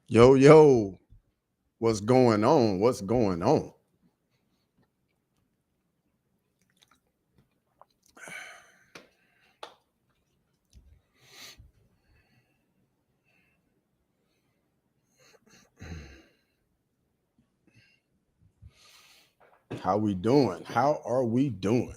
Yo, yo, what's going on? What's going on? How we doing? How are we doing?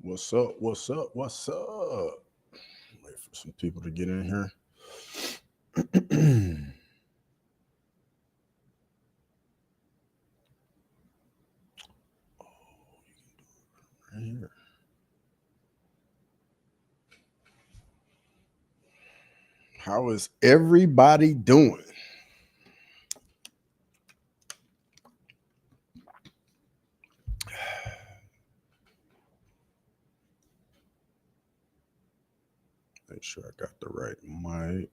What's up? What's up? What's up? Wait for some people to get in here. Right here. How is everybody doing? Make sure I got the right mic.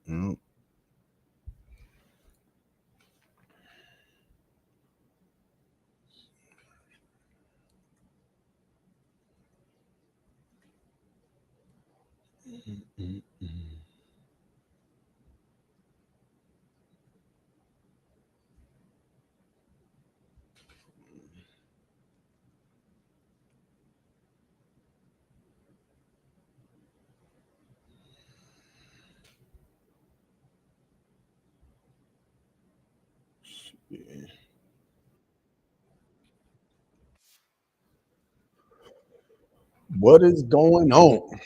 What is going on?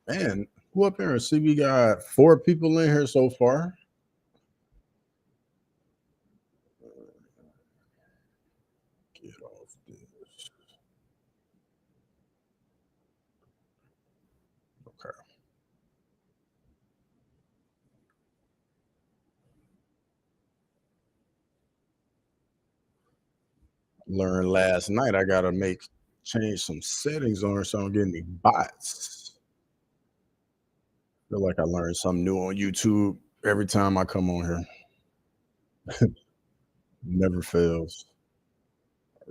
Man, who up here? See, we got 4 people in here so far. Get off this. Okay. Learned last night I gotta change some settings on her so I don't get any bots. Feel like I learned something new on YouTube every time I come on here. Never fails.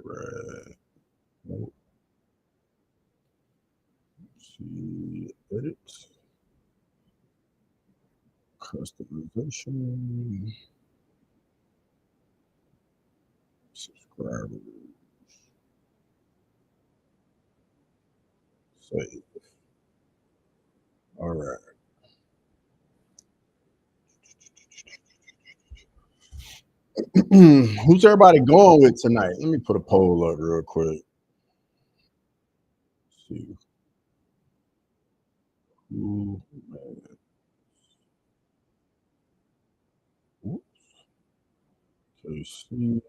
Right. Nope. See edit. Customization. Subscribers. Save. All right. Who's everybody going with tonight? Let me put a poll up real quick. See who. Oops. KC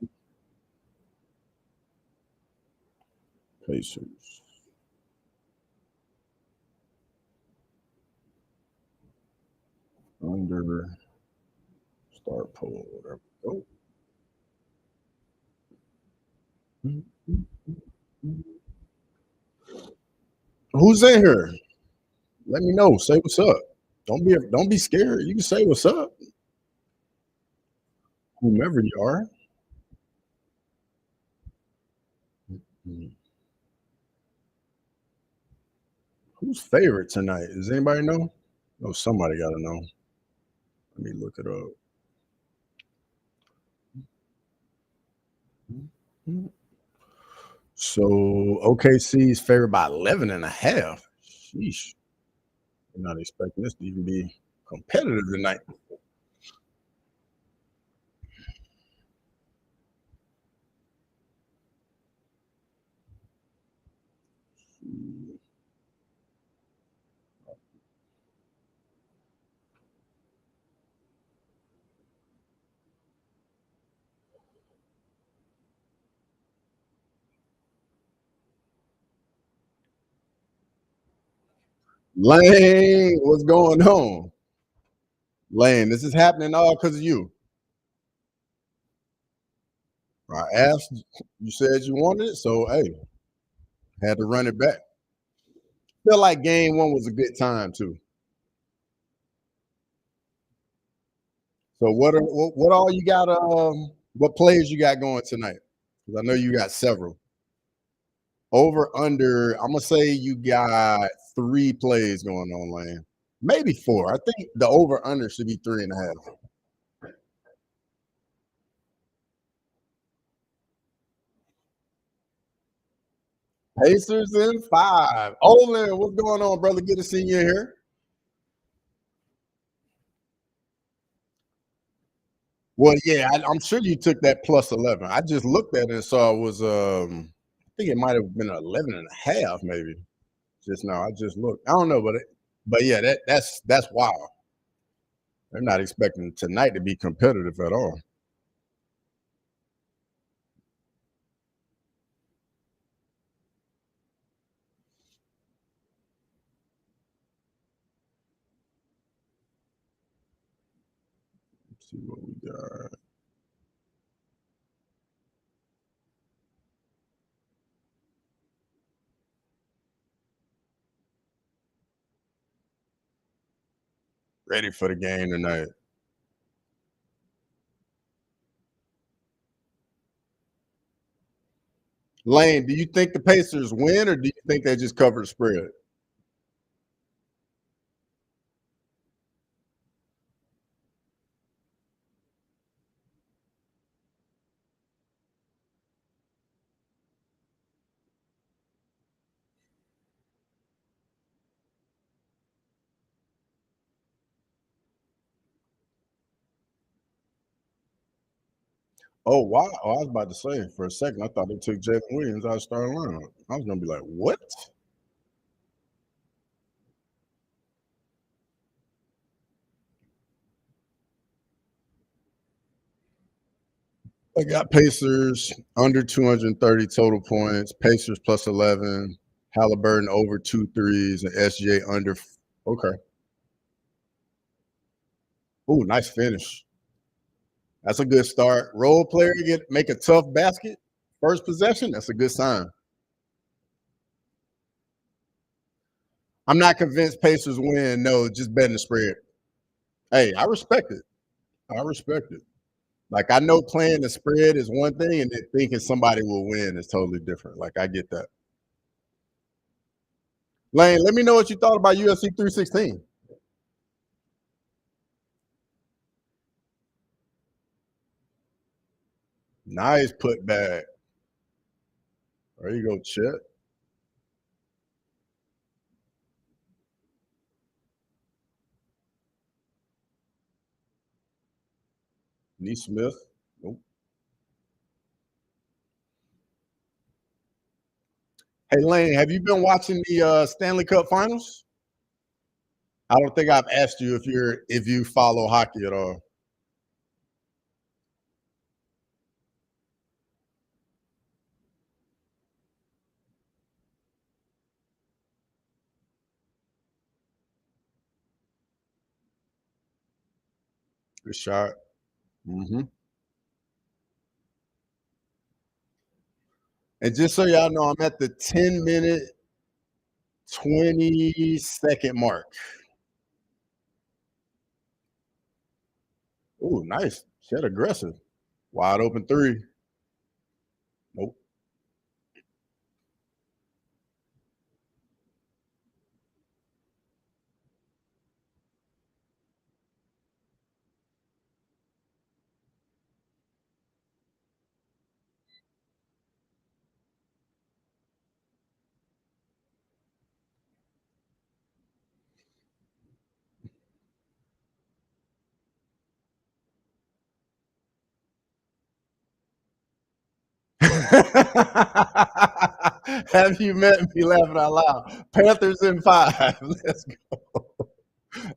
Pacers. Under start poll, whatever. Oh. Who's in here? Let me know. Say what's up. Don't be scared. You can say what's up. Whomever you are. Who's favorite tonight? Does anybody know? Oh, somebody got to know. Let me look it up. So OKC is favored by 11 and a half. Sheesh. I'm not expecting this to even be competitive tonight. Lane, what's going on? Lane, this is happening all because of you. I asked, you said you wanted it, so hey, had to run it back. Feel like game one was a good time too. So what all you got? What plays you got going tonight? Because I know you got several. Over under, I'm gonna say you got 3 plays going on, Lane. Maybe 4. I think the over under should be 3.5. Pacers in 5. Olin, what's going on, brother? Good to see you here. Well, yeah, I'm sure you took that plus 11. I just looked at it and saw it was I think it might have been 11.5, maybe. Just now, I just looked. I don't know, but yeah, that's wild. They're not expecting tonight to be competitive at all. Let's see what we got. Ready for the game tonight. Lane, do you think the Pacers win or do you think they just cover the spread? Oh wow! Oh, I was about to say for a second, I thought they took Jalen Williams out of starting lineup. I was gonna be like, what? I got Pacers under 230 total points, Pacers plus 11, Halliburton over 2 threes, and SJ under. Okay. Oh, nice finish. That's a good start. Role player make a tough basket. First possession, that's a good sign. I'm not convinced Pacers win. No, just betting the spread. Hey, I respect it. I respect it. Like I know playing the spread is one thing, and then thinking somebody will win is totally different. Like I get that. Lane, let me know what you thought about UFC 316. Nice put back. There you go, Chet. Nee Smith. Nope. Hey Lane, have you been watching the Stanley Cup Finals? I don't think I've asked you if you follow hockey at all. Good shot. Mm-hmm. And just so y'all know, I'm at the 10-minute, 20-second mark. Ooh, nice. Chet aggressive. Wide open 3. Nope. Have you met me laughing out loud? Panthers in 5. Let's go.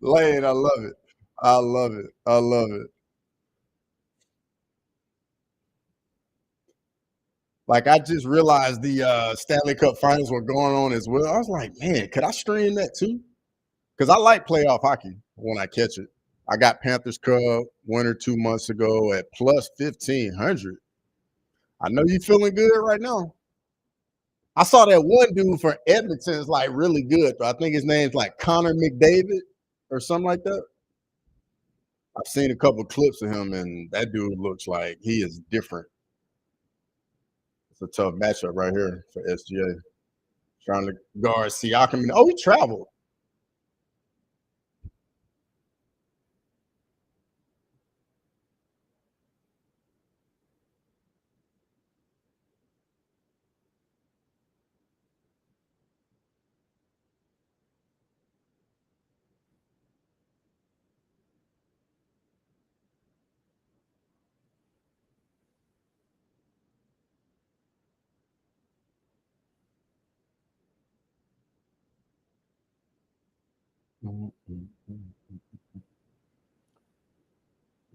Lane, I love it. I love it. I love it. Like I just realized the Stanley Cup Finals were going on as well. I was like, man, could I stream that too? because I like playoff hockey when I catch it. I got Panthers Cub 1 or 2 months ago at plus 1,500. I know you feeling good right now. I saw that one dude for Edmonton is like really good. I think his name's like Connor McDavid or something like that. I've seen a couple of clips of him, and that dude looks like he is different. It's a tough matchup right here for SGA. Trying to guard Siakam. Oh, he traveled.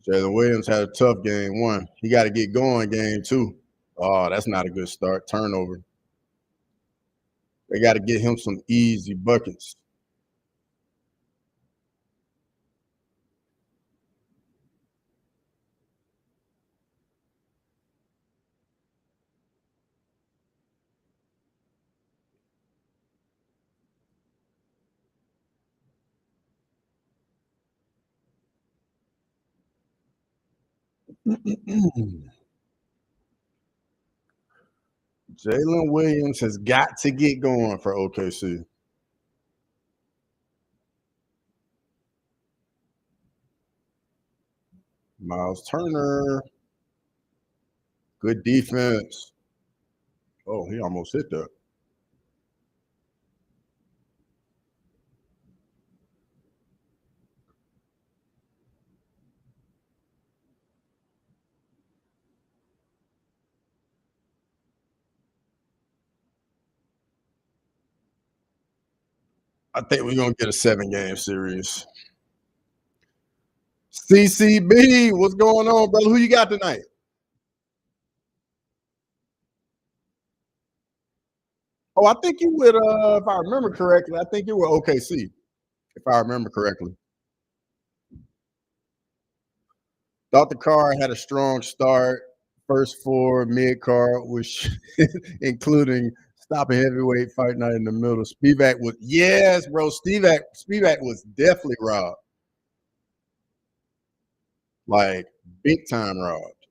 Jalen Williams had a tough game one. He got to get going game two. Oh, that's not a good start. Turnover. They got to get him some easy buckets. Jalen Williams has got to get going for OKC. Miles Turner. Good defense. Oh, he almost hit that. I think we're going to get a 7-game series. CCB, what's going on, brother? Who you got tonight? Oh, I think you would, if I remember correctly, I think you were OKC, if I remember correctly. Thought the card had a strong start. First 4 mid card, which including stopping heavyweight fight night in the middle. Spivak was yes, bro. Spivak was definitely robbed, like big time robbed.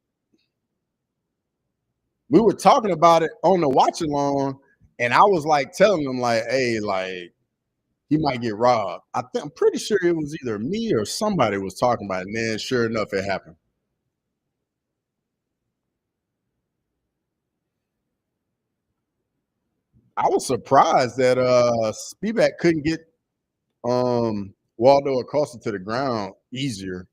We were talking about it on the watch along, and I was like telling them like, "Hey, like he might get robbed." I'm pretty sure it was either me or somebody was talking about it. And then, sure enough, it happened. I was surprised that Spivak couldn't get Waldo Acosta to the ground easier.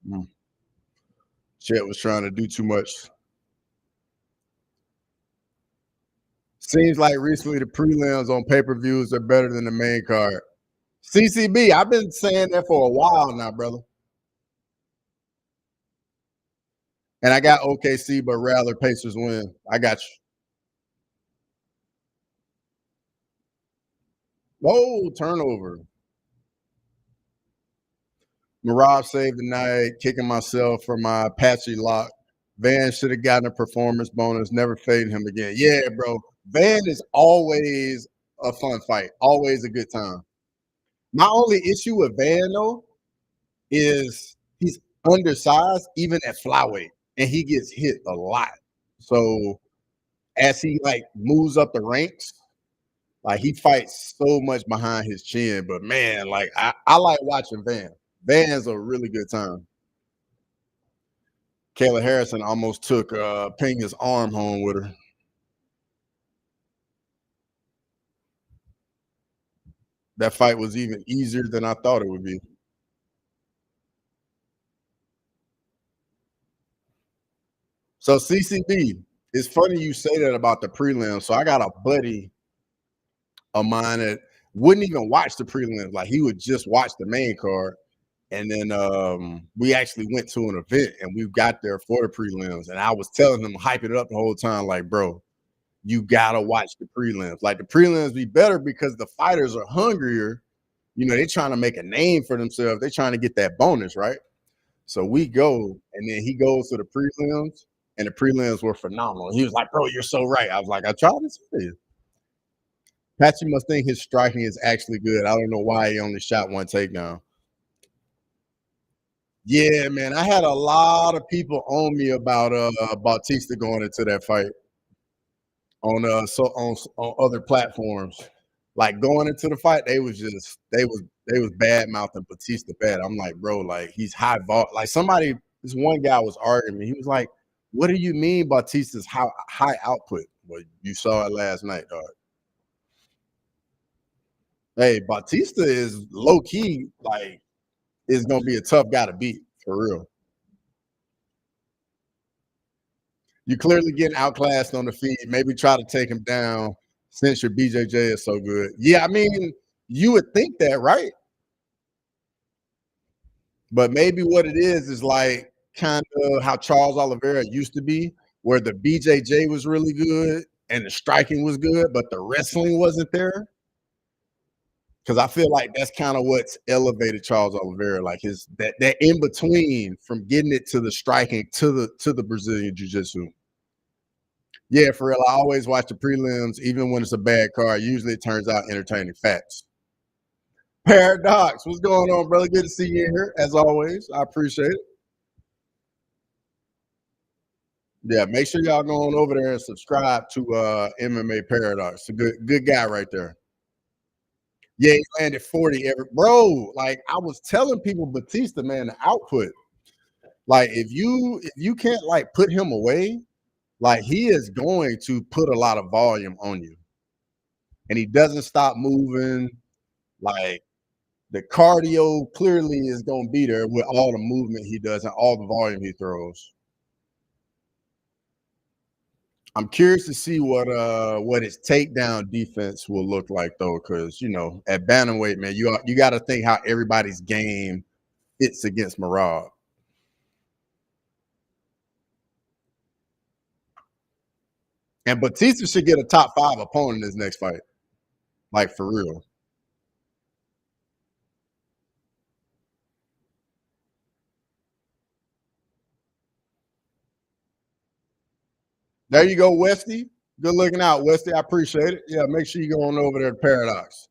Mm. Chet was trying to do too much. Seems like recently the prelims on pay-per-views are better than the main card. CCB, I've been saying that for a while now, brother. And I got OKC, but rather Pacers win. I got you. Oh, turnover. Mirage saved the night, kicking myself for my Apache lock. Van should have gotten a performance bonus, never fading him again. Yeah, bro. Van is always a fun fight, always a good time. My only issue with Van, though, is he's undersized, even at flyweight, and he gets hit a lot. So as he like moves up the ranks, like he fights so much behind his chin. But man, like I like watching Van. Van's a really good time. Kayla Harrison almost took Pena's arm home with her. That fight was even easier than I thought it would be. So CCB, it's funny you say that about the prelims. So I got a buddy of mine that wouldn't even watch the prelims. Like he would just watch the main card. And then we actually went to an event and we got there for the prelims. And I was telling them, hype it up the whole time, like, bro, you gotta watch the prelims. Like the prelims be better because the fighters are hungrier. You know, they're trying to make a name for themselves. They're trying to get that bonus, right? So we go, and then he goes to the prelims, and the prelims were phenomenal. He was like, bro, you're so right. I was like, I tried to tell you. Patchy must think his striking is actually good. I don't know why he only shot one takedown. Yeah, man. I had a lot of people on me about Bautista going into that fight on on other platforms. Like going into the fight, they was bad mouthing Batista bad. I'm like, bro, like he's high vol. Like this one guy was arguing me. He was like, "What do you mean Bautista's high output?" Well, you saw it last night, dog. Hey, Bautista is low key, like, is gonna be a tough guy to beat for real. You clearly getting outclassed on the feet. Maybe try to take him down since your BJJ is so good. Yeah, I mean, you would think that, right? But maybe what it is like kind of how Charles Oliveira used to be, where the BJJ was really good and the striking was good, but the wrestling wasn't there. Because I feel like that's kind of what's elevated Charles Oliveira, like that in between from getting it to the striking to the Brazilian Jiu-Jitsu. Yeah, for real. I always watch the prelims, even when it's a bad card. Usually it turns out entertaining. Facts. Paradox, what's going on, brother? Good to see you here, as always. I appreciate it. Yeah, make sure y'all go on over there and subscribe to MMA Paradox. A good guy right there. Yeah, he landed 40 every bro. Like I was telling people, Batista, man, the output. Like if you can't like put him away, like he is going to put a lot of volume on you. And he doesn't stop moving. Like the cardio clearly is going to be there with all the movement he does and all the volume he throws. I'm curious to see what his takedown defense will look like though, because you know at bantamweight, man, you got to think how everybody's game fits against Marab. And Batista should get a top 5 opponent in his next fight, like for real. There you go, Westy. Good looking out, Westy. I appreciate it. Yeah, make sure you go on over there to Paradox.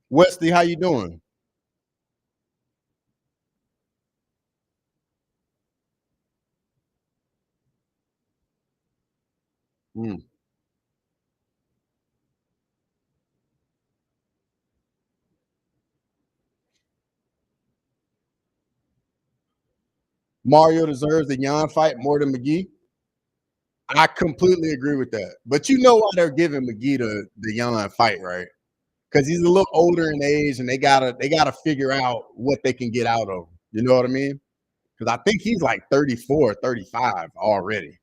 Westy, how you doing? Mm. Mario deserves the Yan fight more than McGee. I completely agree with that. But you know why they're giving McGee the Yan fight, right? Because he's a little older in age, and they gotta figure out what they can get out of him. You know what I mean? Because I think he's like 34, 35 already.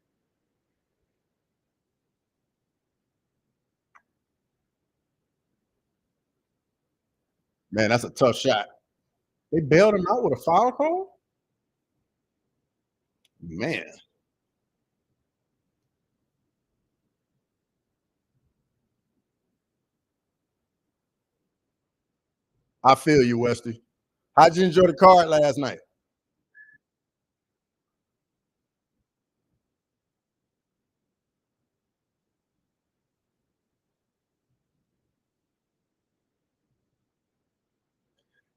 Man, that's a tough shot. They bailed him out with a foul call? Man, I feel you, Westy. How'd you enjoy the card last night?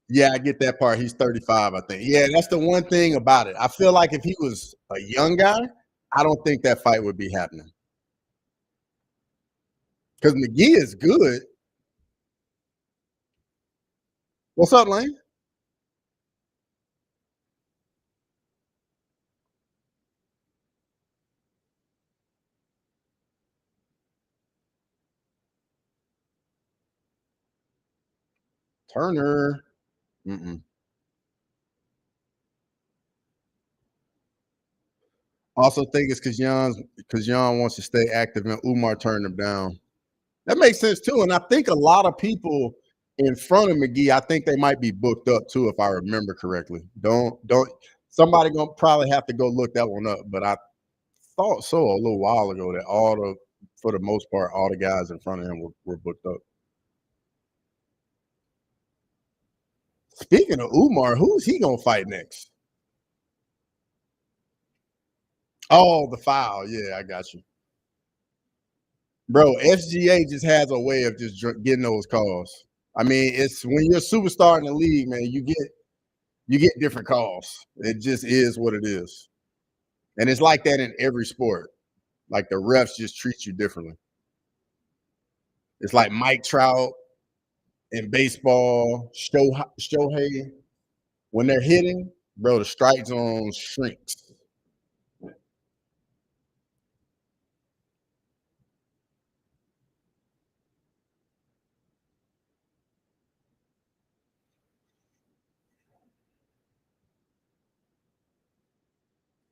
Yeah, I get that part. He's 35, I think. Yeah, that's the one thing about it. I feel like if he was a young guy, I don't think that fight would be happening. Because McGee is good. What's up, Lane? Turner. Mm-mm. Also think it's because Jan wants to stay active and Umar turned him down. That makes sense too. And I think a lot of people in front of McGee, I think they might be booked up too, if I remember correctly. Don't somebody gonna probably have to go look that one up, but I thought so a little while ago that for the most part, all the guys in front of him were booked up. Speaking of Umar, who's he gonna fight next? Oh, the foul. Yeah, I got you. Bro, SGA just has a way of just getting those calls. I mean, it's when you're a superstar in the league, man, you get different calls. It just is what it is. And it's like that in every sport. Like the refs just treat you differently. It's like Mike Trout in baseball, Shohei, when they're hitting, bro, the strike zone shrinks.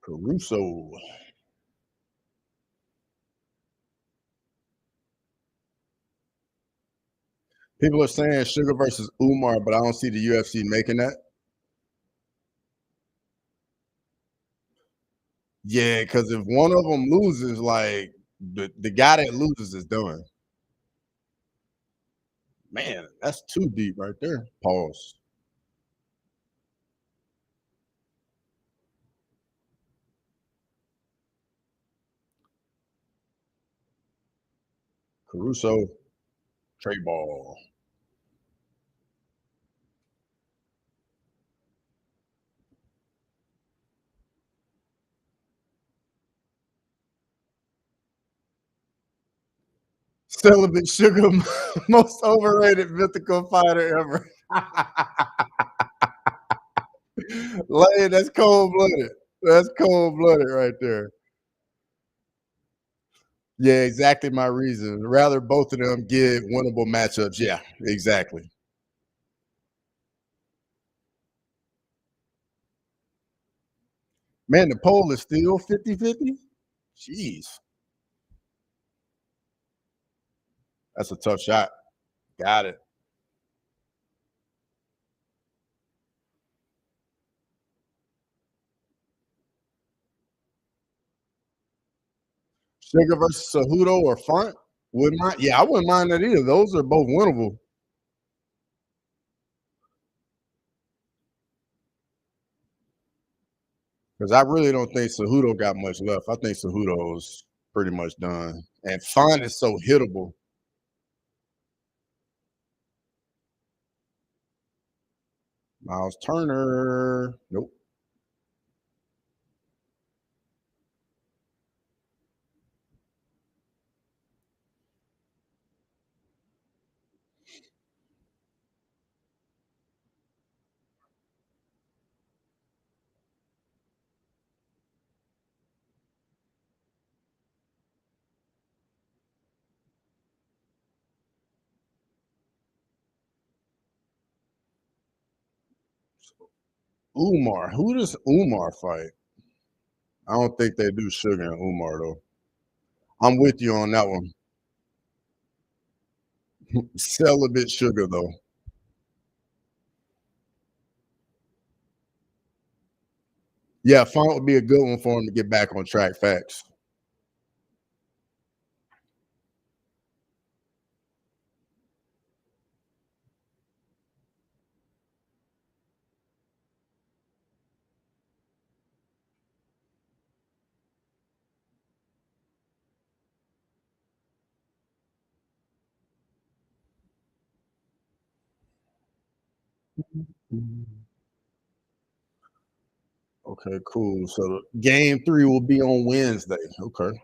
Caruso. People are saying Sugar versus Umar, but I don't see the UFC making that. Yeah, because if one of them loses, like the guy that loses is done. Man, that's too deep right there. Pause. Caruso, Trey Ball. Celibate Sugar, most overrated mythical fighter ever. Lane, that's cold blooded. That's cold blooded right there. Yeah, exactly my reason. Rather both of them get winnable matchups. Yeah, exactly. Man, the poll is still 50-50. Jeez. That's a tough shot. Got it. Sugar versus Cejudo or Font? Wouldn't mind. Yeah, I wouldn't mind that either. Those are both winnable. Because I really don't think Cejudo got much left. I think Cejudo's pretty much done. And Font is so hittable. Miles Turner. Nope. Umar. Who does Umar fight? I don't think they do Sugar and Umar though. I'm with you on that one. Celibate Sugar though. Yeah, Font would be a good one for him to get back on track. Facts. Okay, cool. So game 3 will be on Wednesday. Okay.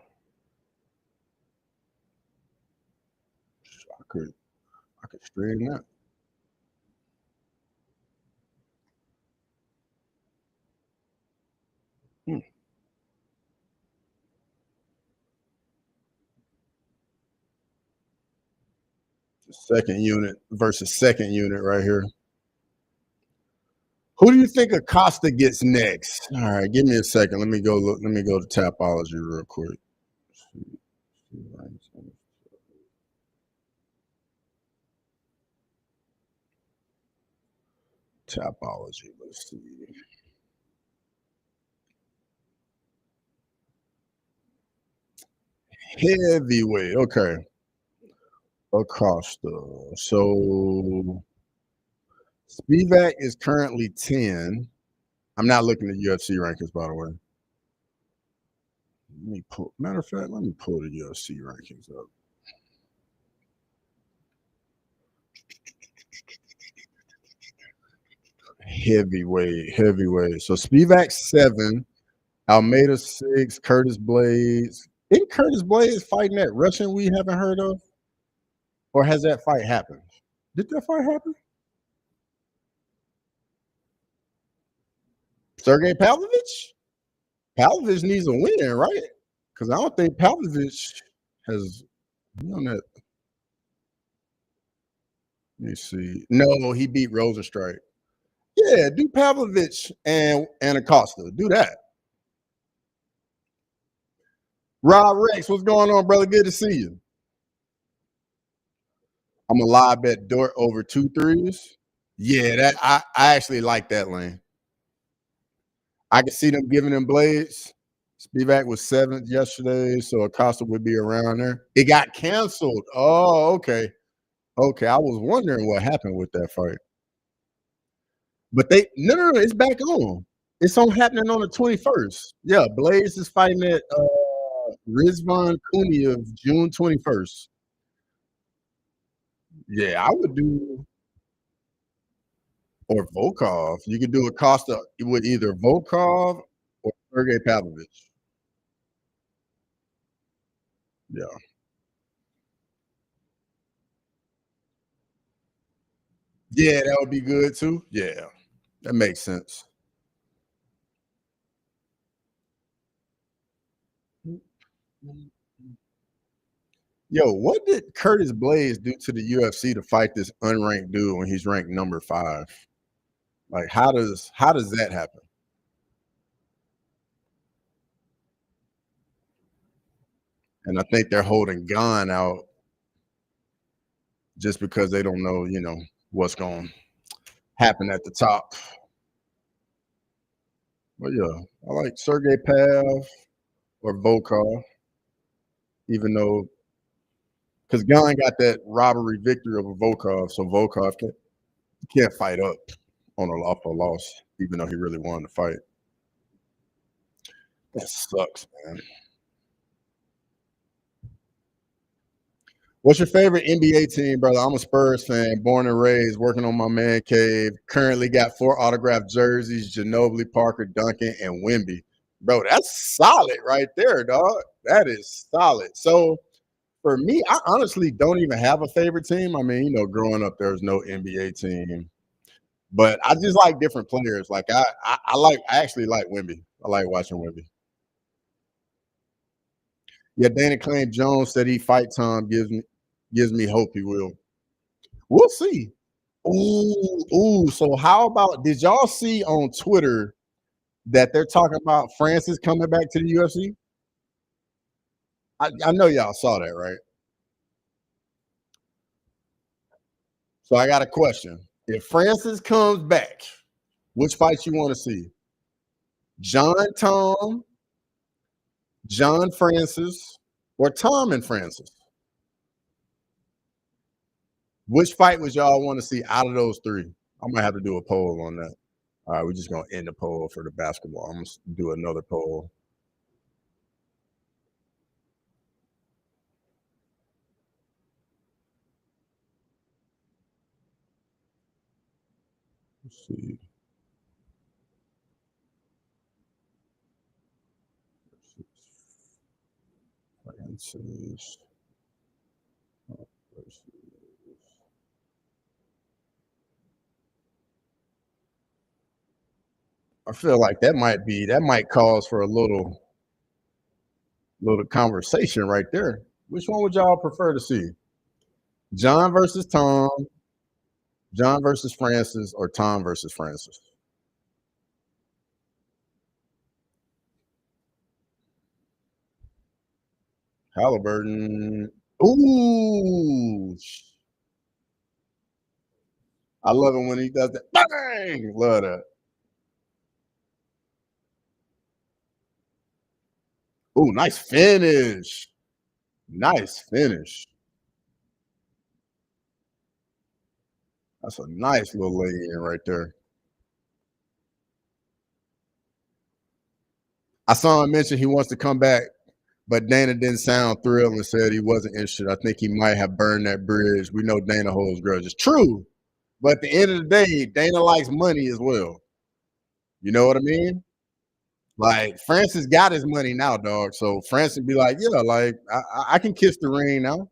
I could I could stream that. Hmm. Second unit versus second unit right here. Who do you think Acosta gets next? All right, give me a second. Let me go look. Let me go to Tapology real quick. Topology. Let's see. Heavyweight. Okay. Acosta. So Spivak is currently 10. I'm not looking at UFC rankings, by the way. Let me pull. Matter of fact, let me pull the UFC rankings up. Heavyweight. So Spivak 7, Almeida 6, Curtis Blades. Isn't Curtis Blades fighting that Russian we haven't heard of? Or has that fight happened? Did that fight happen? Sergey Pavlovich? Pavlovich needs a win, right? Because I don't think Pavlovich has done that. Let me see. No, he beat Rosenstrike. Yeah, do Pavlovich and Acosta. Do that. Rob Rex, what's going on, brother? Good to see you. I'm a live bet Dort over 2 threes. Yeah, that I actually like that lane. I can see them giving them blades. Spivak was 7th yesterday, so Acosta would be around there. It got canceled. Oh, okay. Okay, I was wondering what happened with that fight. But they no, it's back on. It's on happening on the 21st. Yeah, Blades is fighting at Rizvan Cooney of June 21st. Yeah, I would do or Volkov. You could do Acosta with either Volkov or Sergey Pavlovich. Yeah. Yeah, that would be good too. Yeah, that makes sense. Yo, what did Curtis Blades do to the UFC to fight this unranked dude when he's ranked number 5? Like, how does that happen? And I think they're holding Gon out just because they don't know, what's going to happen at the top. But yeah, I like Sergey Pav or Volkov, even though because Gon got that robbery victory over Volkov, so Volkov can't fight up on a loss, even though he really wanted to fight. That sucks, man. What's your favorite NBA team, brother? I'm a Spurs fan, born and raised, working on my man cave. Currently got 4 autographed jerseys: Ginobili, Parker, Duncan, and Wemby. Bro, that's solid right there, dog. That is solid. So for me, I honestly don't even have a favorite team. I mean, growing up, there was no NBA team, but I just like different players. Like I actually like Wemby. I like watching Wemby. Yeah, Danny Clay Jones said he fight Tom gives me hope he will. We'll see. Ooh. So how about did y'all see on Twitter that they're talking about Francis coming back to the UFC? I know y'all saw that, right? So I got a question. If Francis comes back, which fights you want to see? Tom, John Francis, or Tom and Francis? Which fight would y'all want to see out of those 3? I might have to do a poll on that. All right, we're just gonna end the poll for the basketball. I'm gonna do another poll. Let's see. Francis. I feel like that might cause for a little conversation right there. Which one would y'all prefer to see? John versus Tom, John versus Francis, or Tom versus Francis? Halliburton. Ooh. I love it when he does that. Bang! Love that. Oh, nice finish. Nice finish. That's a nice little lay in right there. I saw him mention he wants to come back, but Dana didn't sound thrilled and said he wasn't interested. I think he might have burned that bridge. We know Dana holds grudges. True. But at the end of the day, Dana likes money as well. You know what I mean? Like Francis got his money now, dog. So Francis be like, yeah, like I can kiss the ring now.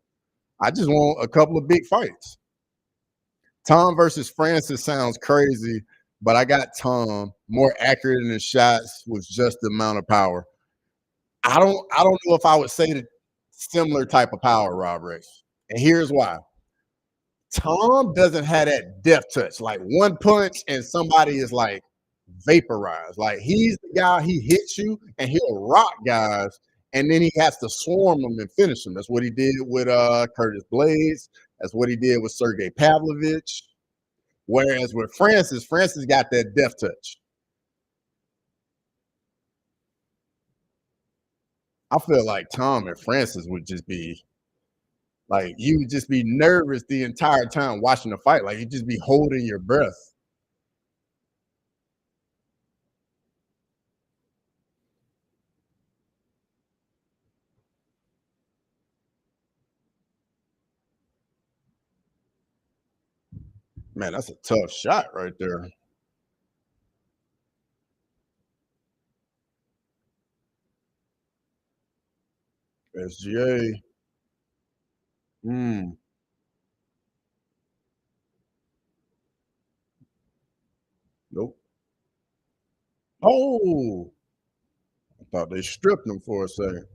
I just want a couple of big fights. Tom versus Francis sounds crazy, but I got Tom more accurate in his shots with just the amount of power. I don't know if I would say the similar type of power, Rob Rex. And here's why. Tom doesn't have that deft touch. Like one punch and somebody is like vaporized. Like he's the guy, he hits you and he'll rock guys, and then he has to swarm them and finish them. That's what he did with Curtis Blades. That's what he did with Sergey Pavlovich. Whereas with Francis, Francis got that deft touch. I feel like Tom and Francis would just be like, you would just be nervous the entire time watching the fight. Like, you'd just be holding your breath. Man, that's a tough shot right there. SGA. Mm, nope. Oh, I thought they stripped him for a second.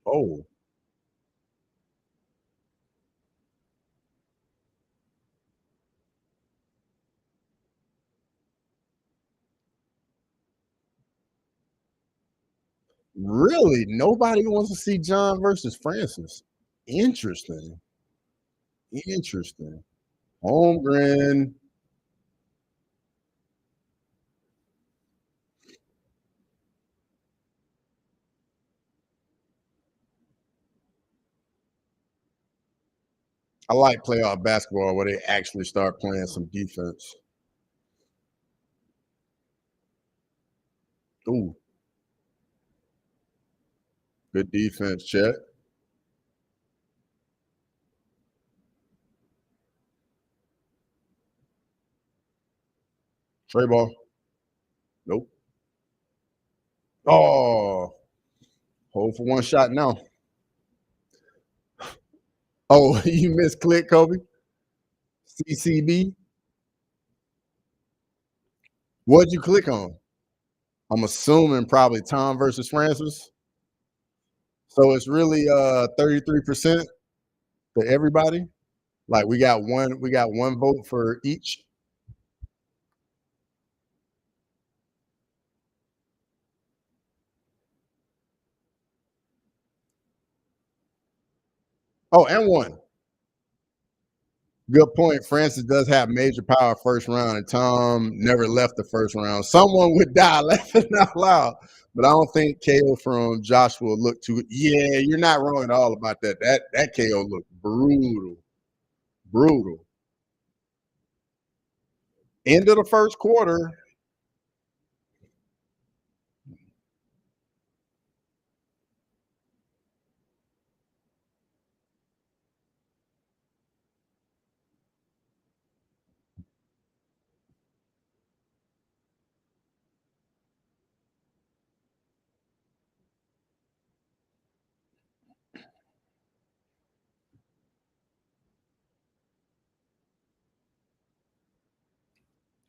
Oh, really? Nobody wants to see John versus Francis. Interesting. Interesting. Holmgren. I like playoff basketball where they actually start playing some defense. Ooh, good defense, Chet. Trey ball. Nope. Oh, hold for one shot now. Oh, you missed click, Kobe. CCB. What'd you click on? I'm assuming probably Tom versus Francis. So it's really 33% for everybody. Like we got one vote for each. Oh, and one. Good point. Francis does have major power first round, and Tom never left the first round. Someone would die laughing out loud, but I don't think KO from Joshua looked too. Yeah, you're not wrong at all about that. That KO looked brutal, brutal. End of the first quarter.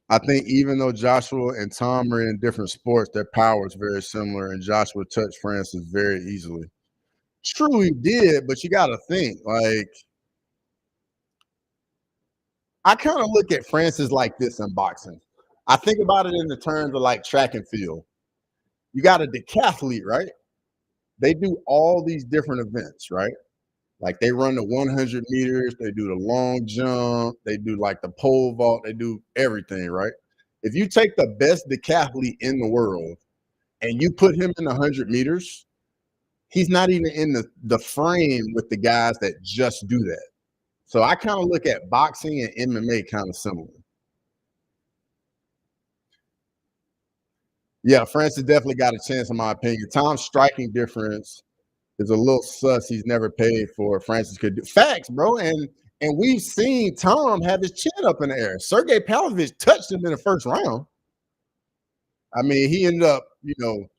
I think even though Joshua and Tom are in different sports, their power is very similar, and Joshua touched Francis very easily. True, he did, but you got to think like I kind of look at Francis like this in boxing. I think about it in the terms of like track and field. You got a decathlete, right? They do all these different events, right? Like they run the 100 meters, they do the long jump, they do like the pole vault, they do everything, right? If you take the best decathlete in the world and you put him in 100 meters, he's not even in the frame with the guys that just do that. So I kind of look at boxing and MMA kind of similar. Yeah, Francis definitely got a chance, in my opinion. Tom's striking difference is a little sus. He's never paid for. Francis could do facts, bro. And we've seen Tom have his chin up in the air. Sergey Pavlovich touched him in the first round. I mean, he ended up,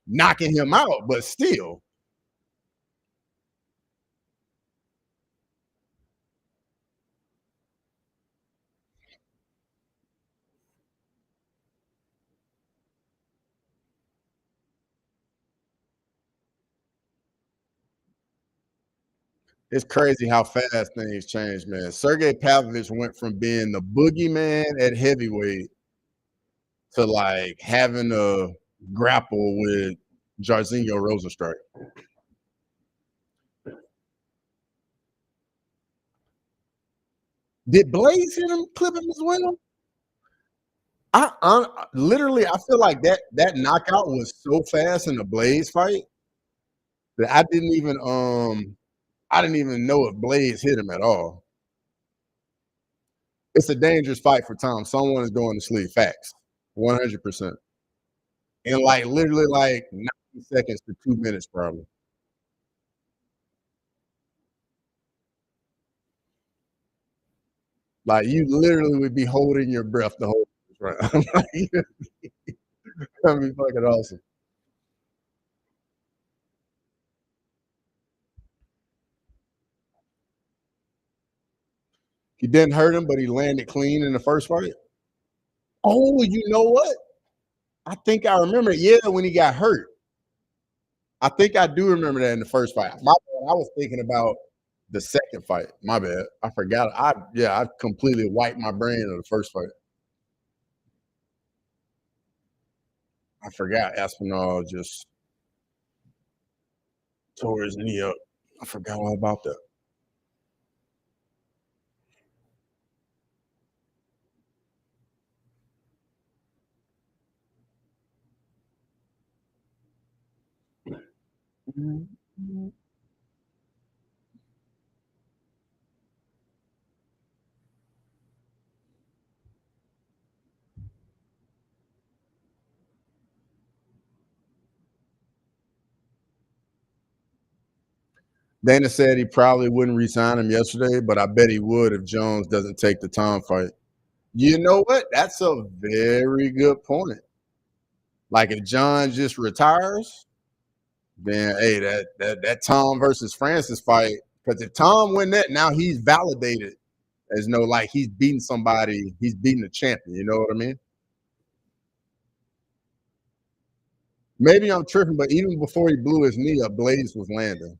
knocking him out, but still. It's crazy how fast things change, man. Sergey Pavlovich went from being the boogeyman at heavyweight to like having a grapple with Jairzinho Rosenstrike. Did Blaze hit him, clip him as well? I literally I feel like that knockout was so fast in the Blaze fight that I didn't even know if Blaze hit him at all. It's a dangerous fight for Tom. Someone is going to sleep. Facts. 100%. In like literally like 90 seconds to 2 minutes, probably. Like you literally would be holding your breath the whole round. That'd be fucking awesome. He didn't hurt him, but he landed clean in the first fight. Oh, you know what? I think I remember. Yeah, when he got hurt. I think I do remember that in the first fight. My bad. I was thinking about the second fight. My bad. I forgot. I completely wiped my brain in the first fight. I forgot Aspinall just tore his knee up. I forgot all about that. Dana said he probably wouldn't resign him yesterday, but I bet he would if Jones doesn't take the Tom fight. You know what? That's a very good point. Like if John just retires, then hey, that Tom versus Francis fight. Because if Tom win that, now he's validated as no like he's beating somebody, he's beating the champion. You know what I mean? Maybe I'm tripping, but even before he blew his knee up, Blaze was landing.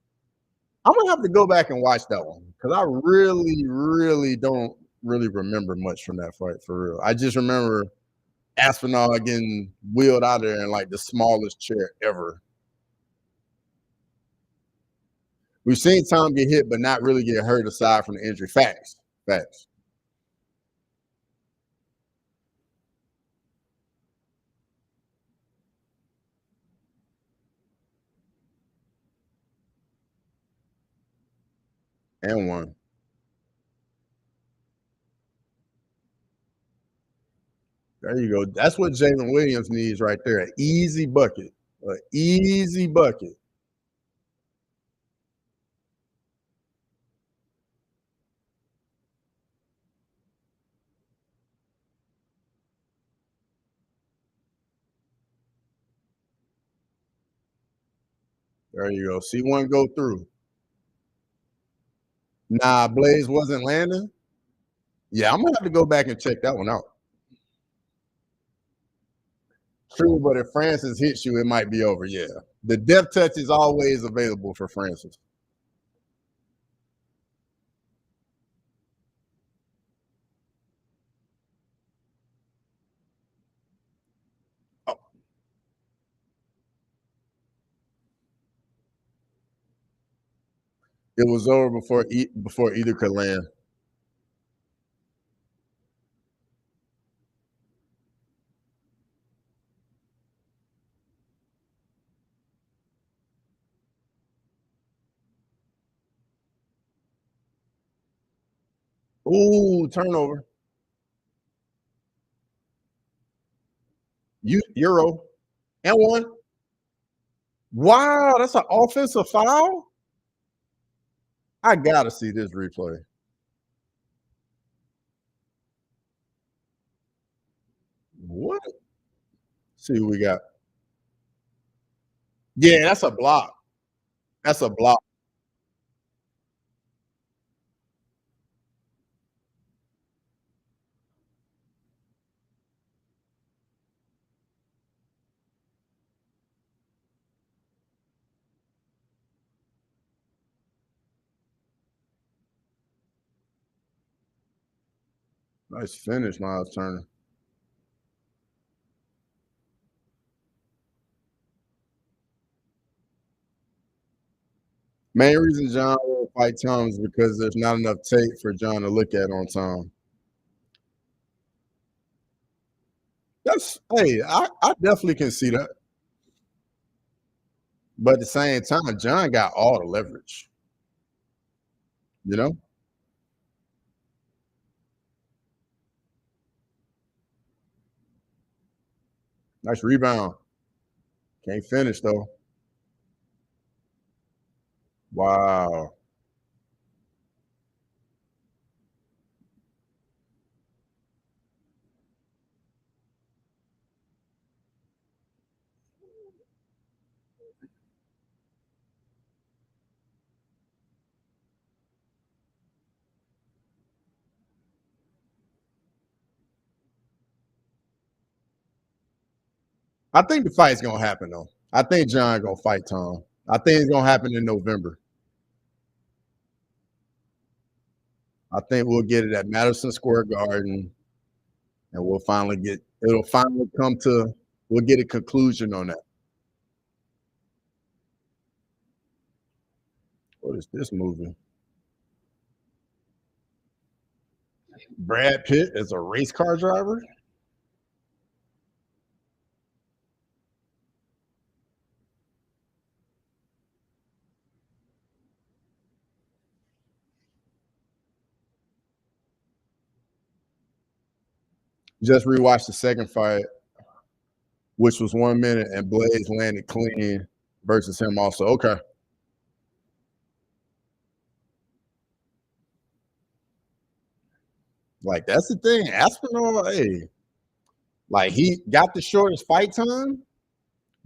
I'm gonna have to go back and watch that one because I really, really don't really remember much from that fight for real. I just remember Aspinall getting wheeled out of there in like the smallest chair ever. We've seen Tom get hit, but not really get hurt aside from the injury. Facts. Facts. And one. There you go. That's what Jalen Williams needs right there. An easy bucket. An easy bucket. There you go. See one go through. Nah, Blaze wasn't landing. Yeah, I'm gonna have to go back and check that one out. True, but if Francis hits you, it might be over. Yeah. The death touch is always available for Francis. It was over before either could land. Ooh, turnover. Euro and one. Wow, that's an offensive foul. I gotta see this replay. What? See what we got. Yeah, that's a block. That's a block. Nice finish, Miles Turner. Main reason John won't fight Tom is because there's not enough tape for John to look at on Tom. That's hey, I definitely can see that. But at the same time, John got all the leverage. You know, nice rebound. Can't finish though. Wow. I think the fight's gonna happen though. I think John gonna fight Tom. I think it's gonna happen in November. I think we'll get it at Madison Square Garden, and we'll finally get. It'll finally come to. We'll get a conclusion on that. What is this movie? Brad Pitt as a race car driver. Just rewatched the second fight, which was 1 minute, and Blaze landed clean versus him. Also, okay. Like that's the thing. Aspinall, hey, like he got the shortest fight time,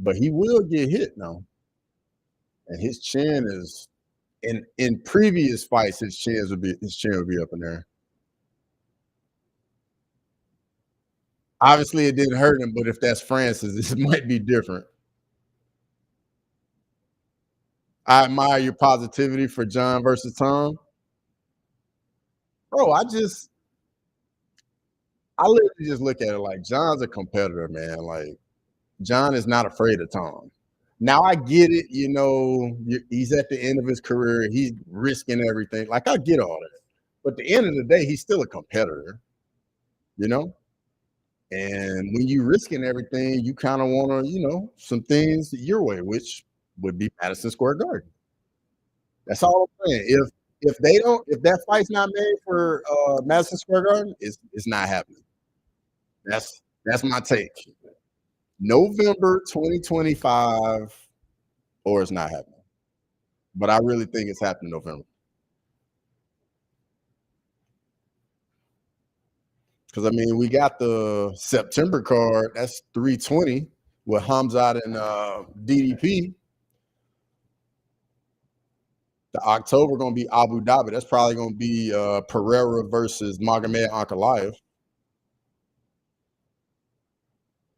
but he will get hit now. And his chin is in previous fights, his chin would be up in there. Obviously, it didn't hurt him, but if that's Francis, this might be different. I admire your positivity for John versus Tom. Bro, I literally just look at it like John's a competitor, man. Like John is not afraid of Tom. Now I get it, he's at the end of his career, he's risking everything. Like I get all that. But at the end of the day, he's still a competitor, you know? And when you risking everything, you kind of want to, some things your way, which would be Madison Square Garden. That's all I'm saying. If that fight's not made for Madison Square Garden, it's not happening. That's my take. November 2025, or it's not happening. But I really think it's happening November. Because I mean, we got the September card. That's 320 with Hamzat and DDP. The October going to be Abu Dhabi. That's probably going to be Pereira versus Magomed Ankalaev.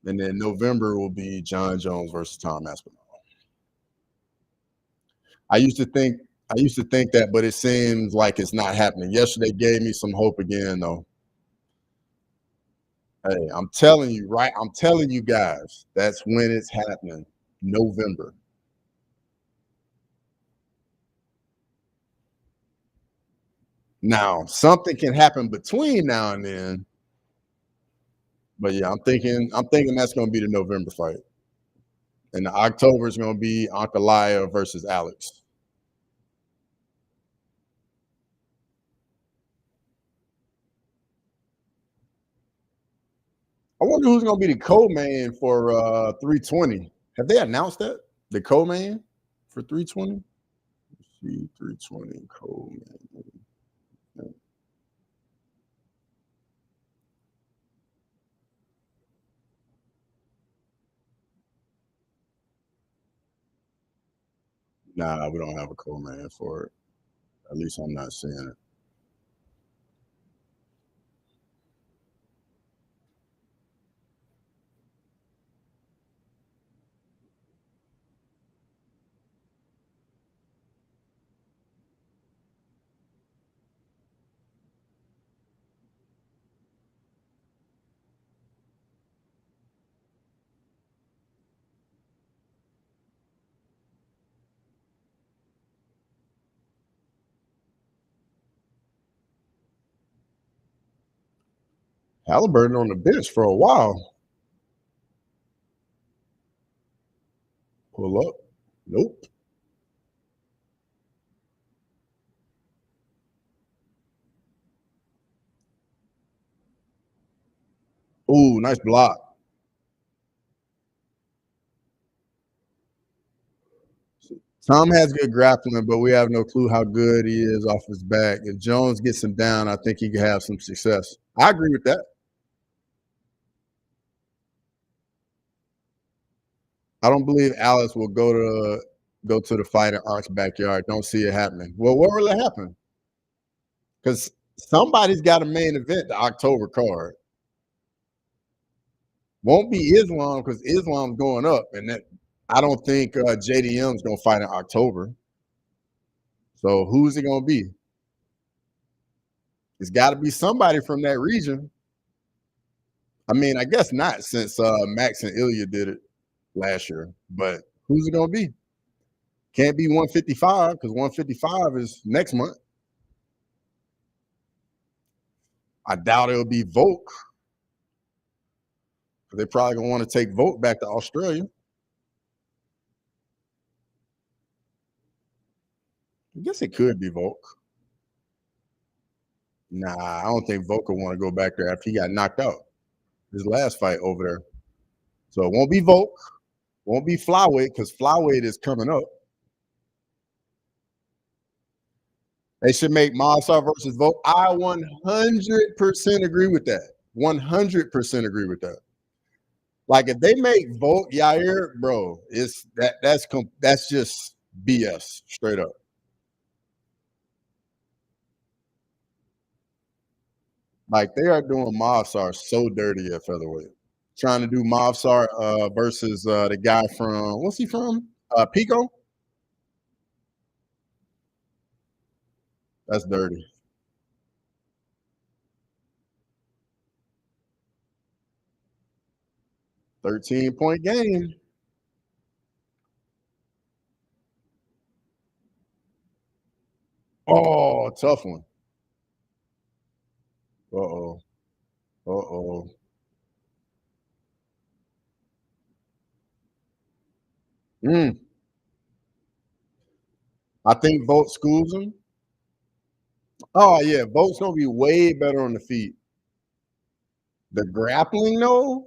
And then November will be John Jones versus Tom Aspinall. I used to think that, but it seems like it's not happening. Yesterday gave me some hope again, though. Hey, I'm telling you, right? I'm telling you guys, that's when it's happening. November. Now, something can happen between now and then, but yeah, I'm thinking that's going to be the November fight, and the October is going to be Ankalaev versus Alex. I wonder who's going to be the co-main for 320. Have they announced that? The co-main for 320? See, 320 co-main. Nah, we don't have a co-main for it. At least I'm not seeing it. Halliburton on the bench for a while. Pull up. Nope. Ooh, nice block. Tom has good grappling, but we have no clue how good he is off his back. If Jones gets him down, I think he could have some success. I agree with that. I don't believe Alice will go to the fight in Ark's backyard. Don't see it happening. Well, what will it happen? Because somebody's got a main event, the October card. Won't be Islam because Islam's going up, and that I don't think JDM's gonna fight in October. So who's it gonna be? It's got to be somebody from that region. I mean, I guess not since Max and Ilya did it last year. But who's it gonna be? Can't be 155 because 155 is next month. I doubt it'll be Volk. They're probably gonna want to take Volk back to Australia. I guess it could be Volk. Nah, I don't think Volk will want to go back there after he got knocked out his last fight over there. So it won't be Volk, won't be flyweight because flyweight is coming up. They should make Masar versus Volk. I 100% agree with that. 100% agree with that. Like if they make Volk Yair, bro, it's that's just BS straight up. Like they are doing Mavsar so dirty at featherweight. Trying to do Mavsar versus the guy from what's he from? Pico. That's dirty. 13-point game. Oh, tough one. Uh-oh. Uh-oh. Mm. I think Vogt schools him. Oh, yeah. Vogt's going to be way better on the feet. The grappling, though,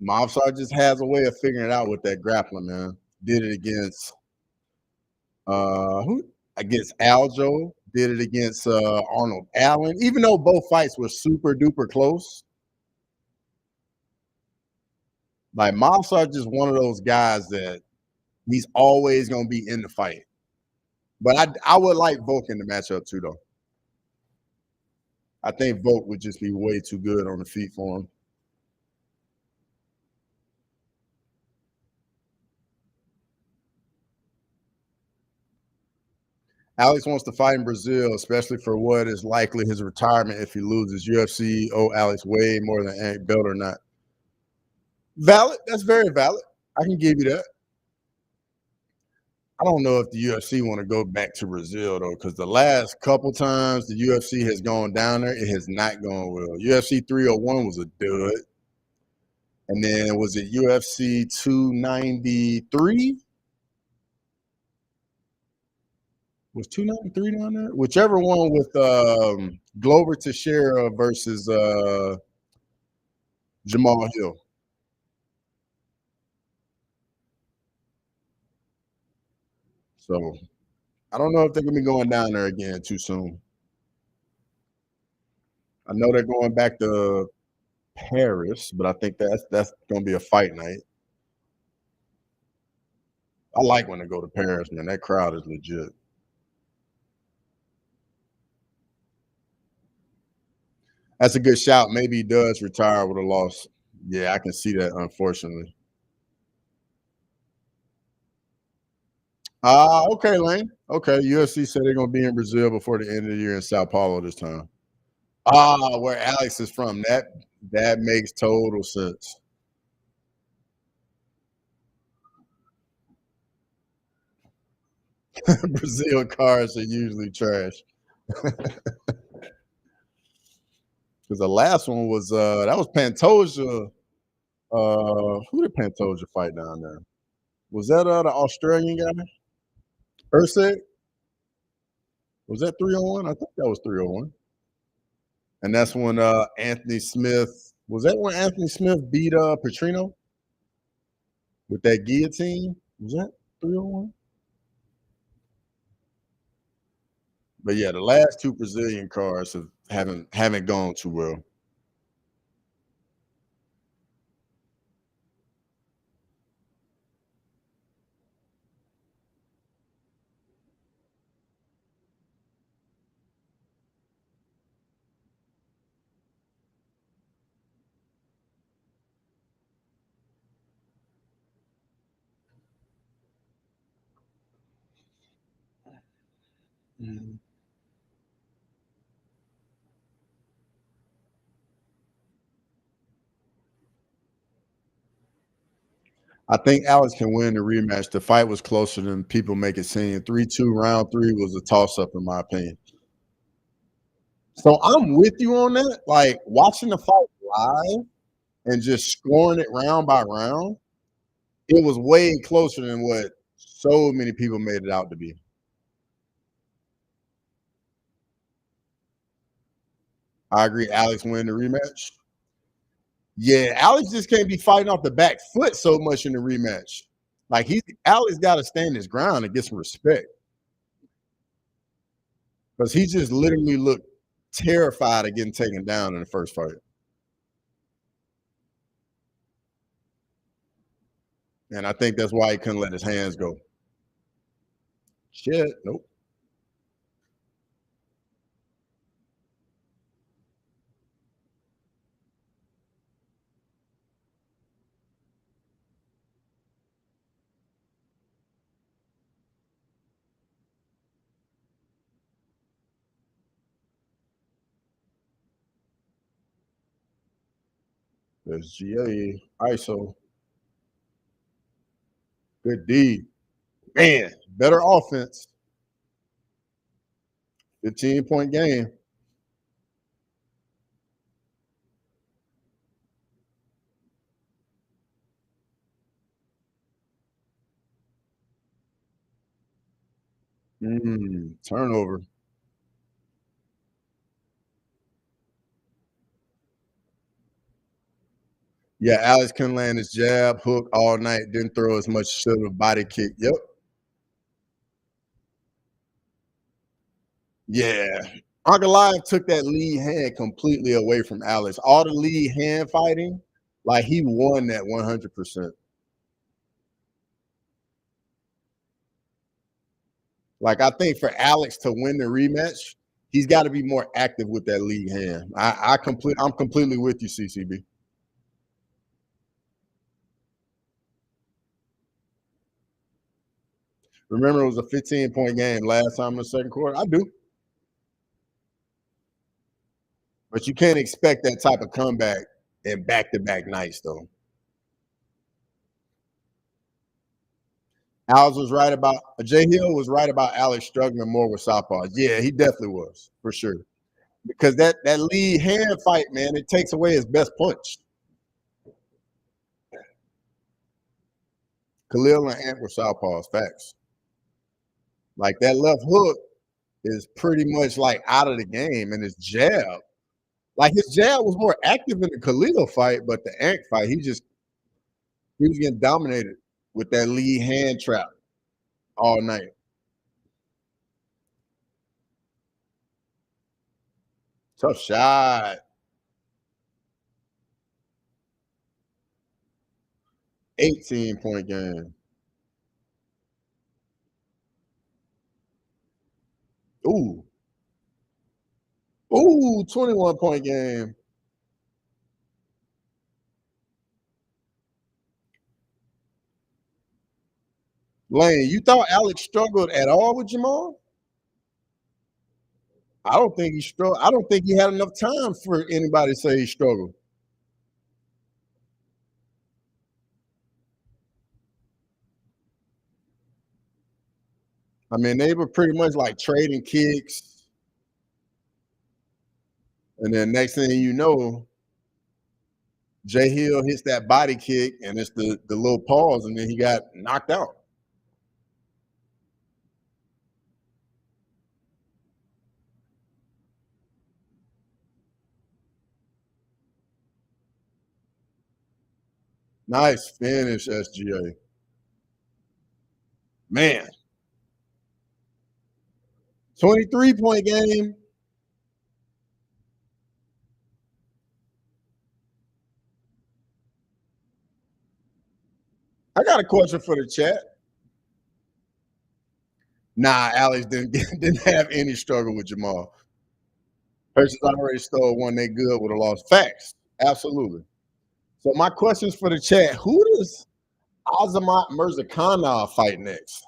Mobsar just has a way of figuring it out with that grappling, man. Did it against who? Against Aljo. Did it against Arnold Allen. Even though both fights were super duper close, like Mobsar just one of those guys that he's always going to be in the fight. But I would like Volk in the matchup too, though. I think Volk would just be way too good on the feet for him. Alex wants to fight in Brazil, especially for what is likely his retirement if he loses. UFC owe Alex way more than any belt or not. Valid. That's very valid. I can give you that. I don't know if the UFC want to go back to Brazil though, because the last couple times the UFC has gone down there, it has not gone well. UFC 301 was a dud, and then was it UFC 293? Was 293 down there? Whichever one with Glover Teixeira versus Jamal Hill. So I don't know if they're gonna be going down there again too soon. I know they're going back to Paris, but I think that's gonna be a fight night. I like when they go to Paris, man. That crowd is legit. That's a good shout. Maybe he does retire with a loss. Yeah, I can see that, unfortunately. Okay, Lane. Okay, UFC said they're gonna be in Brazil before the end of the year in Sao Paulo this time. Where Alex is from. That makes total sense. Brazil cars are usually trash. Because the last one was that was Pantoja. Who did Pantoja fight down there? Was that the Australian guy? Usyk? Was that 301? I think that was 301. And that's when Anthony Smith was that when Anthony Smith beat Petrino with that guillotine? Was that 301? But yeah, the last two Brazilian cars haven't gone too well. Mhm. I think Alex can win the rematch. The fight was closer than people make it seem. 3-2, round three was a toss up, in my opinion. So I'm with you on that. Like watching the fight live and just scoring it round by round, it was way closer than what so many people made it out to be. I agree. Alex win the rematch. Yeah, Alex just can't be fighting off the back foot so much in the rematch. Like Alex got to stand his ground and get some respect because he just literally looked terrified of getting taken down in the first fight. And I think that's why he couldn't let his hands go. Shit, nope. There's GA, ISO, good D. Man, better offense. 15-point game. Turnover. Yeah, Alex couldn't land his jab, hook all night, didn't throw as much, should have body kick. Yep. Yeah. Ankalaev took that lead hand completely away from Alex. All the lead hand fighting, like he won that 100%. Like I think for Alex to win the rematch, he's got to be more active with that lead hand. I'm completely with you, CCB. Remember, it was a 15-point game last time in the second quarter. I do, but you can't expect that type of comeback in back-to-back nights, though. Alex was right about Jay Hill was right about Alex struggling more with southpaws. Yeah, he definitely was for sure. Because that lead hand fight, man, it takes away his best punch. Khalil and Ant were southpaws, facts. Like that left hook is pretty much like out of the game, and his jab, like his jab was more active in the Khalil fight, but the Ant fight, he was getting dominated with that lead hand trap all night. Tough shot. 18-point game. Ooh. Ooh, 21-point game. Lane, you thought Alex struggled at all with Jamal? I don't think he struggled. I don't think he had enough time for anybody to say he struggled. I mean, they were pretty much like trading kicks. And then next thing you know, Jay Hill hits that body kick and it's the little pause, and then he got knocked out. Nice finish, SGA. Man. 23-point game. I got a question for the chat. Nah, Alex didn't have any struggle with Jamal. Persons already stole one, they good with a loss. Facts. Absolutely. So my questions for the chat: who does Azamat Mirzakhanov fight next?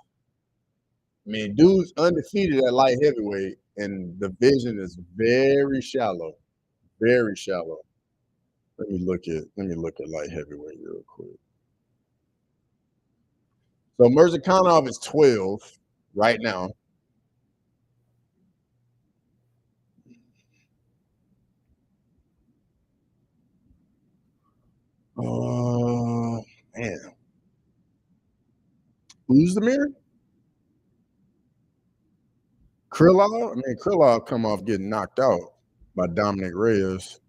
I mean, dude's undefeated at light heavyweight, and the division is very shallow. Very shallow. Let me look at light heavyweight real quick. So Mirzakhanov is 12 right now. Man. Uzdemir? Krylov? I mean, Krylov come off getting knocked out by Dominic Reyes.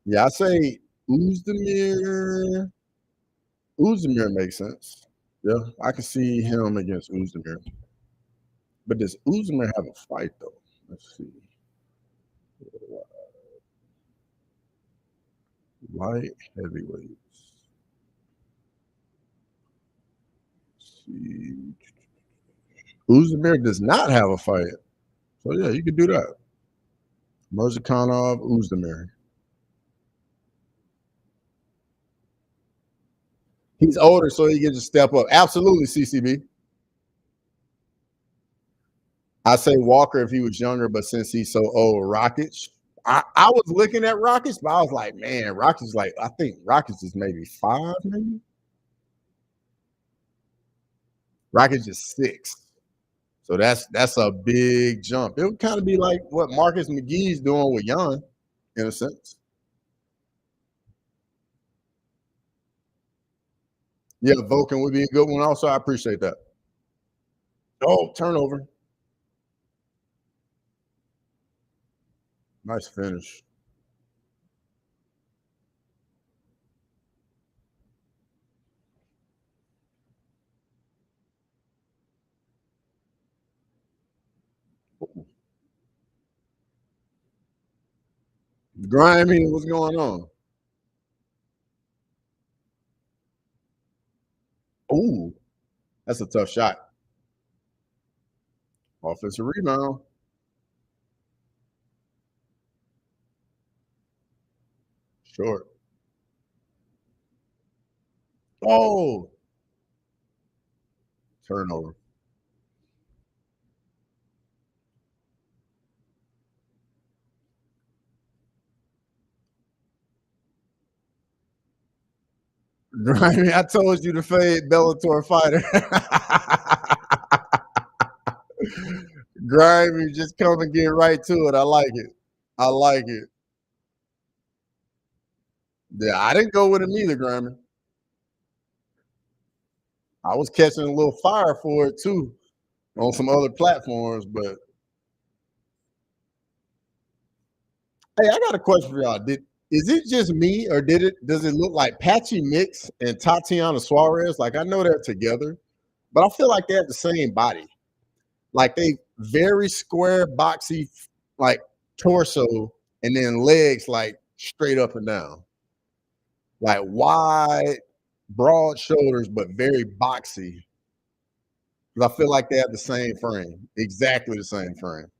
Yeah, I say Uzdemir. Uzdemir makes sense. Yeah, I can see him against Uzdemir. But does Uzdemir have a fight, though? Let's see. Light heavyweights. Let's see. Uzdemir does not have a fight. So, yeah, you could do that. Mirzakhanov, Uzdemir. He's older, so he gets to step up. Absolutely, CCB. I say Walker if he was younger, but since he's so old, Rockets. I was looking at Rockets, but I was like, man, Rockets like I think Rockets is maybe 5, maybe. Rockets is 6. So that's a big jump. It would kind of be like what Marcus McGee's doing with Jan, in a sense. Yeah, Vulcan would be a good one also. I appreciate that. Oh, turnover. Nice finish. Grimy, what's going on? Ooh, that's a tough shot. Offensive rebound. Short. Oh, turnover. Grimy, I told you to fade Bellator fighter. Grimy, just come and get right to it. I like it. I like it. Yeah, I didn't go with him either, Grimy. I was catching a little fire for it too on some other platforms, but hey, I got a question for y'all. Is it just me, or does it look like Patchy Mix and Tatiana Suarez? Like, I know they're together, but I feel like they have the same body. Like, they very square, boxy, like torso, and then legs like straight up and down, like wide, broad shoulders, but very boxy. Because I feel like they have the same frame, exactly the same frame.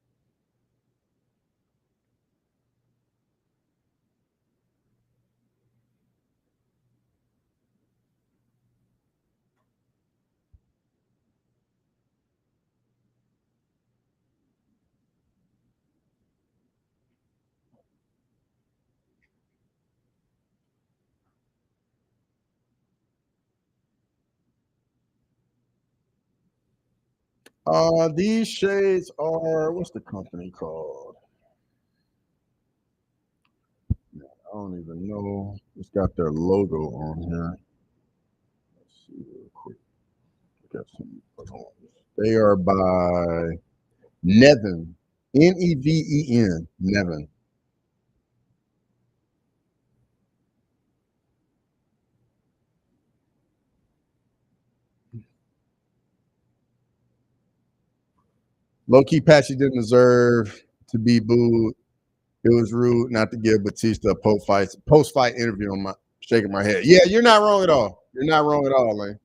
These shades are, what's the company called? I don't even know. It's got their logo on here. Let's see real quick. Got some. They are by Nevin, Neven, Nevin. Low key, Patchy didn't deserve to be booed. It was rude not to give Batista a post fight interview. On my shaking my head. Yeah, you're not wrong at all. You're not wrong at all, Lane.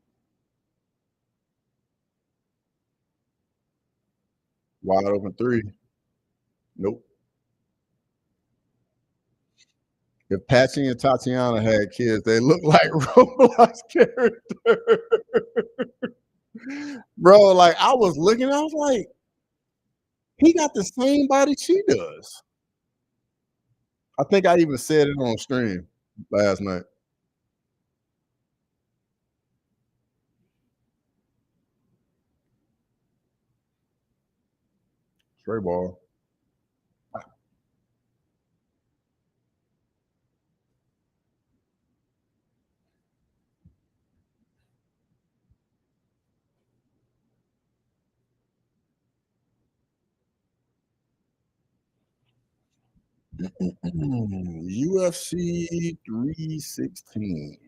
Wide open three. Nope. If Patchy and Tatiana had kids, they look like Roblox characters. Bro, like I was looking, I was like, he got the same body she does. I think I even said it on stream last night. Trey ball. UFC 316.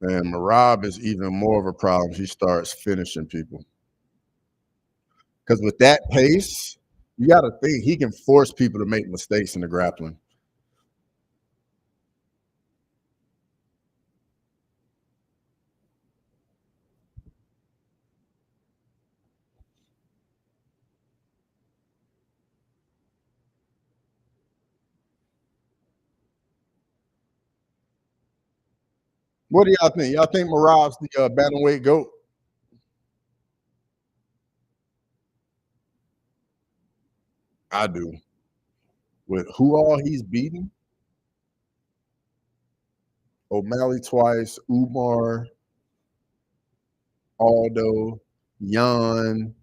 And Marab is even more of a problem. He starts finishing people. Because with that pace, you got to think he can force people to make mistakes in the grappling. What do y'all think? Y'all think Marab's the bantamweight GOAT? I do. With who all he's beaten, O'Malley twice, Umar, Aldo, Jan.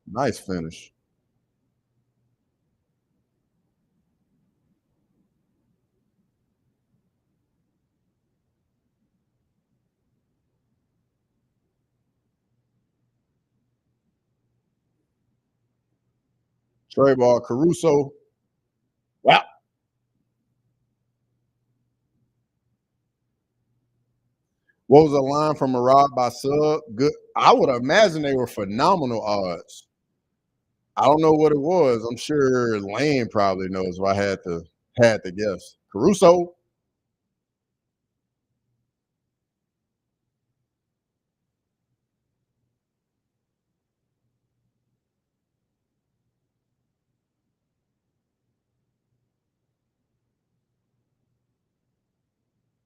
Nice finish. Trey ball, Caruso. Wow. What was the line from Marab by sub? Good. I would imagine they were phenomenal odds. I don't know what it was. I'm sure Lane probably knows. If I had to guess. Caruso.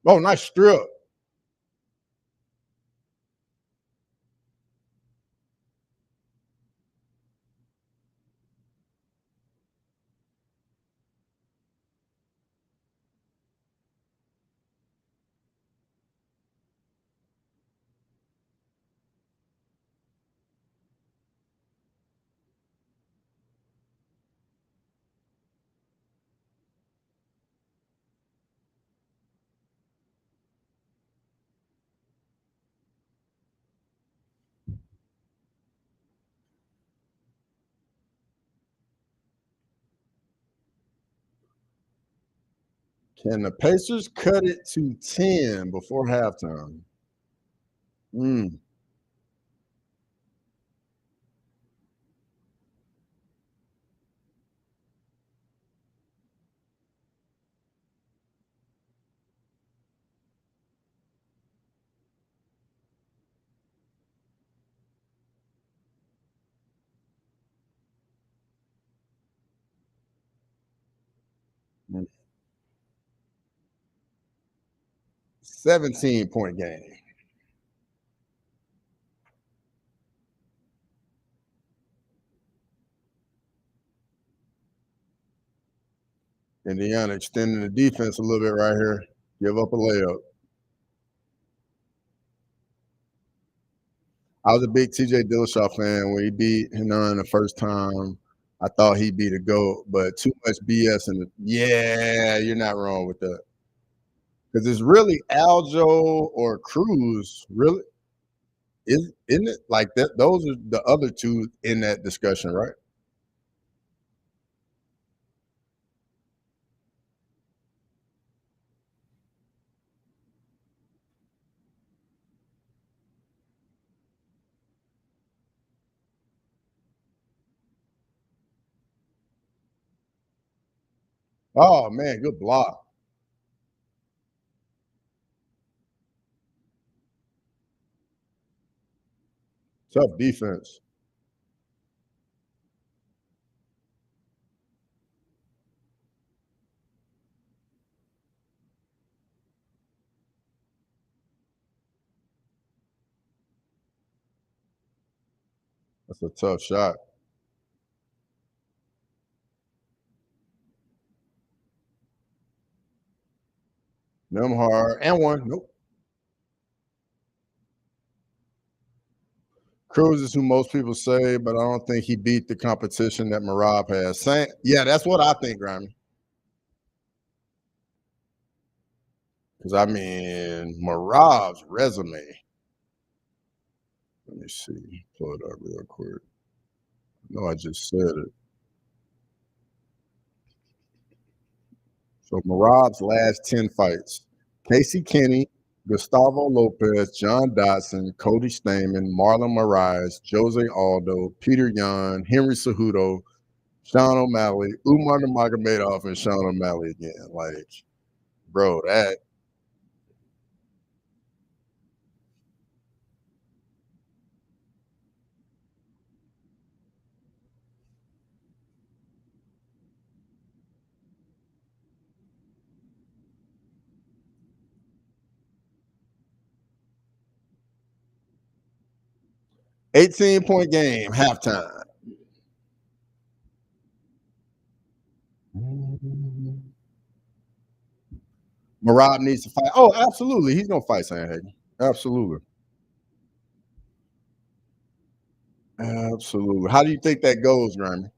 Oh, nice strip. Can the Pacers cut it to 10 before halftime? Mm, 17-point game. Indiana extending the defense a little bit right here. Give up a layup. I was a big TJ Dillashaw fan when he beat Henan the first time. I thought he'd be the GOAT, but too much BS in the yeah, you're not wrong with that. Because it's really Aljo or Cruz, really. Isn't it? Like that, those are the other two in that discussion, right? Oh man, good block. Tough defense. That's a tough shot. Nemhard and one. Nope. Cruz is who most people say, but I don't think he beat the competition that Marab has. Yeah, that's what I think, Grammy. Because I mean, Marab's resume. Let me see. Pull it up real quick. No, I just said it. So Marab's last 10 fights: Casey Kenny, Gustavo Lopez, John Dodson, Cody Stamen, Marlon Moraes, Jose Aldo, Peter Yan, Henry Cejudo, Sean O'Malley, Umar Nurmagomedov, and Sean O'Malley again. Like, bro, that 18-point game, halftime. Marab needs to fight. Oh, absolutely. He's gonna fight Sandhagen. Absolutely. Absolutely. How do you think that goes, Grammy?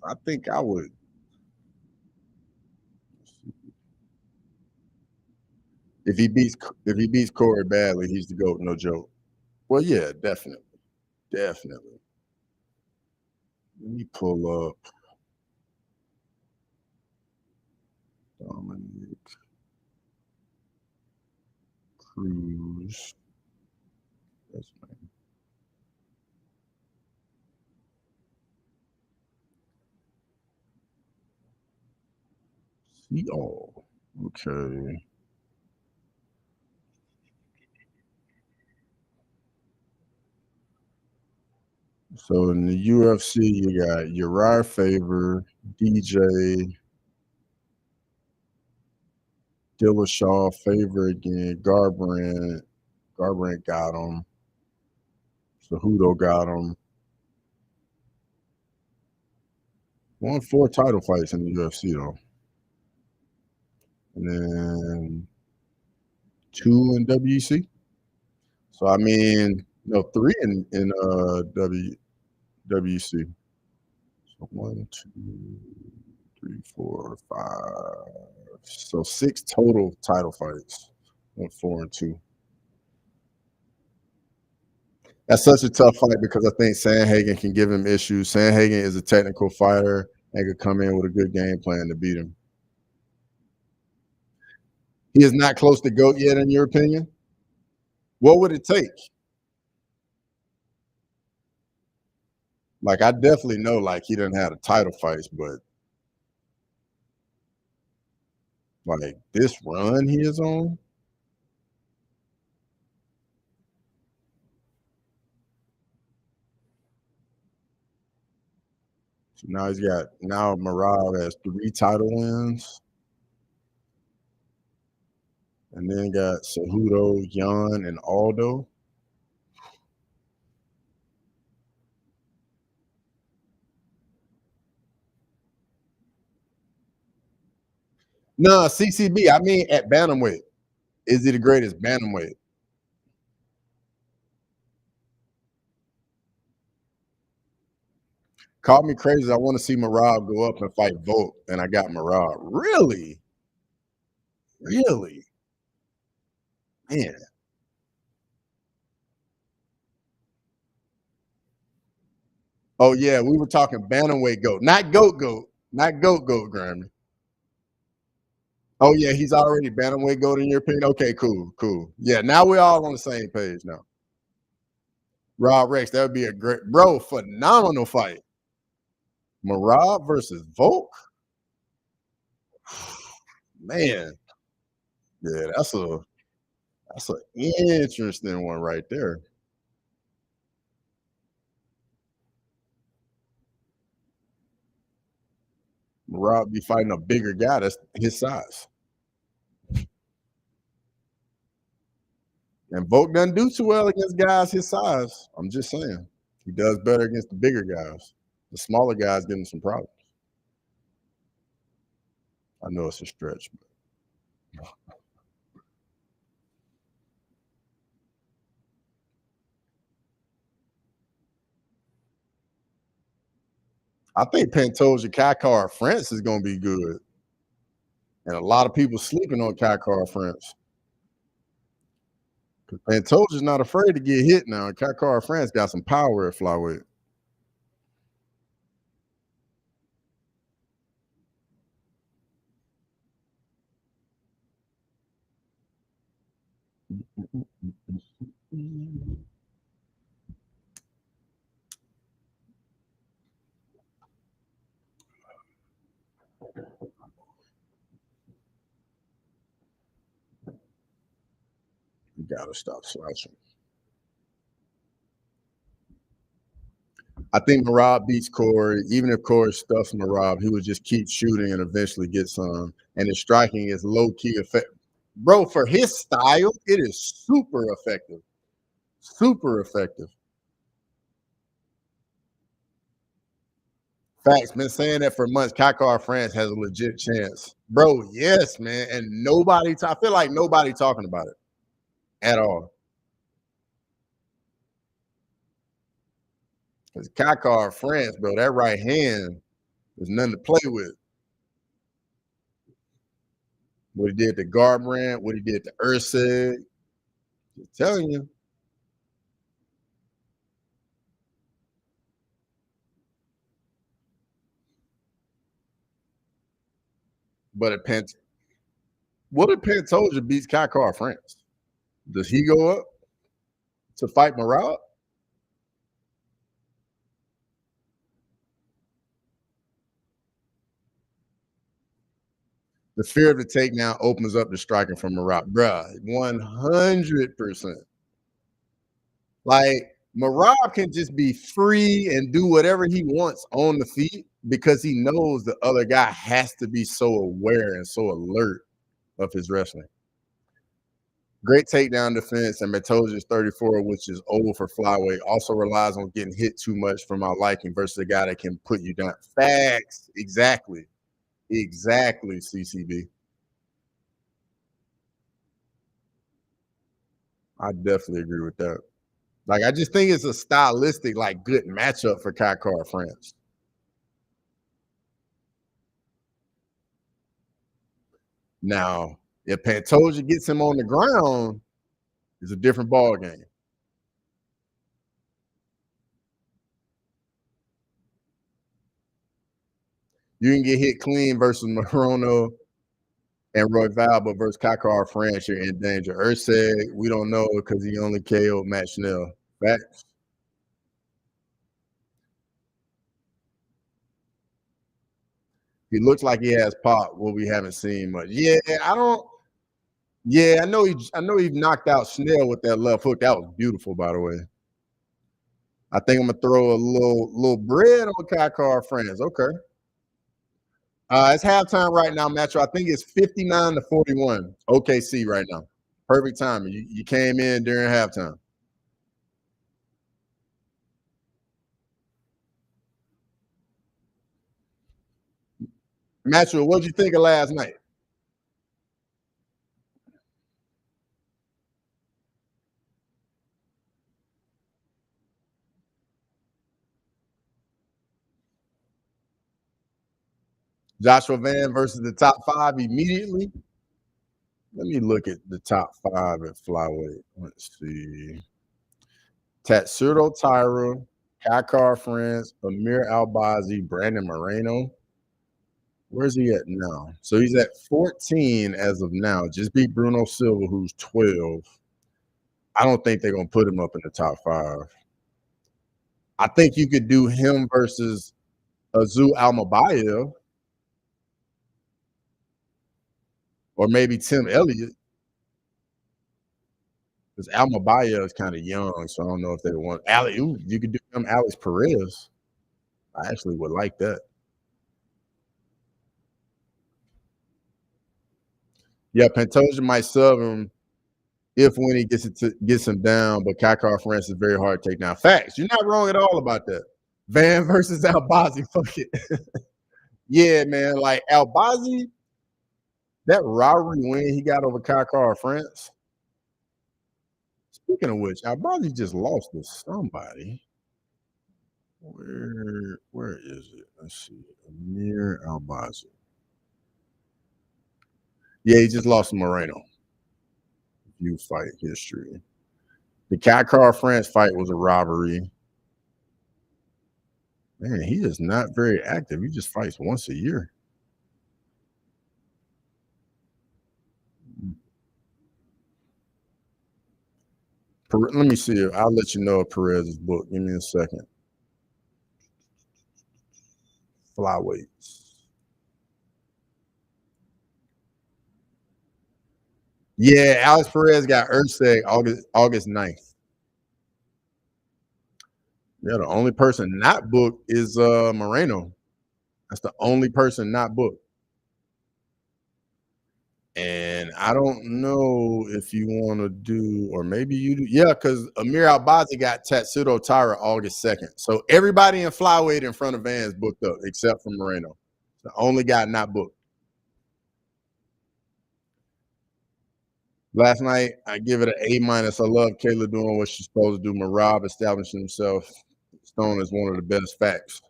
I think I would. If he beats Corey badly, he's the GOAT, no joke. Well, yeah, definitely. Definitely. Let me pull up Dominic Cruz. That's see all. Okay. So in the UFC, you got Uriah Faber, DJ, Dillashaw, Faber again, Garbrandt. Garbrandt got him. Cejudo got him. Won 4 title fights in the UFC though, and then 2 in WEC. So I mean, no, 3 in WEC. So 1, 2, 3, 4, 5. So 6 total title fights. Went 4 and 2. That's such a tough fight because I think Sandhagen can give him issues. Sandhagen is a technical fighter and could come in with a good game plan to beat him. He is not close to GOAT yet, in your opinion? What would it take? Like, I definitely know, like, he doesn't have the title fights, but like this run he is on. So now Marab has 3 title wins. And then got Cejudo, Yan, and Aldo. No, CCB. I mean, at bantamweight. Is he the greatest bantamweight? Call me crazy. I want to see Marab go up and fight Volk, and I got Marab. Really? Really? Man. Oh, yeah. We were talking bantamweight GOAT. Not GOAT. Not GOAT, Grammy. Oh, yeah. He's already bantamweight GOAT in your opinion? Okay, cool. Yeah, now we're all on the same page now. Rob Rex, that would be a great, phenomenal fight. Marab versus Volk? Man. Yeah, that's an interesting one right there. Marab be fighting a bigger guy that's his size. And Volk doesn't do too well against guys his size. I'm just saying. He does better against the bigger guys. The smaller guys give him some problems. I know it's a stretch, but I think Pantoja Kakar France is going to be good. And a lot of people sleeping on Kakar France. Pantoja's not afraid to get hit now. Kakar France got some power at flyweight. You gotta stop slouching. I think Marab beats Corey. Even if Corey stuffs Marab, he would just keep shooting and eventually get some. And his striking is low key effective. Bro, for his style, it is super effective. Super effective. Facts, been saying that for months. Kakar France has a legit chance. Bro, yes, man. And I feel like nobody talking about it at all. Because Kakar France, bro, that right hand is nothing to play with. What he did to Garbrandt, what he did to Ursig. Just telling you. But what if Pantoja beats Kakar France? Does he go up to fight Marab? The fear of the takedown opens up the striking from Marab. Bruh, 100%. Like, Marab can just be free and do whatever he wants on the feet because he knows the other guy has to be so aware and so alert of his wrestling. Great takedown defense, and Metoja's 34, which is old for flyweight, also relies on getting hit too much for my liking versus a guy that can put you down. Facts. Exactly. Exactly, CCB. I definitely agree with that. Like, I just think it's a stylistic, like, good matchup for Kai France. Now, if Pantoja gets him on the ground, it's a different ball game. You can get hit clean versus Morono and Roy Val, but versus Kai France, you're in danger. Ursay, we don't know because he only KO'd Matt Schnell. Facts. He looks like he has pop. What we haven't seen much. Yeah, I don't. Yeah, I know he knocked out Schnell with that left hook. That was beautiful, by the way. I think I'm gonna throw a little bread on Kai France. Okay. It's halftime right now, Metro. I think it's 59-41. OKC right now. Perfect timing. You came in during halftime. Metro, what'd you think of last night? Joshua Van versus the top five immediately. Let me look at the top five at flyweight. Let's see. Tatsuro Tyra, Kai France, Amir Albazi, Brandon Moreno. Where's he at now? So he's at 14 as of now. Just beat Bruno Silva, who's 12. I don't think they're gonna put him up in the top five. I think you could do him versus Azu Almabayev, or maybe Tim Elliott, because Almabayev is kind of young, so I don't know if they want Ali. Ooh, you could do him Alex Perez. I actually would like that. Yeah, Pantoja might sub him if when he gets him down, but Kai France is very hard to take down. Facts. You're not wrong at all about that. Van versus Albazi. Fuck it. Yeah, man. Like Albazi, that robbery win he got over Kai France. Speaking of which, Albazi just lost to somebody. Where is it? Let's see. Amir Albazi. Yeah, he just lost to Moreno. You fight history. The Kai France fight was a robbery. Man, he is not very active. He just fights once a year. Let me see. I'll let you know if Perez is booked. Give me a second. Flyweights. Yeah, Alex Perez got Ursay August 9th. Yeah, the only person not booked is Moreno. That's the only person not booked. And I don't know if you want to do, or maybe you do. Yeah, because Amir Albazi got Tatsuro Taira August 2nd. So everybody in flyweight in front of Van's booked up except for Moreno. The only guy not booked. Last night, I give it an A-. I love Kayla doing what she's supposed to do. Marab establishing himself. Stone is one of the best. Facts.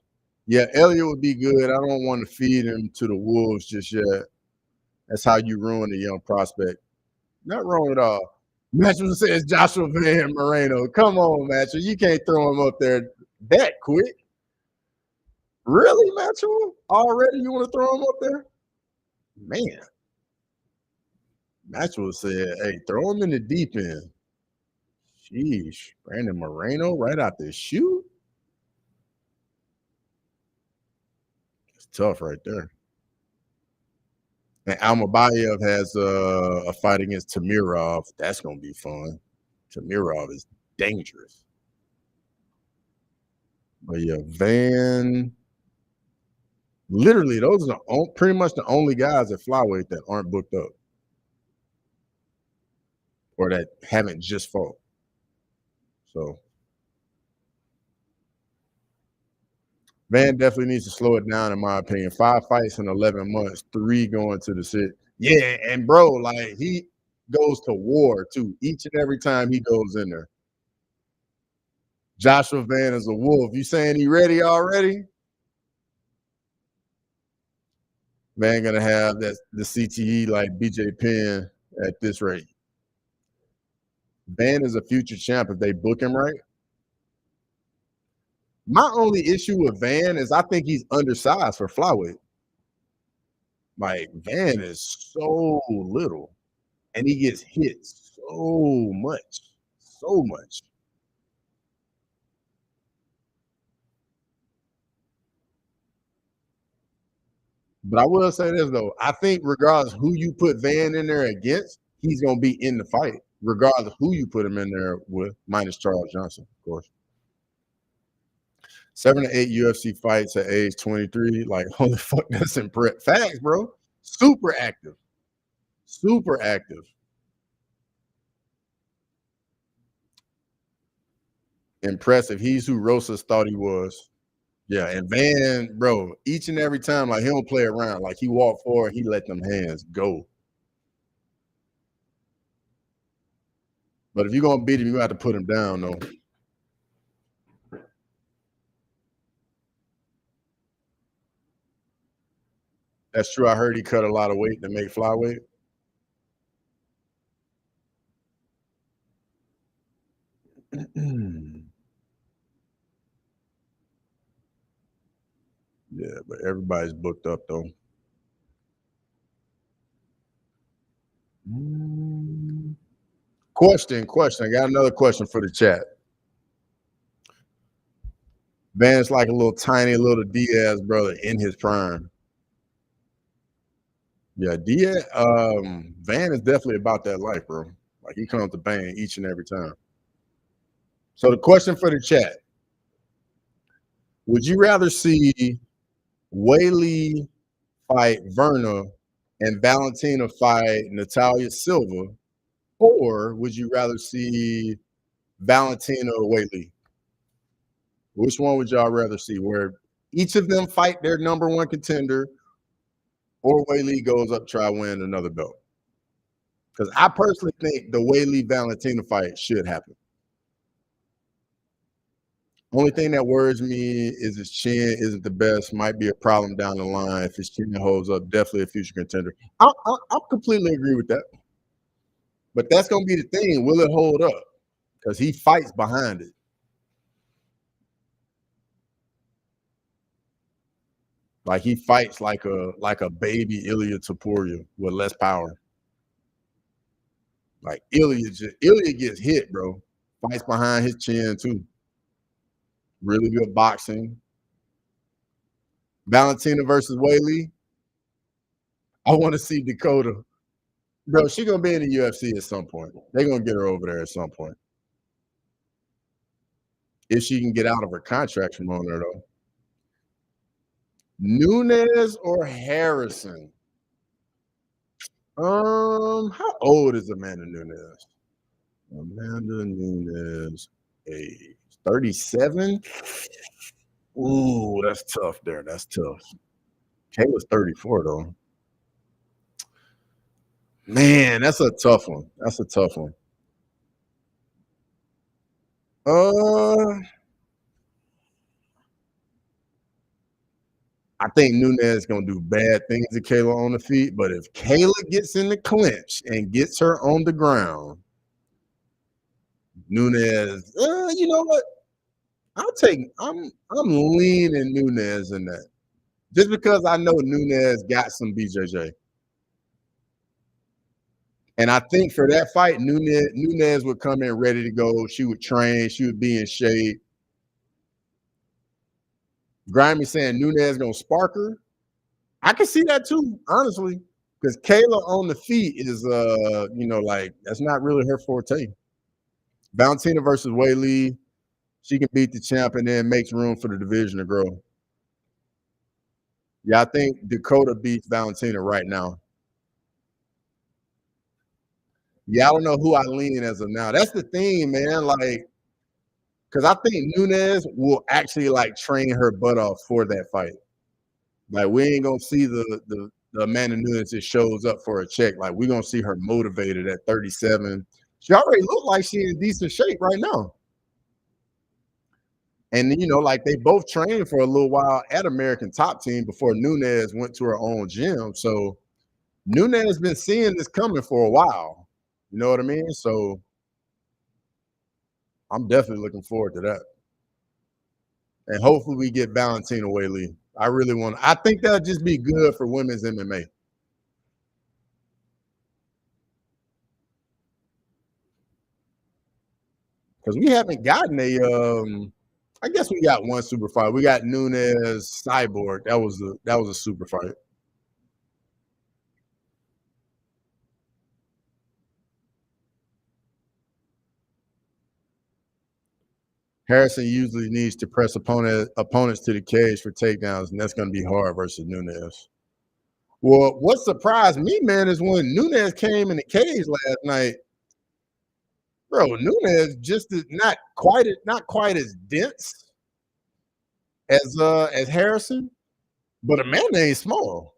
Yeah, Elliott would be good. I don't want to feed him to the wolves just yet. That's how you ruin a young prospect. Not wrong at all. Matchman says Joshua Van Moreno. Come on, Matchman. You can't throw him up there that quick. Really, Matchman? Already you want to throw him up there? Man. Matchman said, hey, throw him in the deep end. Sheesh. Brandon Moreno right out the shoot? It's tough right there. And Almabayev has a fight against Tamirov. That's going to be fun. Tamirov is dangerous. But yeah, Van. Literally, those are pretty much the only guys at flyweight that aren't booked up or that haven't just fought. So Van definitely needs to slow it down, in my opinion. 5 fights in 11 months, 3 going to the sit. Yeah, and bro, like he goes to war too. Each and every time he goes in there. Joshua Van is a wolf. You saying he ready already? Van gonna have that the CTE like BJ Penn at this rate. Van is a future champ if they book him right. My only issue with Van is I think he's undersized for flyweight. Like Van is so little, and he gets hit so much, so much. But I will say this though, I think regardless who you put Van in there against, he's gonna be in the fight, regardless who you put him in there with, minus Charles Johnson, of course. 7 to 8 UFC fights at age 23. Like, holy fuck, that's impressive. Facts, bro. Super active. Super active. Impressive. He's who Rosas thought he was. Yeah, and Van, bro, each and every time, like he don't play around. Like he walked forward, he let them hands go. But if you're gonna beat him, you're gonna have to put him down, though. That's true. I heard he cut a lot of weight to make flyweight. Yeah, but everybody's booked up though. Question. I got another question for the chat. Van's like a little tiny little Diaz brother in his prime. Yeah, Diaz, Van is definitely about that life, bro. Like he comes to bang each and every time. So the question for the chat: would you rather see Whaley fight Verna and Valentina fight Natalia Silva, or would you rather see Valentina or Whaley? Which one would y'all rather see? Where each of them fight their number one contender, or Whaley goes up try win another belt? Because I personally think the Whaley Valentina fight should happen. Only thing that worries me is his chin isn't the best. Might be a problem down the line. If his chin holds up, definitely a future contender. I completely agree with that. But that's going to be the thing. Will it hold up? Because he fights behind it. Like he fights like a baby Ilya Taporia with less power. Like Ilya gets hit, bro. Fights behind his chin too. Really good boxing. Valentina versus Whaley. I want to see Dakota. Bro, she gonna be in the UFC at some point. They're gonna get her over there at some point. If she can get out of her contract from on her though. Nunes or Harrison? How old is Amanda Nunes? Amanda Nunes, age 37. Ooh, that's tough there. That's tough. Kayla's 34 though. Man, that's a tough one. That's a tough one. Uh, I think Nunes is gonna do bad things to Kayla on the feet, but if Kayla gets in the clinch and gets her on the ground, Nunes, you know what? I'm leaning Nunes in that. Just because I know Nunes got some BJJ. And I think for that fight, Nunes would come in ready to go. She would train, she would be in shape. Grimy saying Nunes gonna spark her. I can see that too, honestly. Because Kayla on the feet is like that's not really her forte. Valentina versus Whaley. She can beat the champ and then makes room for the division to grow. Yeah, I think Dakota beats Valentina right now. Yeah, I don't know who I lean as of now. That's the thing, man. Like, because I think Nunes will actually like train her butt off for that fight. Like, we ain't gonna see the Amanda Nunes that shows up for a check. Like, we're gonna see her motivated at 37. She already looked like she's in decent shape right now. And like they both trained for a little while at American Top Team before Nunes went to her own gym. So Nunes has been seeing this coming for a while. You know what I mean? So I'm definitely looking forward to that. And hopefully we get Valentina Whaley. I think that'll just be good for women's MMA. Because we haven't gotten I guess we got one super fight. We got Nunes Cyborg. That was a super fight. Harrison usually needs to press opponents to the cage for takedowns, and that's going to be hard versus Nunes. Well, what surprised me, man, is when Nunes came in the cage last night. Bro, Nunes just is not quite as dense as Harrison, but Amanda ain't small.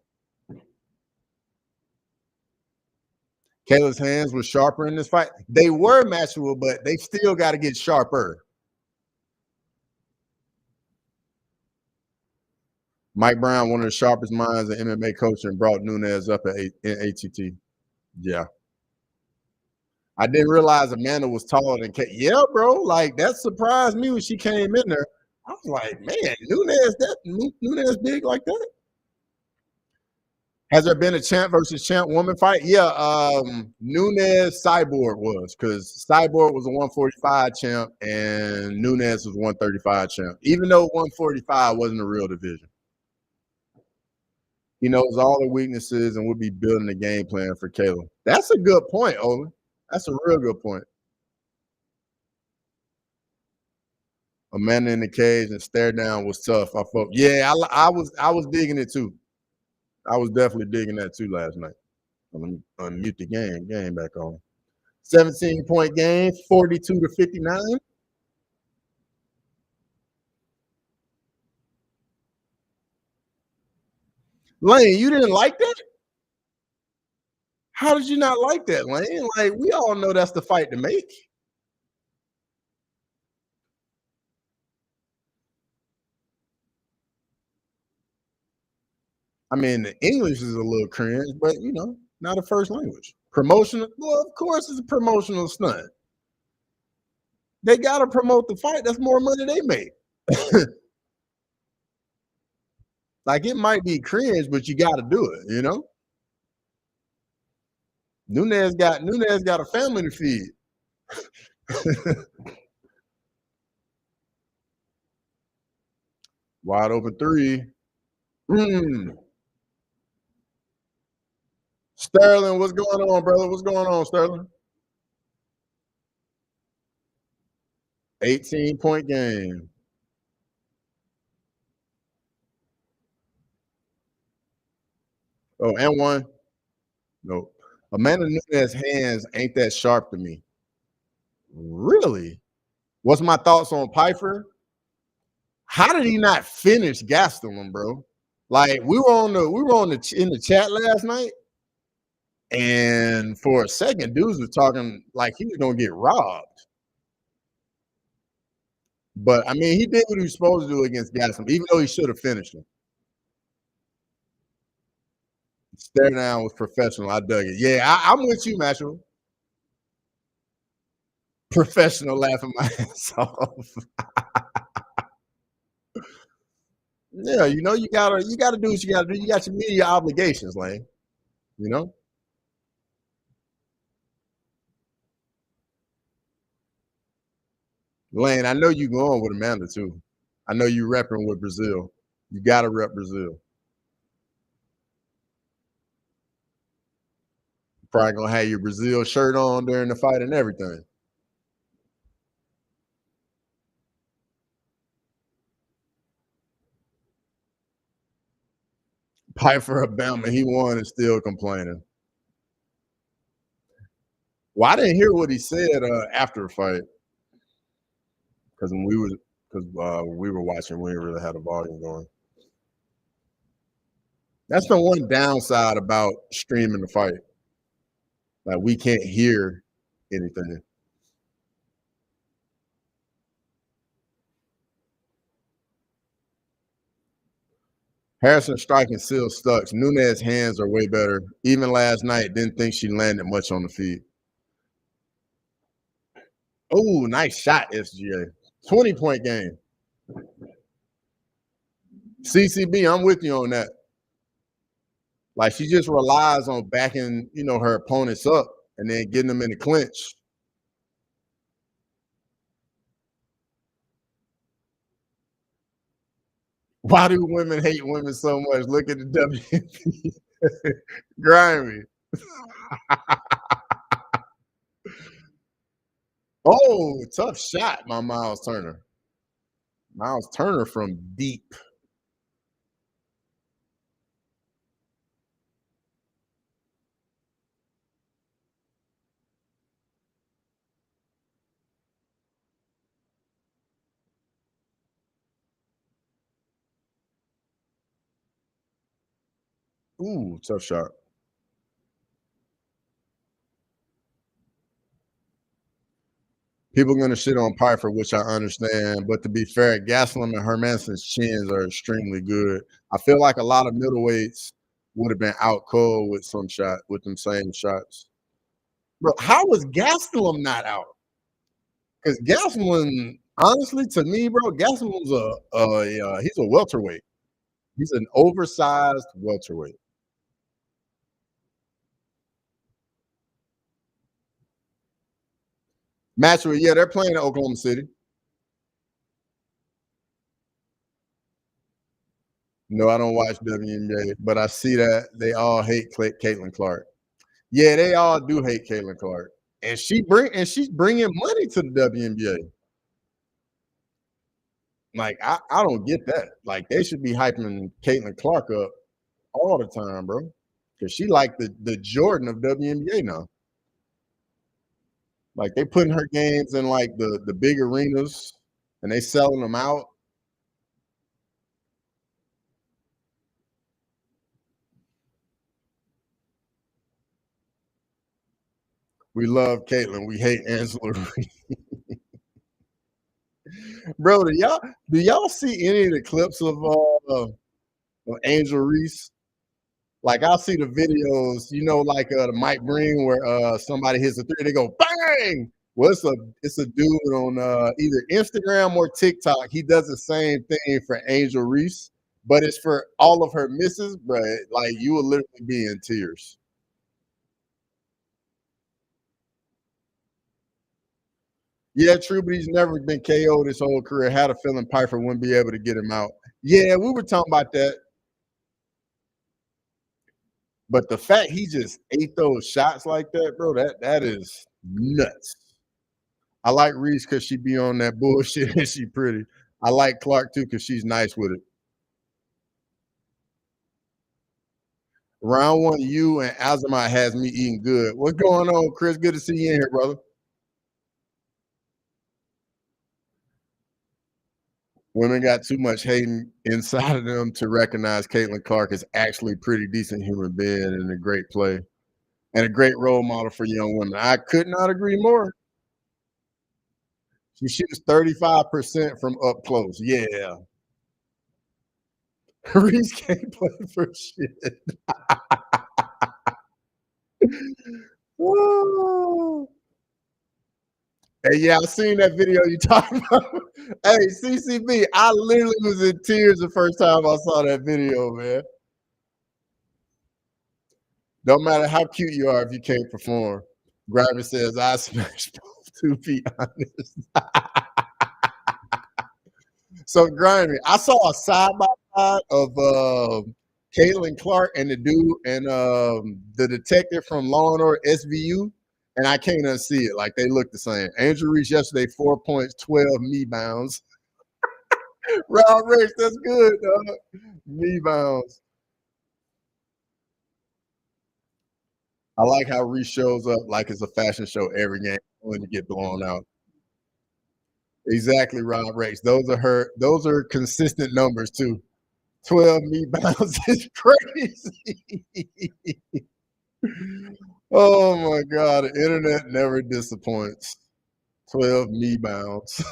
Kayla's hands were sharper in this fight. They were matchable, but they still got to get sharper. Mike Brown, one of the sharpest minds in MMA coaching, brought Nunes up in ATT. Yeah. I didn't realize Amanda was taller than Kate. Yeah, bro. Like, that surprised me when she came in there. I was like, man, Nunes big like that? Has there been a champ versus champ woman fight? Yeah, Nunes Cyborg was, because Cyborg was a 145 champ and Nunes was 135 champ, even though 145 wasn't a real division. He knows all the weaknesses and would be building a game plan for Kayla. That's a good point, Olin. That's a real good point. Amanda in the cage and stare down was tough. I felt, yeah, I was digging it too. I was definitely digging that too last night. Let me unmute the game back on. 17-point game, 42-59. Lane, you didn't like that? How did you not like that, Lane? Like, we all know that's the fight to make. I mean, the English is a little cringe, but not a first language. Promotional, well, of course, it's a promotional stunt. They gotta promote the fight. That's more money they make. Like, it might be cringe, but you got to do it. Nunes got a family to feed. Wide open three. Sterling, what's going on, brother? What's going on, Sterling? 18-point game. Oh, and one. Nope. Amanda Nunes' hands ain't that sharp to me. Really? What's my thoughts on Piper? How did he not finish Gastelum, bro? Like, we were in the chat last night, and for a second, dudes were talking like he was gonna get robbed. But I mean, he did what he was supposed to do against Gastelum, even though he should have finished him. Stare down was professional. I dug it. Yeah, I'm with you, Matthew. Professional, laughing my ass off. Yeah, you gotta do what you gotta do. You got your media obligations, Lane. You know, Lane. I know you going with Amanda too. I know you repping with Brazil. You gotta rep Brazil. Probably gonna have your Brazil shirt on during the fight and everything. Piper Obama, he won and still complaining. Well, I didn't hear what he said after the fight because we were watching, we really had a volume going. That's the one downside about streaming the fight. Like we can't hear anything. Harrison striking still stuck. Nunez's hands are way better. Even last night, didn't think she landed much on the feet. Oh, nice shot, SGA. 20-point game. CCB, I'm with you on that. Like she just relies on backing, her opponents up and then getting them in the clinch. Why do women hate women so much? Look at the WNBA. Grimy. Oh, tough shot by Miles Turner. Miles Turner from deep. Ooh, tough shot. People are going to shit on Piper, which I understand. But to be fair, Gastelum and Hermansson's chins are extremely good. I feel like a lot of middleweights would have been out cold with them same shots. Bro, how was Gastelum not out? Because Gastelum, honestly, to me, bro, Gastelum's he's a welterweight. He's an oversized welterweight. Matchweight, yeah, they're playing in Oklahoma City. No, I don't watch WNBA, but I see that they all hate Caitlin Clark. Yeah, they all do hate Caitlin Clark, and she's bringing money to the WNBA. Like I don't get that. Like they should be hyping Caitlin Clark up all the time, bro, because she like the Jordan of WNBA now. Like they putting her games in like the big arenas, and they selling them out. We love Caitlin. We hate Angela. Bro, do y'all see any of the clips of Angel Reese? Like I'll see the videos, like the Mike Breen where somebody hits a three, they go bang. Well, it's a dude on either Instagram or TikTok. He does the same thing for Angel Reese, but it's for all of her misses. But like you will literally be in tears. Yeah, true, but he's never been KO'd his whole career. Had a feeling Piper wouldn't be able to get him out. Yeah, we were talking about that. But the fact he just ate those shots like that, bro, that is nuts. I like Reese because she be on that bullshit and she pretty. I like Clark too because she's nice with it. Round one, you and Azamat has me eating good. What's going on, Chris? Good to see you in here, brother. Women got too much hating inside of them to recognize Caitlin Clark is actually a pretty decent human being and a great play and a great role model for young women. I could not agree more. She shoots 35% from up close. Yeah. Reese can't play for shit. Hey, yeah, I seen that video you talking about. Hey, CCB, I literally was in tears the first time I saw that video, man. Don't matter how cute you are if you can't perform. Gravity says, I smash both, to be honest. So, Grimy, I saw a side by side of Caitlin Clark and the dude and the detective from Law and Order SVU, and I can't unsee it. Like they look the same. Angel Reese yesterday, 4 points, 12 knee bounds. Round race, that's good, dog. Knee bounds. I like how Reese shows up like it's a fashion show every game, only to get blown out. Exactly, Rob Rex. Those are consistent numbers too. 12 meat bounds is crazy. Oh my God, the internet never disappoints. 12 knee bounds.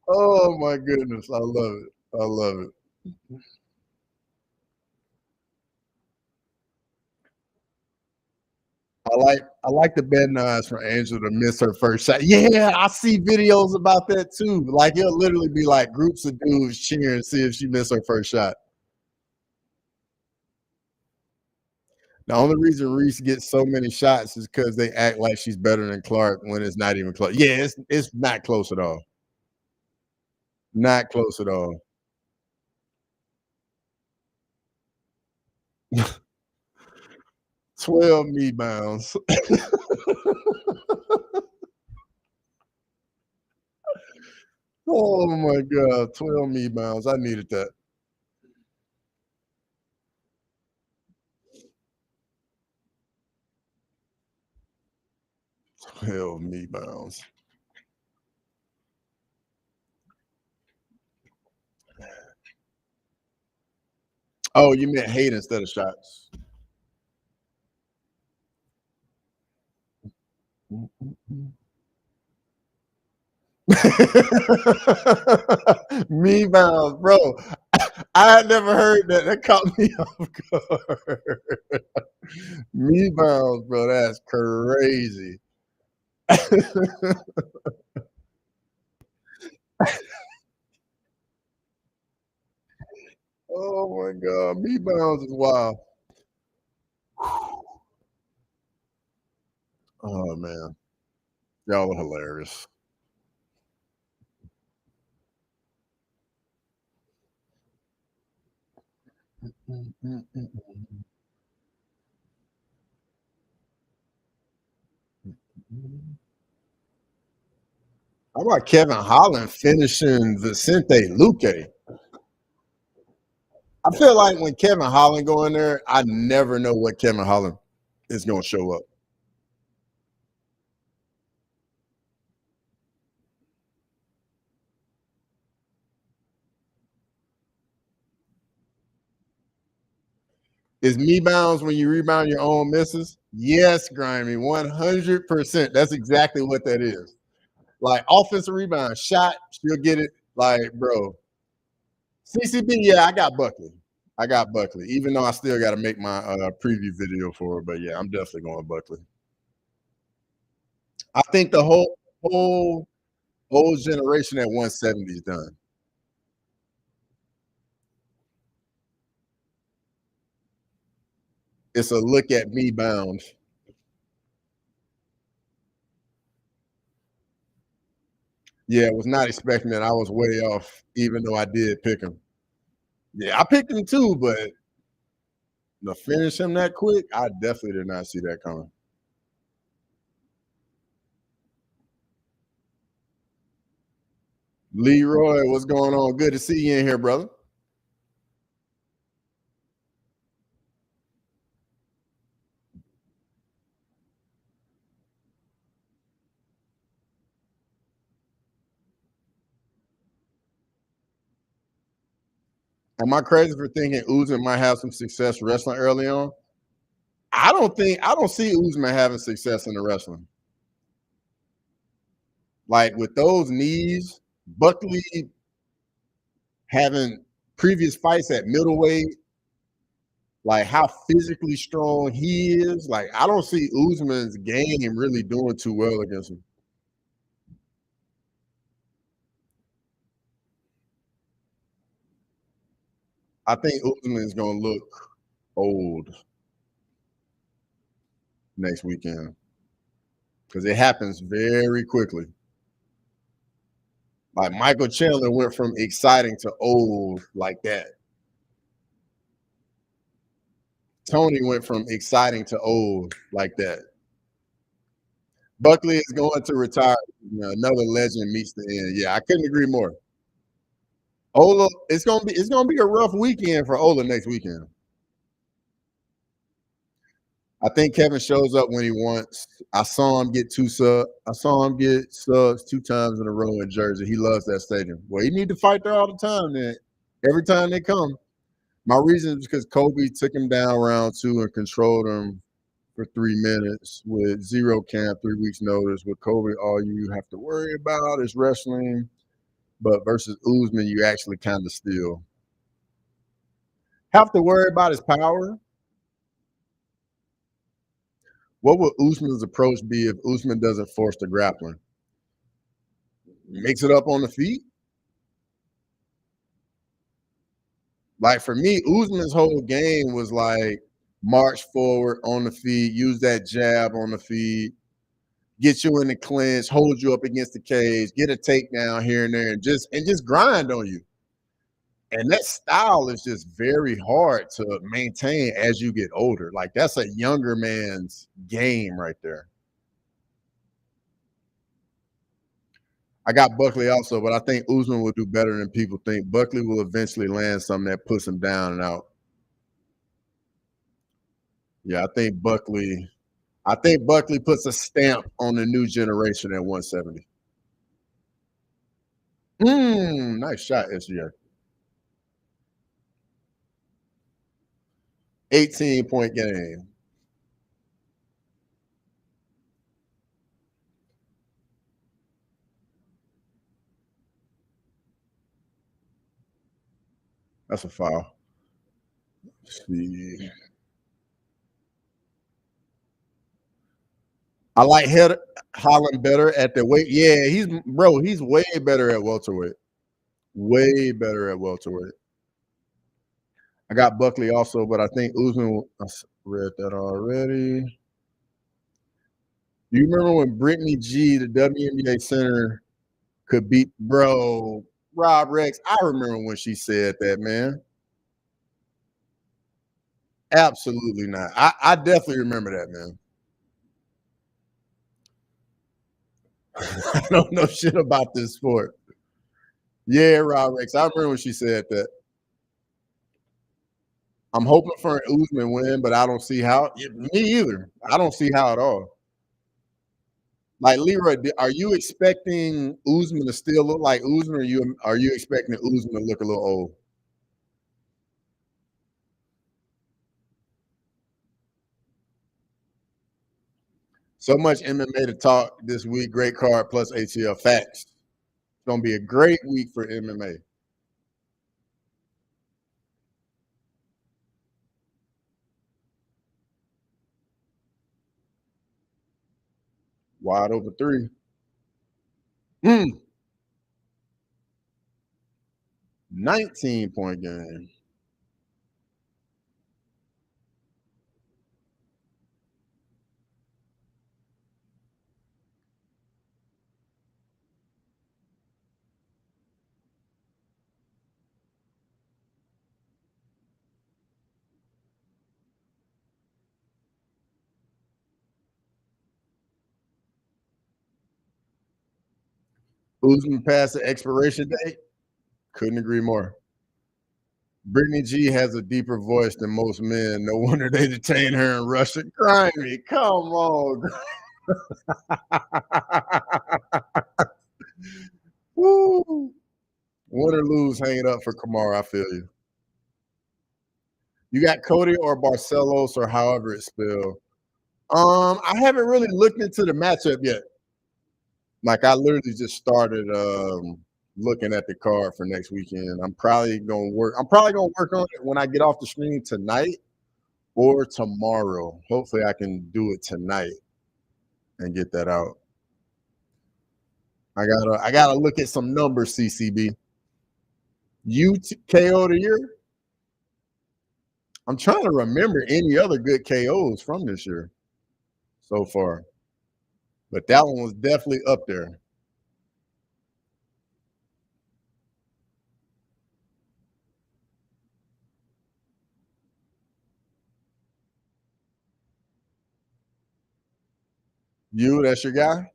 Oh my goodness, I love it. I love it. I like the bed knives for Angel to miss her first shot. Yeah, I see videos about that too. Like it'll literally be like groups of dudes cheering to see if she missed her first shot. The only reason Reese gets so many shots is because they act like she's better than Clark when it's not even close. Yeah, it's not close at all. Not close at all. 12 knee bounds. Oh my God, 12 knee bounds. I needed that. 12 knee bounds. Oh, you meant hate instead of shots. Me bounds, bro. I had never heard that. That caught me off guard. Me bounds, bro. That's crazy. Oh my God. Me bounds is wild. Oh man. Y'all are hilarious. How about Kevin Holland finishing Vicente Luque? I feel like when Kevin Holland go in there, I never know what Kevin Holland is going to show up. Is me bounds when you rebound your own misses? Yes, Grimy, 100%. That's exactly what that is. Like offensive rebound, shot, she'll get it. Like, bro, CCB, yeah, I got Buckley. I got Buckley, even though I still got to make my preview video for it. But yeah, I'm definitely going Buckley. I think the whole old generation at 170 is done. It's a look at me bound. Yeah, I was not expecting that. I was way off, even though I did pick him. Yeah, I picked him too, but to finish him that quick, I definitely did not see that coming. Leroy, what's going on? Good to see you in here, brother. Am I crazy for thinking Usman might have some success wrestling early on? I don't see Usman having success in the wrestling. Like with those knees, Buckley having previous fights at middleweight, like how physically strong he is. Like I don't see Usman's game really doing too well against him. I think Usman is going to look old next weekend because it happens very quickly. Like Michael Chandler went from exciting to old like that. Tony went from exciting to old like that. Buckley is going to retire. You know, another legend meets the end. Yeah, I couldn't agree more. Ola, it's gonna be a rough weekend for Ola next weekend. I think Kevin shows up when he wants. I saw him get subs 2 times in a row in Jersey. He loves that stadium. Well, he need to fight there all the time. Then every time they come. My reason is because Kobe took him down round 2 and controlled him for 3 minutes with 0 camp, 3 weeks notice. With Kobe, all you have to worry about is wrestling. But versus Usman, you actually kind of still have to worry about his power. What would Usman's approach be if Usman doesn't force the grappling? Mix it up on the feet? Like for me, Usman's whole game was like march forward on the feet, use that jab on the feet, get you in the clinch, hold you up against the cage, get a takedown here and there, and just grind on you. And that style is just very hard to maintain as you get older. Like that's a younger man's game right there. I got Buckley also, but I think Usman will do better than people think. Buckley will eventually land something that puts him down and out. Yeah, I think Buckley puts a stamp on the new generation at 170. Nice shot, SGA. 18-point game. That's a foul. Let's see. I like Holland better at the weight. Yeah, he's way better at welterweight. Way better at welterweight. I got Buckley also, but I think Usman. I read that already. Do you remember when Brittany G, the WNBA center, could beat Rob Rex? I remember when she said that, man. Absolutely not. I definitely remember that, man. I don't know shit about this sport. Yeah, Rob Rex. I remember when she said that. I'm hoping for an Usman win, but I don't see how. Me either. I don't see how at all. Like Leroy, are you expecting Usman to still look like Usman, or are you expecting Usman to look a little old? So much MMA to talk this week. Great card plus ATL facts. It's gonna be a great week for MMA. Wide over 3. 19-point game. Usman past the expiration date. Couldn't agree more. Brittany G has a deeper voice than most men. No wonder they detain her in Russia. Grimy, come on. Woo. Win or lose, hang it up for Kamara. I feel you. You got Cody or Barcelos or however it's spelled. I haven't really looked into the matchup yet. Like I literally just started looking at the card for next weekend. I'm probably gonna work on it when I get off the screen tonight or tomorrow. Hopefully I can do it tonight and get that out. I gotta look at some numbers, CCB. You KO the year? I'm trying to remember any other good KOs from this year so far. But that one was definitely up there. That's your guy?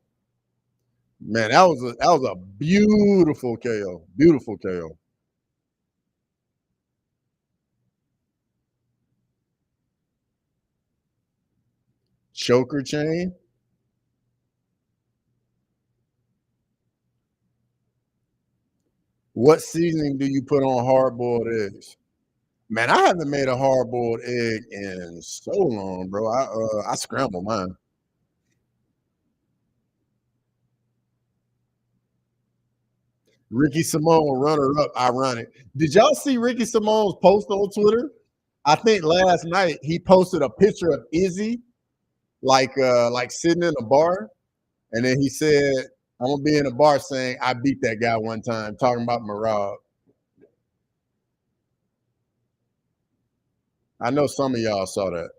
Man, that was a beautiful KO. Beautiful KO. choker chain. What seasoning do you put on hard-boiled eggs? Man, I haven't made a hard-boiled egg in so long, bro. I scramble mine. Ricky Simone, runner-up, ironic. Did y'all see Ricky Simone's post on Twitter? I think last night he posted a picture of Izzy, like sitting in a bar, and then he said, "I'm gonna be in a bar saying I beat that guy one time," talking about Marab. I know some of y'all saw that.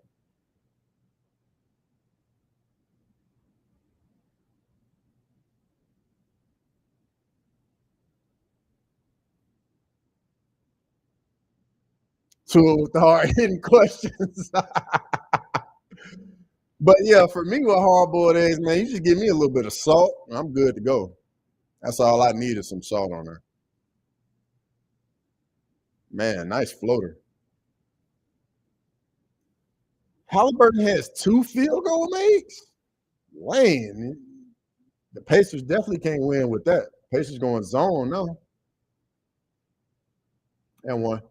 Two with the hard hitting questions. But yeah, for me with hard-boiled eggs, man, you just give me a little bit of salt, and I'm good to go. That's all I need is some salt on there. Man, nice floater. Halliburton has 2 field goal makes. Lame. The Pacers definitely can't win with that. Pacers going zone now. And one.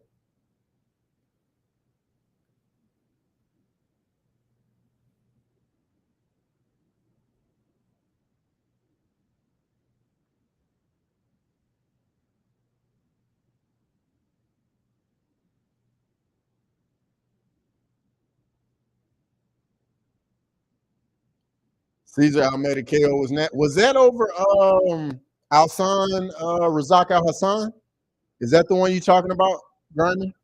Caesar Almeida KO was that over Alsan Razak Al Hassan? Is that the one you talking about, Grimy?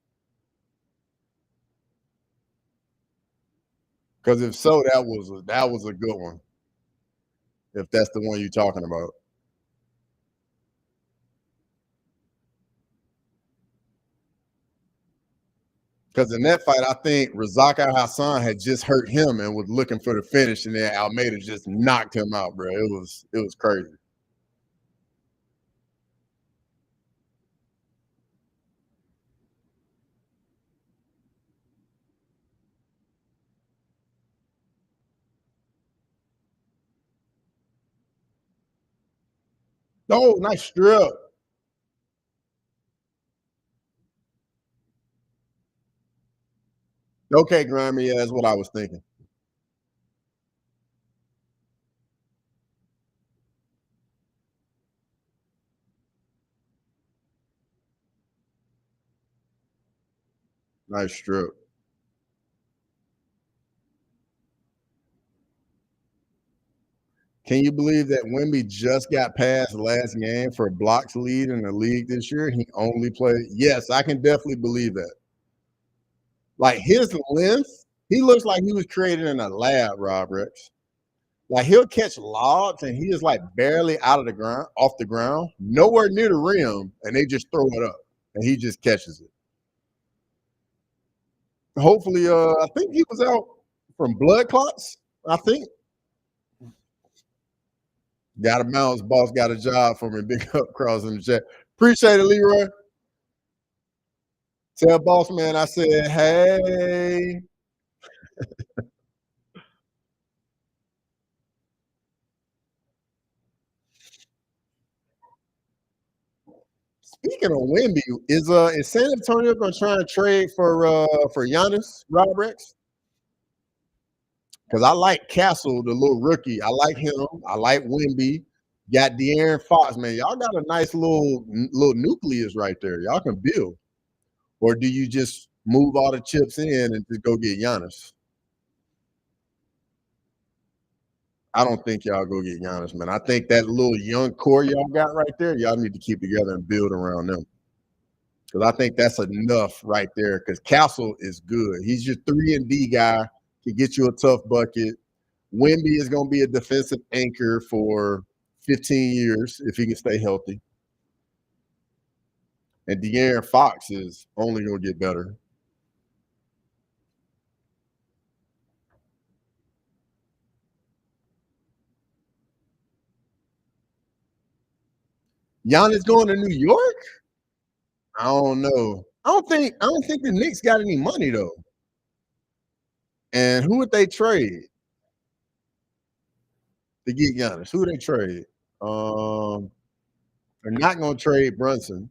Because if so, that was a good one. If that's the one you're talking about. Because in that fight, I think Razak Al Hassan had just hurt him and was looking for the finish, and then Almeida just knocked him out, bro. It was crazy. Oh, nice strip. Okay, Grimy, yeah, that's what I was thinking. Nice strip. Can you believe that Wemby just got past last game for blocks lead in the league this year? He only played. Yes, I can definitely believe that. Like his length, he looks like he was created in a lab, Rob Rex. Like he'll catch lobs and he is like barely out of the ground, off the ground, nowhere near the rim, and they just throw it up and he just catches it. Hopefully, I think he was out from blood clots. I think. Got a bounce, boss got a job for me. Big up cross in the chat. Appreciate it, Leroy. Tell boss man I said, hey. Speaking of Wemby, is San Antonio gonna try and trade for Giannis, Rob Rex? Because I like Castle, the little rookie. I like him. I like Wemby. Got De'Aaron Fox, man. Y'all got a nice little nucleus right there. Y'all can build. Or do you just move all the chips in and just go get Giannis? I don't think y'all go get Giannis, man. I think that little young core y'all got right there, y'all need to keep together and build around them. Because I think that's enough right there. Because Castle is good. He's your 3-and-D guy. He get you a tough bucket. Wemby is going to be a defensive anchor for 15 years if he can stay healthy. And De'Aaron Fox is only going to get better. Giannis going to New York? I don't know. I don't think the Knicks got any money though. And who would they trade? to get Giannis? Who they trade? They're not going to trade Brunson.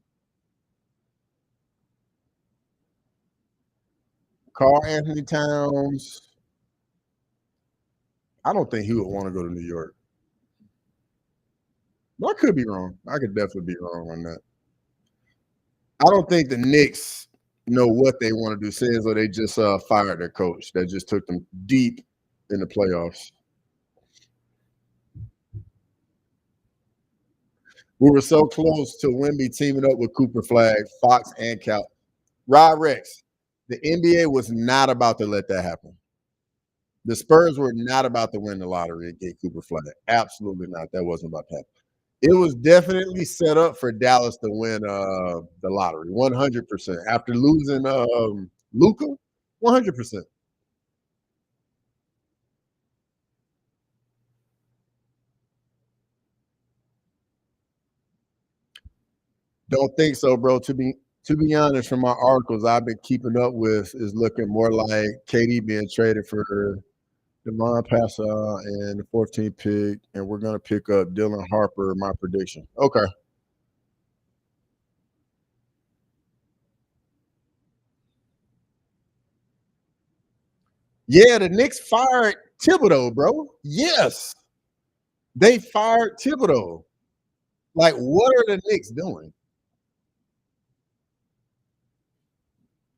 Carl Anthony Towns. I don't think he would want to go to New York. But I could be wrong. I could definitely be wrong on that. I don't think the Knicks know what they want to do. Says or they just fired their coach that just took them deep in the playoffs. We were so close to Wemby teaming up with Cooper Flag, Fox, and Cal. Rod Rex. The NBA was not about to let that happen. The Spurs were not about to win the lottery and get Cooper Flag. Absolutely not. That wasn't about to happen. It was definitely set up for Dallas to win the lottery, 100%. After losing Luka, 100%. Don't think so, bro. To be honest, from my articles I've been keeping up with, is looking more like KD being traded for Devon Passa and the 14th pick, and we're gonna pick up Dylan Harper. My prediction. Okay. Yeah, the Knicks fired Thibodeau, bro. Yes, they fired Thibodeau. Like, what are the Knicks doing?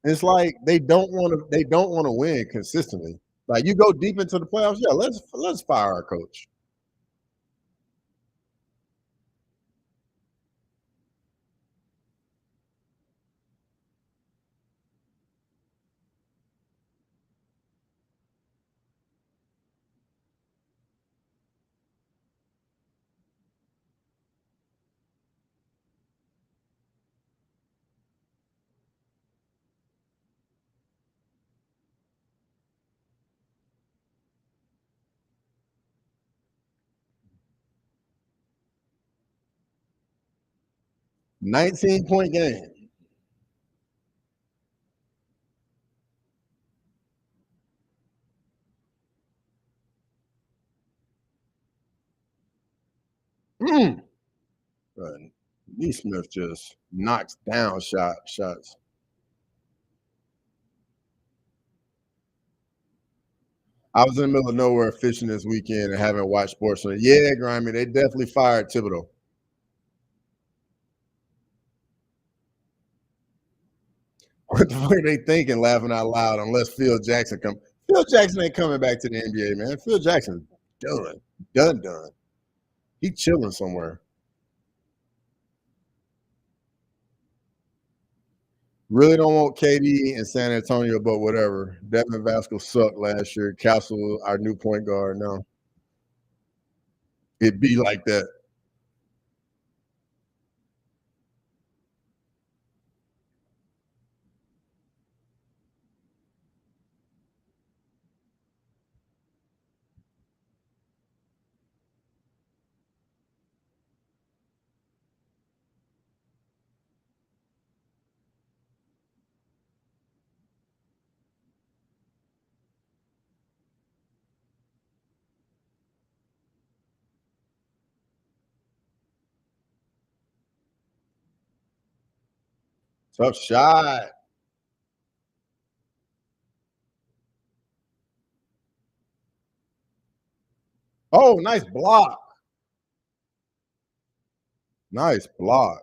It's like they don't want to. They don't want to win consistently. Like you go deep into the playoffs. Yeah, let's fire our coach. Nineteen-point game. Mm. But Neesmith just knocks down shots. I was in the middle of nowhere fishing this weekend and haven't watched sports. So yeah, Grimy, they definitely fired Thibodeau. What the fuck are they thinking, laughing out loud? Unless Phil Jackson come. Phil Jackson ain't coming back to the NBA, man. Phil Jackson's done. He chilling somewhere. Really don't want KD in San Antonio, but whatever. Devin Vasquez sucked last year. Castle, our new point guard. No, it be like that. Tough shot. Oh, nice block. Nice block.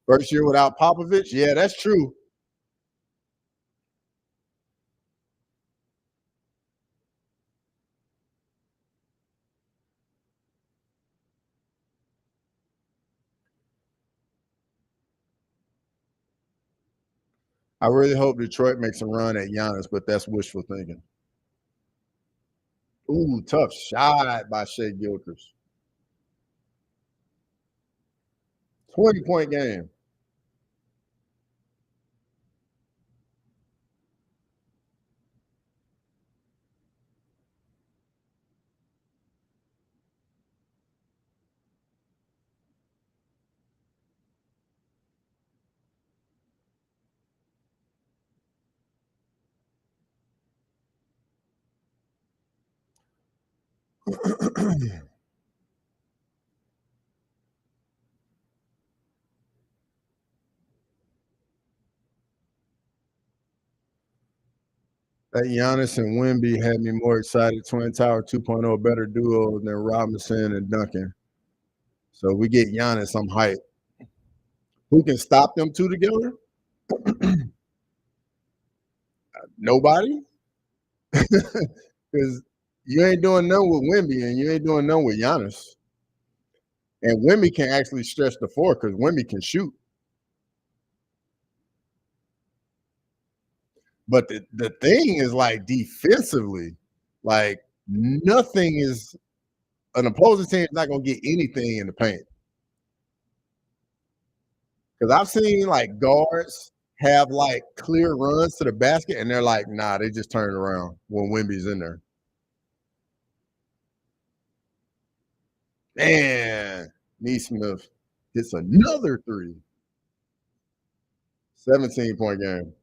First year without Popovich. Yeah, that's true. I really hope Detroit makes a run at Giannis, but that's wishful thinking. Ooh, tough shot by Shea Gilchrist. 20-point game. That Giannis and Wemby had me more excited. Twin Tower 2.0 better duo than Robinson and Duncan. So we get Giannis. I'm hyped. Who can stop them two together? Nobody. Because you ain't doing none with Wemby and you ain't doing none with Giannis. And Wemby can actually stretch the floor because Wemby can shoot. But the thing is, like, defensively, like, nothing is an opposing team is not going to get anything in the paint. Because I've seen, like, guards have, like, clear runs to the basket, and they're like, nah, they just turn around when Wemby's in there. Man, Neesmith hits another three. 17-point game.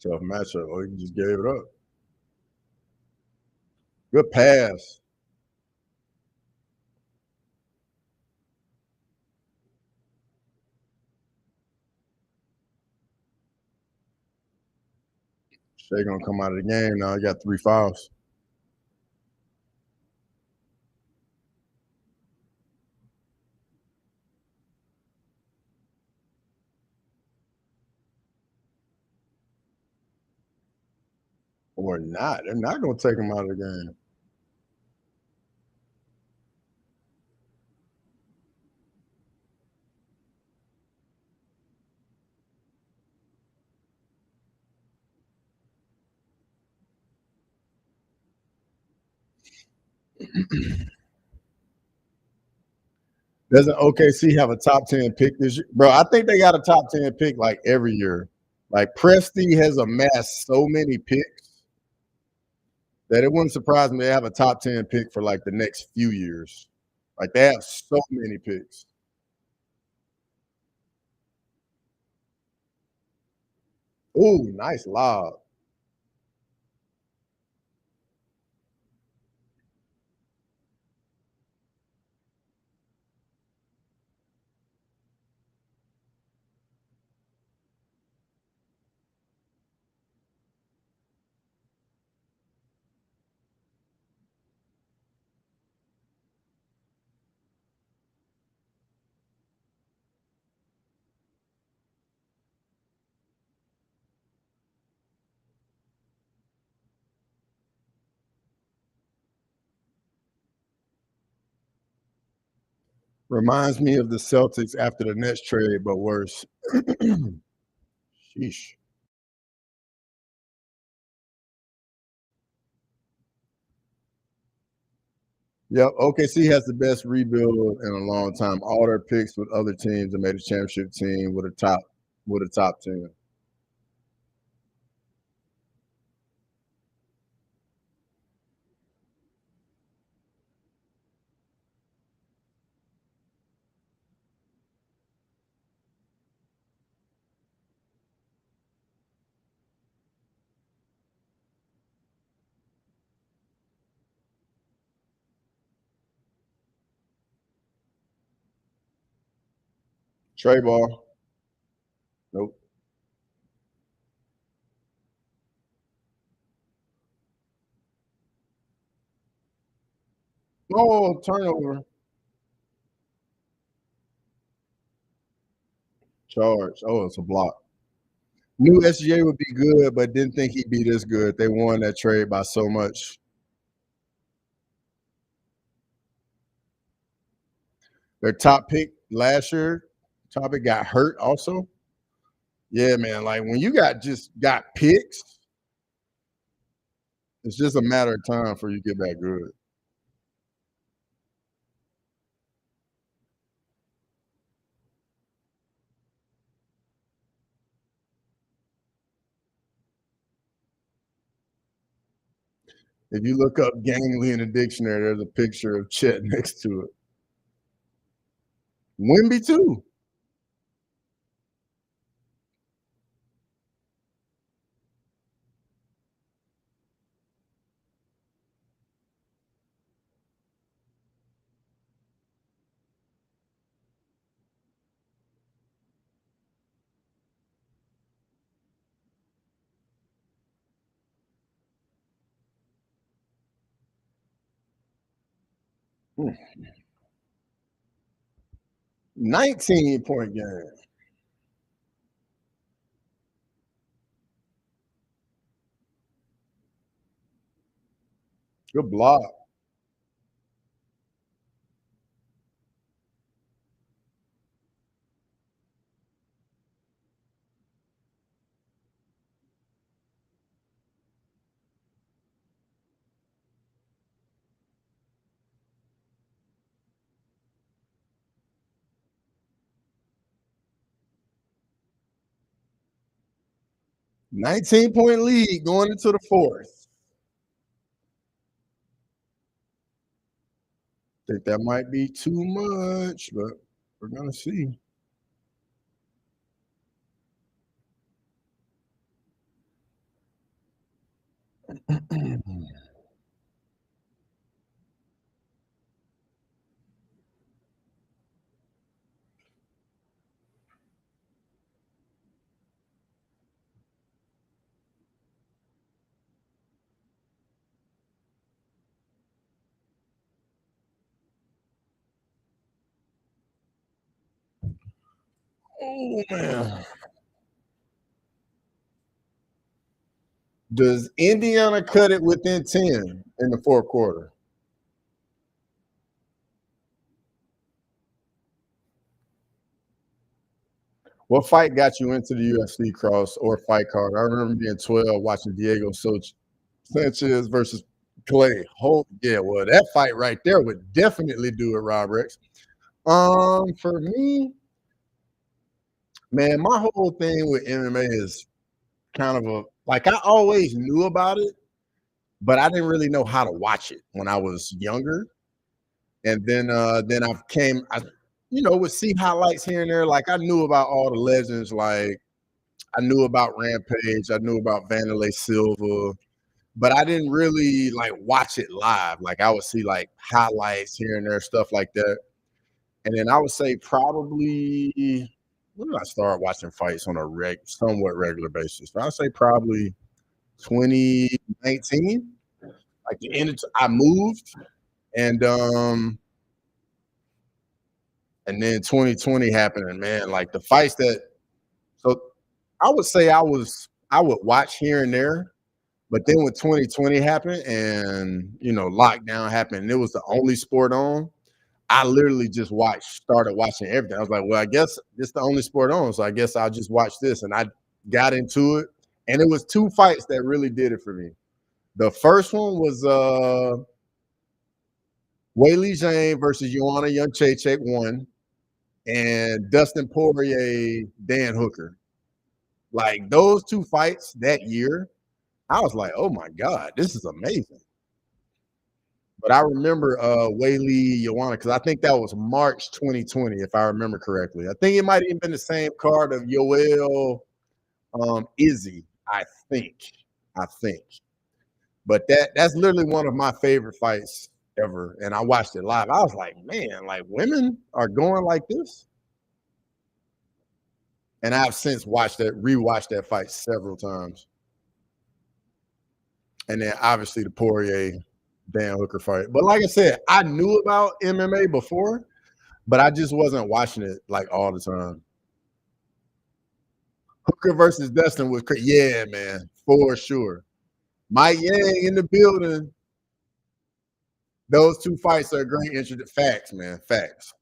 Tough matchup. Oh, he just gave it up. Good pass. Shea gonna come out of the game now. He got 3 fouls. Or not. They're not gonna take him out of the game. Doesn't OKC have a top 10 pick this year? Bro, I think they got a top 10 pick like every year. Like Presti has amassed so many picks that it wouldn't surprise me they have a top 10 pick for like the next few years. Like they have so many picks. Ooh, nice lob. Reminds me of the Celtics after the Nets trade, but worse. Sheesh. Yep, OKC has the best rebuild in a long time. All their picks with other teams that made a championship team with a top 10. Trey ball. Nope. Oh, turnover. Charge. Oh, it's a block. Knew SGA would be good, but didn't think he'd be this good. They won that trade by so much. Their top pick last year, top pick got hurt also. Yeah, man. Like when you got picks, it's just a matter of time for you get back good. If you look up gangly in the dictionary, there's a picture of Chet next to it. Wimby too. Hmm. 19-point game. Good block. 19-point lead going into the fourth. Think that might be too much, but we're gonna see. Oh man. Does Indiana cut it within 10 in the fourth quarter? What fight got you into the UFC cross or fight card? I remember being 12 watching Diego Sanchez versus Clay. Oh, yeah, well, that fight right there would definitely do it, Rob Rex. For me, man, my whole thing with MMA is kind of a like I always knew about it, but I didn't really know how to watch it when I was younger. And then I would see highlights here and there. Like I knew about all the legends, like I knew about Rampage, I knew about Vanderlei Silva, but I didn't really like watch it live. Like I would see like highlights here and there, stuff like that. And then I would say probably when did I start watching fights on a somewhat regular basis? I'd say probably 2019. Like the end, I moved, and and then 2020 happened, and man, like the fights that so I would say I would watch here and there, but then when 2020 happened and lockdown happened, and it was the only sport on. I literally just started watching everything. I was like, well, I guess this is the only sport on, so I guess I'll just watch this. And I got into it, and it was two fights that really did it for me. The first one was Weili Zhang versus Joanna Jędrzejczyk one, and Dustin Poirier, Dan Hooker. Like those two fights that year, I was like, oh my God, this is amazing. But I remember Weili Joanna because I think that was March 2020, if I remember correctly. I think it might have even been the same card of Yoel Izzy, I think. I think. But that's literally one of my favorite fights ever. And I watched it live. I was like, man, like women are going like this. And I've since rewatched that fight several times. And then obviously the Poirier Dan Hooker fight. But like I said, I knew about MMA before, but I just wasn't watching it like all the time. Hooker versus Dustin was crazy. Yeah, man, for sure. Mike Yang in the building. Those two fights are great. Interesting facts, man. Facts.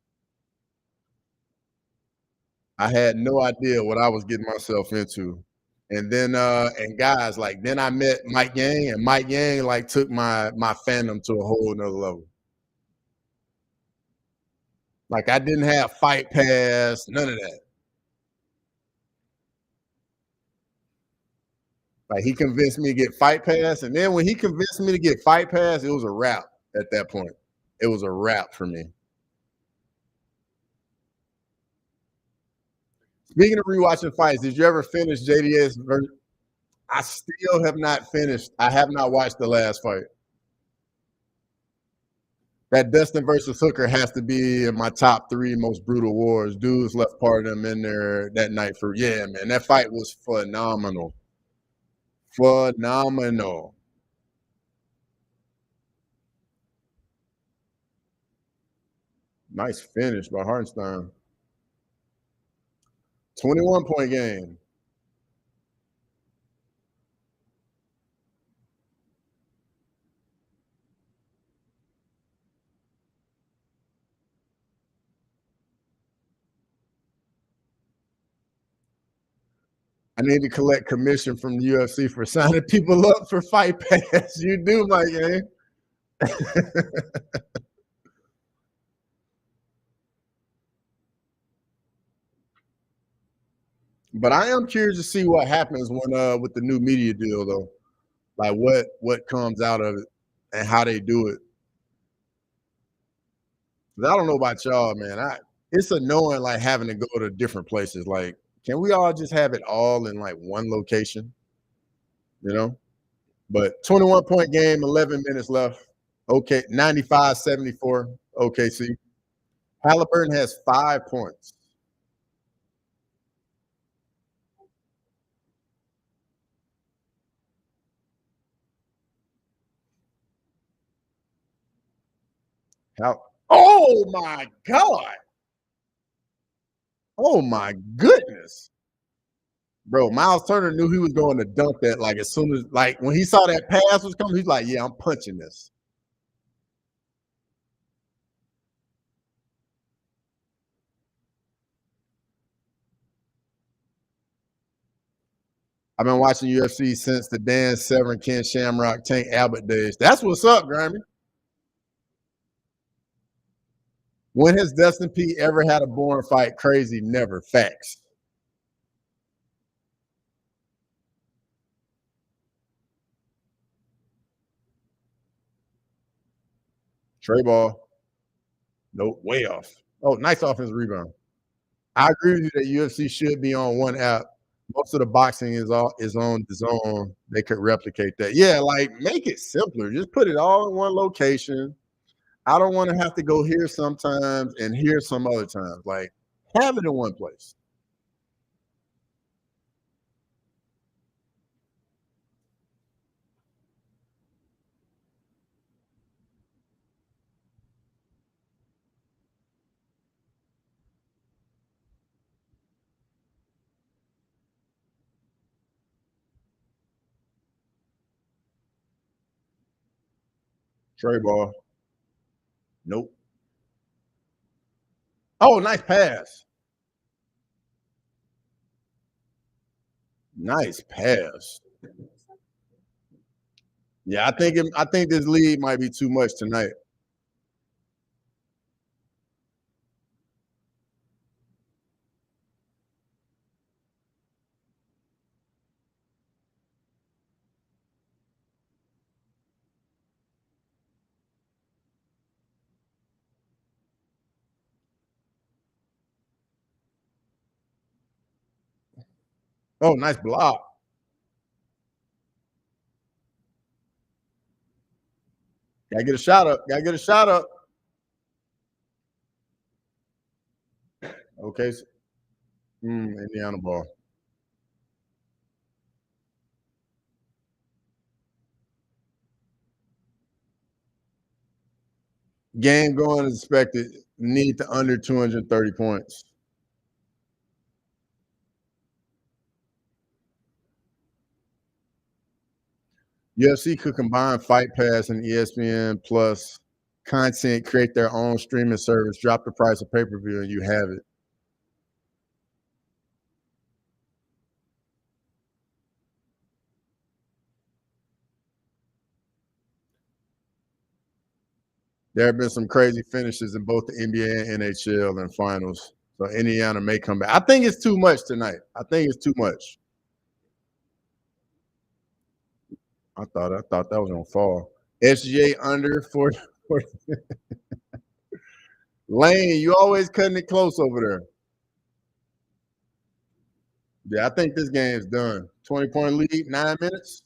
I had no idea what I was getting myself into. And then and guys, like then I met Mike Yang, and Mike Yang like took my fandom to a whole nother level. Like I didn't have Fight Pass, none of that. Like he convinced me to get Fight Pass, and then when he convinced me to get Fight Pass, it was a wrap at that point. It was a wrap for me. Speaking of rewatching fights, did you ever finish JDS versus? I still have not finished. I have not watched the last fight. That Dustin versus Hooker has to be in my top 3 most brutal wars. Dudes left part of them in there that night for, yeah, man. That fight was phenomenal. Phenomenal. Nice finish by Hartenstein. 21-point game. I need to collect commission from the UFC for signing people up for Fight Pass. You do, my game. But I am curious to see what happens when with the new media deal, though. Like what comes out of it and how they do it. 'Cause I don't know about y'all, man. It's annoying like having to go to different places. Like, can we all just have it all in like one location? You know? But 21-point game, 11 minutes left. Okay, 95-74 OKC. Halliburton has 5 points. Oh my God. Oh my goodness. Bro, Miles Turner knew he was going to dunk that like as soon as like when he saw that pass was coming, he's like, yeah, I'm punching this. I've been watching UFC since the Dan Severn, Ken Shamrock, Tank Abbott days. That's what's up, Grammy. When has Dustin P ever had a boring fight? Crazy, never. Facts. Trey Ball. Nope, way off. Oh, nice offensive rebound. I agree with you that UFC should be on one app. Most of the boxing is on the zone. They could replicate that. Yeah, like make it simpler. Just put it all in one location. I don't want to have to go here sometimes and here some other times. Like have it in one place. Trey ball. Nope. Oh, nice pass. Nice pass. Yeah, I think this lead might be too much tonight. Oh, nice block. Gotta get a shot up. Gotta get a shot up. Okay. Indiana ball. Game going as expected. Need to under 230 points. UFC could combine Fight Pass and ESPN Plus content, create their own streaming service, drop the price of pay-per-view, and you have it. There have been some crazy finishes in both the NBA and NHL and finals. So Indiana may come back. I think it's too much tonight. I think it's too much. I thought that was gonna fall. SGA under 40. Lane, you always cutting it close over there. Yeah, I think this game's done. 20-point lead, 9 minutes.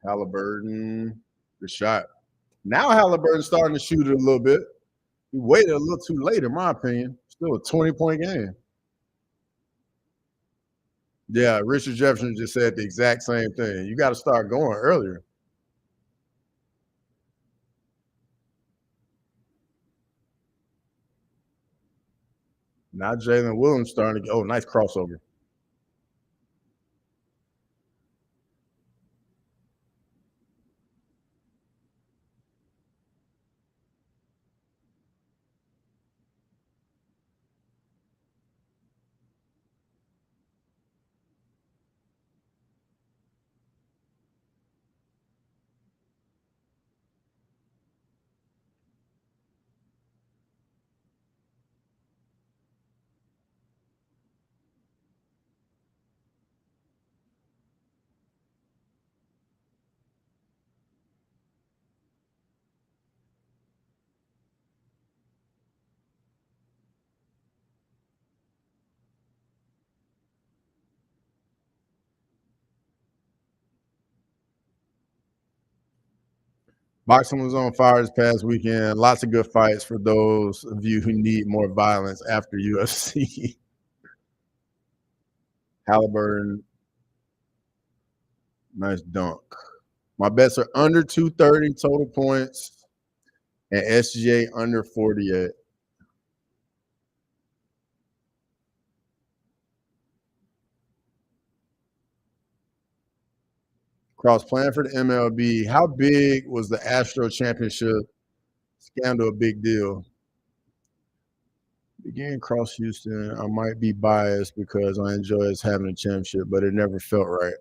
Halliburton, the shot. Now Halliburton's starting to shoot it a little bit. He waited a little too late, in my opinion. Still a 20-point game. Yeah, Richard Jefferson just said the exact same thing. You got to start going earlier. Now Jalen Williams starting to go. Oh, nice crossover. Boxing was on fire this past weekend. Lots of good fights for those of you who need more violence after UFC. Halliburton, nice dunk. My bets are under 230 total points and SGA under 48. Cross playing for the MLB. How big was the Astro Championship scandal? A big deal. Again, Cross Houston. I might be biased because I enjoy us having a championship, but it never felt right.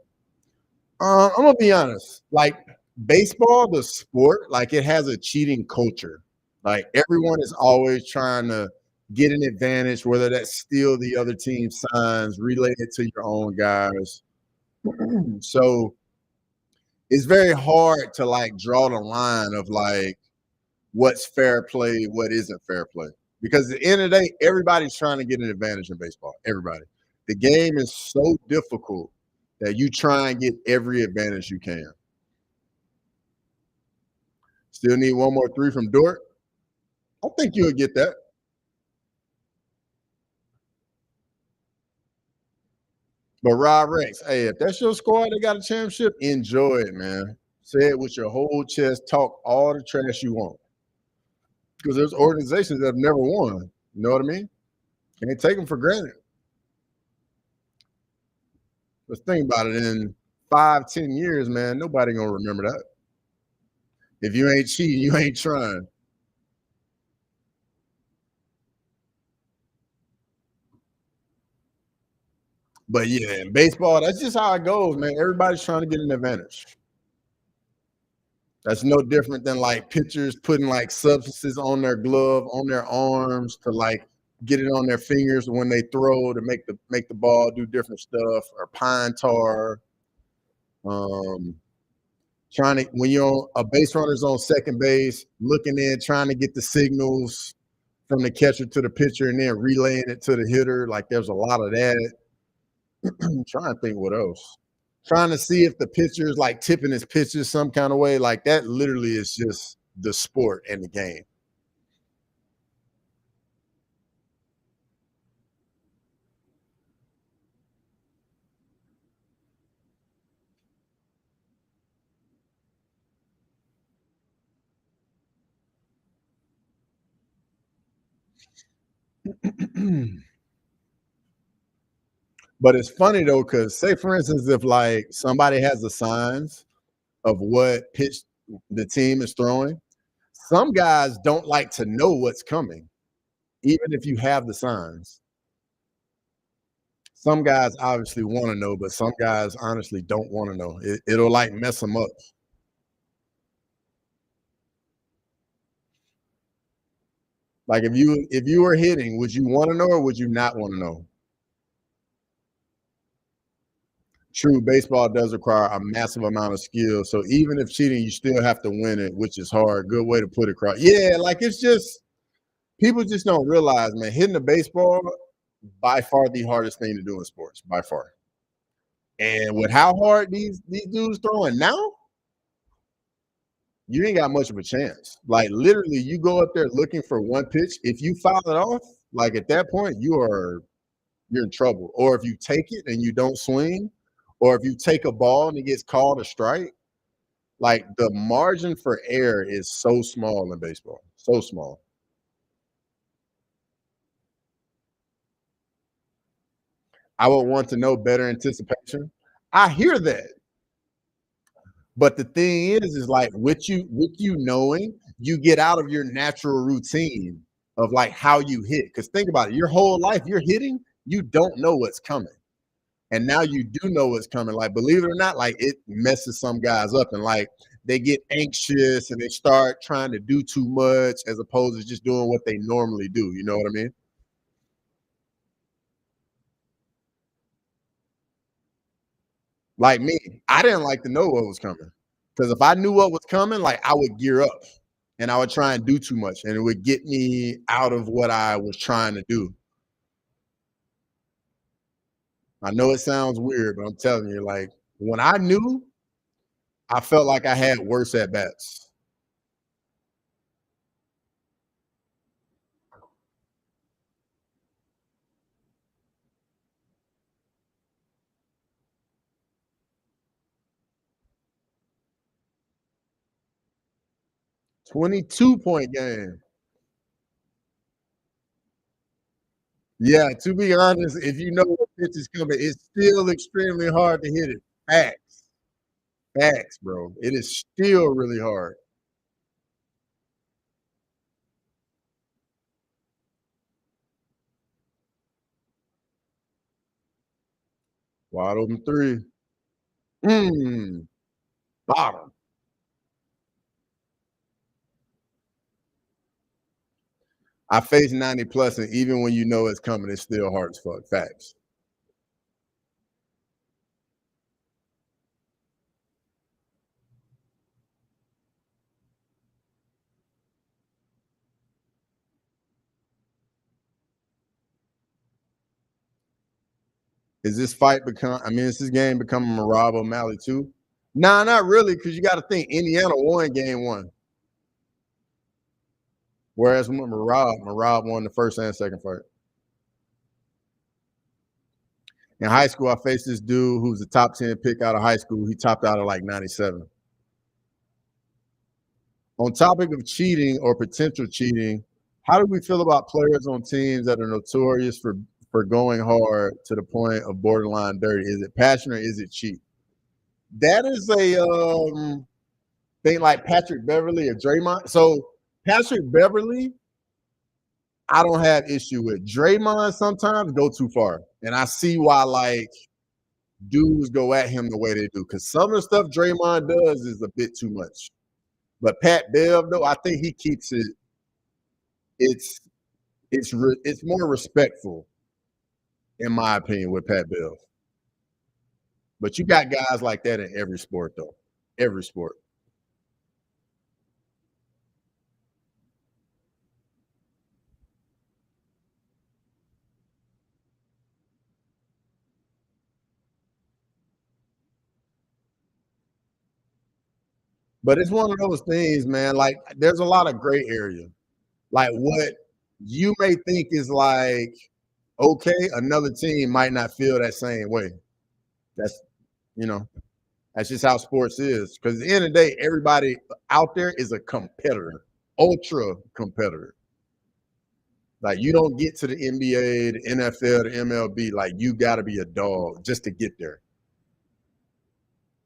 I'm gonna be honest. Like baseball, the sport, like it has a cheating culture. Like everyone is always trying to get an advantage, whether that's steal the other team's signs, relay it to your own guys. So it's very hard to like draw the line of like what's fair play, what isn't fair play. Because at the end of the day, everybody's trying to get an advantage in baseball. Everybody. The game is so difficult that you try and get every advantage you can. Still need one more three from Dort. I think you'll get that. But Rob Rex, hey, if that's your squad, they got a championship, enjoy it, man. Say it with your whole chest, talk all the trash you want. Because there's organizations that have never won. You know what I mean? Can't take them for granted. Let's think about it. In 5, 10 years, man, nobody gonna remember that. If you ain't cheating, you ain't trying. But yeah, in baseball, that's just how it goes, man. Everybody's trying to get an advantage. That's no different than like pitchers putting like substances on their glove, on their arms to like get it on their fingers when they throw to make the ball do different stuff, or pine tar. Um, trying to when you're on, a base runner's on second base, looking in, trying to get the signals from the catcher to the pitcher, and then relaying it to the hitter. Like there's a lot of that. I'm trying to think what else. Trying to see if the pitcher is like tipping his pitches some kind of way. Like that literally is just the sport and the game. But it's funny though, because say for instance, if like somebody has the signs of what pitch the team is throwing, some guys don't like to know what's coming, even if you have the signs. Some guys obviously want to know, but some guys honestly don't want to know. It'll like mess them up. Like if you were hitting, would you want to know or would you not want to know? True, baseball does require a massive amount of skill. So even if cheating, you still have to win it, which is hard. Good way to put it, Cross. Yeah, like it's just people just don't realize, man, hitting a baseball by far the hardest thing to do in sports, by far. And with how hard these dudes throwing now, you ain't got much of a chance. Like literally, you go up there looking for one pitch. If you foul it off, like at that point, you're in trouble. Or if you take it and you don't swing, or if you take a ball and it gets called a strike, like the margin for error is so small in baseball, so small. I would want to know better anticipation. I hear that. But the thing is like with you knowing, you get out of your natural routine of like how you hit. Because think about it, your whole life you're hitting, you don't know what's coming. And now you do know what's coming. Like, believe it or not, like it messes some guys up and like they get anxious and they start trying to do too much as opposed to just doing what they normally do. You know what I mean? Like me, I didn't like to know what was coming. Because if I knew what was coming, like I would gear up and I would try and do too much and it would get me out of what I was trying to do. I know it sounds weird, but I'm telling you, like when I knew, I felt like I had worse at bats. 22-point game. Yeah, to be honest, if you know what pitch is coming, it's still extremely hard to hit it. Facts. Facts, bro. It is still really hard. Wide open three. Bottom. I face 90 plus, and even when you know it's coming, it's still hard as fuck. Facts. Is this fight become? I mean, is this game becoming a Rob O'Malley too? Nah, not really, because you got to think Indiana won game one, whereas Marab won the first and second fight. In high school, I faced this dude who's a top 10 pick out of high school. He topped out at like 97. On topic of cheating or potential cheating, how do we feel about players on teams that are notorious for going hard to the point of borderline dirty? Is it passion or is it cheat? That is a thing like Patrick Beverly or Draymond. So Patrick Beverly, I don't have issue with. Draymond sometimes go too far, and I see why like dudes go at him the way they do because some of the stuff Draymond does is a bit too much. But Pat Bev, though, I think he keeps it. It's it's more respectful, in my opinion, with Pat Bev. But you got guys like that in every sport, though. Every sport. But it's one of those things, man. Like there's a lot of gray area. Like what you may think is like okay, another team might not feel that same way. That's you know, that's just how sports is. Because at the end of the day, everybody out there is a competitor, ultra competitor. Like you don't get to the NBA, the NFL, the MLB. Like you got to be a dog just to get there.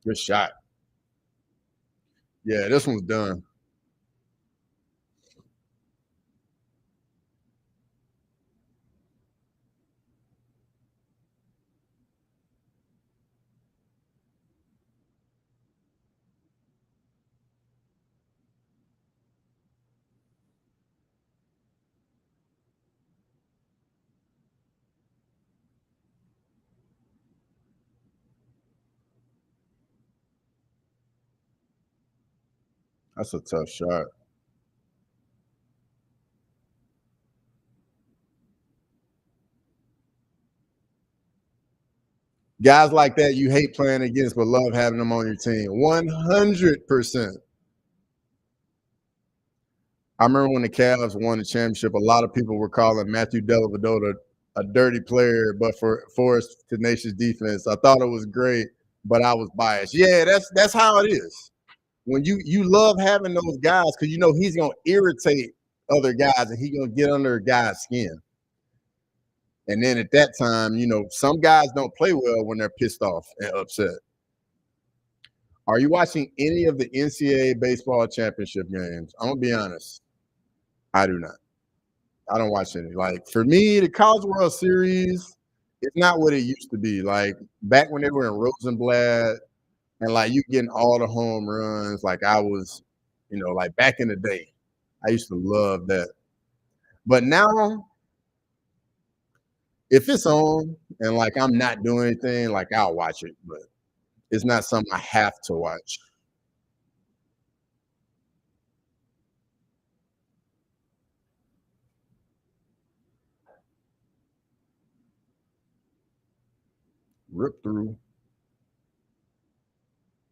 Good shot. Yeah, this one's done. That's a tough shot. Guys like that you hate playing against, but love having them on your team. 100%. I remember when the Cavs won the championship, a lot of people were calling Matthew Dellavedova a dirty player, but for his tenacious defense, I thought it was great, but I was biased. Yeah, that's how it is. When you love having those guys because you know he's gonna irritate other guys and he's gonna get under a guy's skin. And then at that time, you know, some guys don't play well when they're pissed off and upset. Are you watching any of the NCAA baseball championship games? I'm gonna be honest. I do not. I don't watch any. Like for me, the College World Series, it's not what it used to be. Like back when they were in Rosenblatt and like you getting all the home runs, like I was, you know, like back in the day. I used to love that. But now, if it's on and like I'm not doing anything, like I'll watch it, but it's not something I have to watch. Rip through.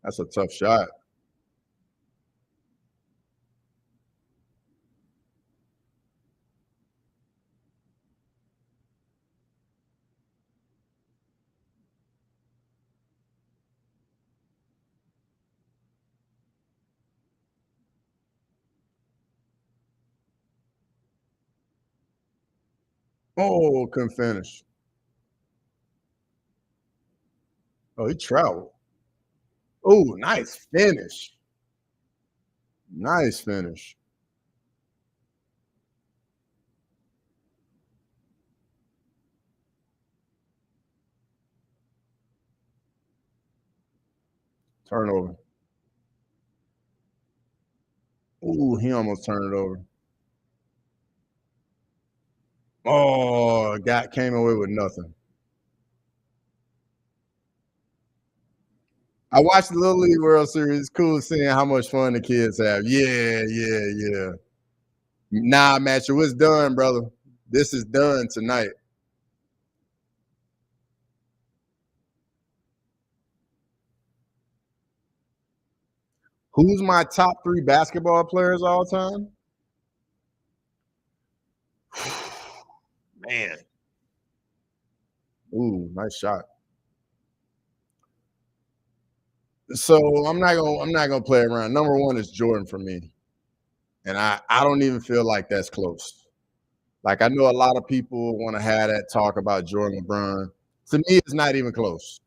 That's a tough shot. Oh, couldn't finish. Oh, he traveled. Oh, nice finish. Nice finish. Turnover. Ooh, he almost turned it over. Oh, got came away with nothing. I watched the Little League World Series. It's cool seeing how much fun the kids have. Yeah, yeah, yeah. Nah, Matthew, it's done, brother. This is done tonight. Who's my top three basketball players all time? Man. Ooh, nice shot. So I'm not gonna play around. Number one is Jordan for me. And I don't even feel like that's close. Like I know a lot of people want to have that talk about Jordan LeBron. To me, it's not even close.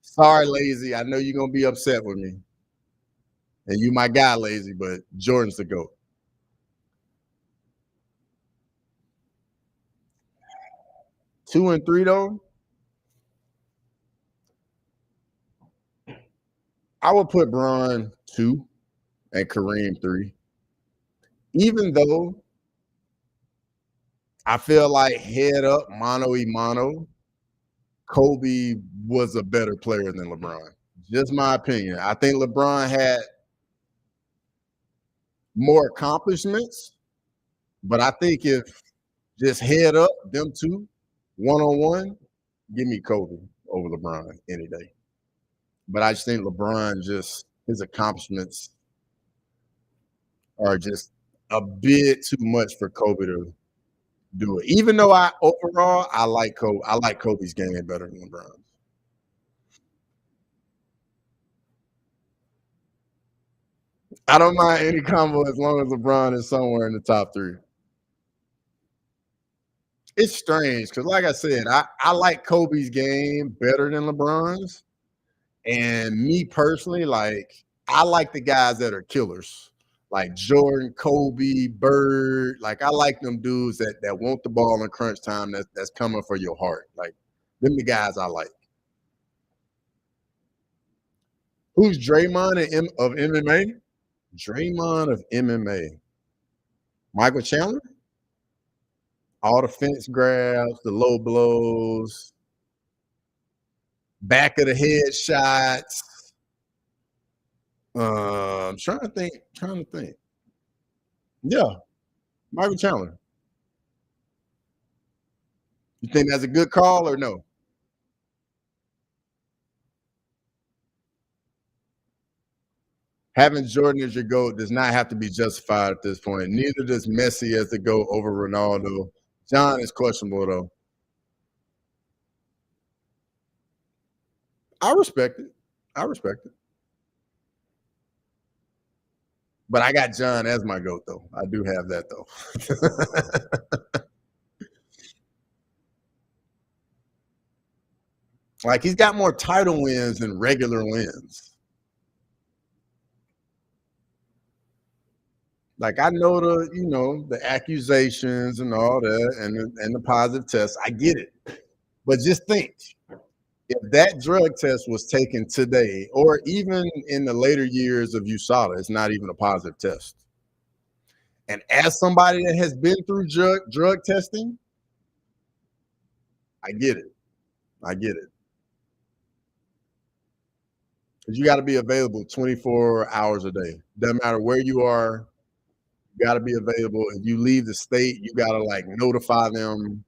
Sorry, lazy. I know you're gonna be upset with me. And you my guy, lazy, but Jordan's the GOAT. 2 and 3 though, I would put Bron 2 and Kareem 3. Even though I feel like head up, mano y mano, Kobe was a better player than LeBron. Just my opinion. I think LeBron had more accomplishments, but I think if just head up, them two, 1-on-1, give me Kobe over LeBron any day. But I just think LeBron just his accomplishments are just a bit too much for Kobe to do it. Even though I overall I like Kobe. I like Kobe's game better than LeBron. I don't mind any combo as long as LeBron is somewhere in the top three. It's strange because, like I said, I like Kobe's game better than LeBron's. And me personally, like, I like the guys that are killers, like Jordan, Kobe, Bird. Like, I like them dudes that want the ball in crunch time. That's coming for your heart. Like, them the guys I like. Who's Draymond of MMA? Draymond of MMA. Michael Chandler. All the fence grabs, the low blows, back of the head shots. I'm trying to think. Trying to think. Yeah, Michael Chandler. You think that's a good call or no? Having Jordan as your GOAT does not have to be justified at this point. Neither does Messi as the GOAT over Ronaldo. John is questionable though. I respect it. I respect it. But I got John as my GOAT though. I do have that though. Like he's got more title wins than regular wins. Like I know the accusations and all that and the positive tests. I get it. But just think, if that drug test was taken today, or even in the later years of USADA, it's not even a positive test. And as somebody that has been through drug testing, I get it. I get it. Because you got to be available 24 hours a day. Doesn't matter where you are, you got to be available. If you leave the state, you got to like notify them.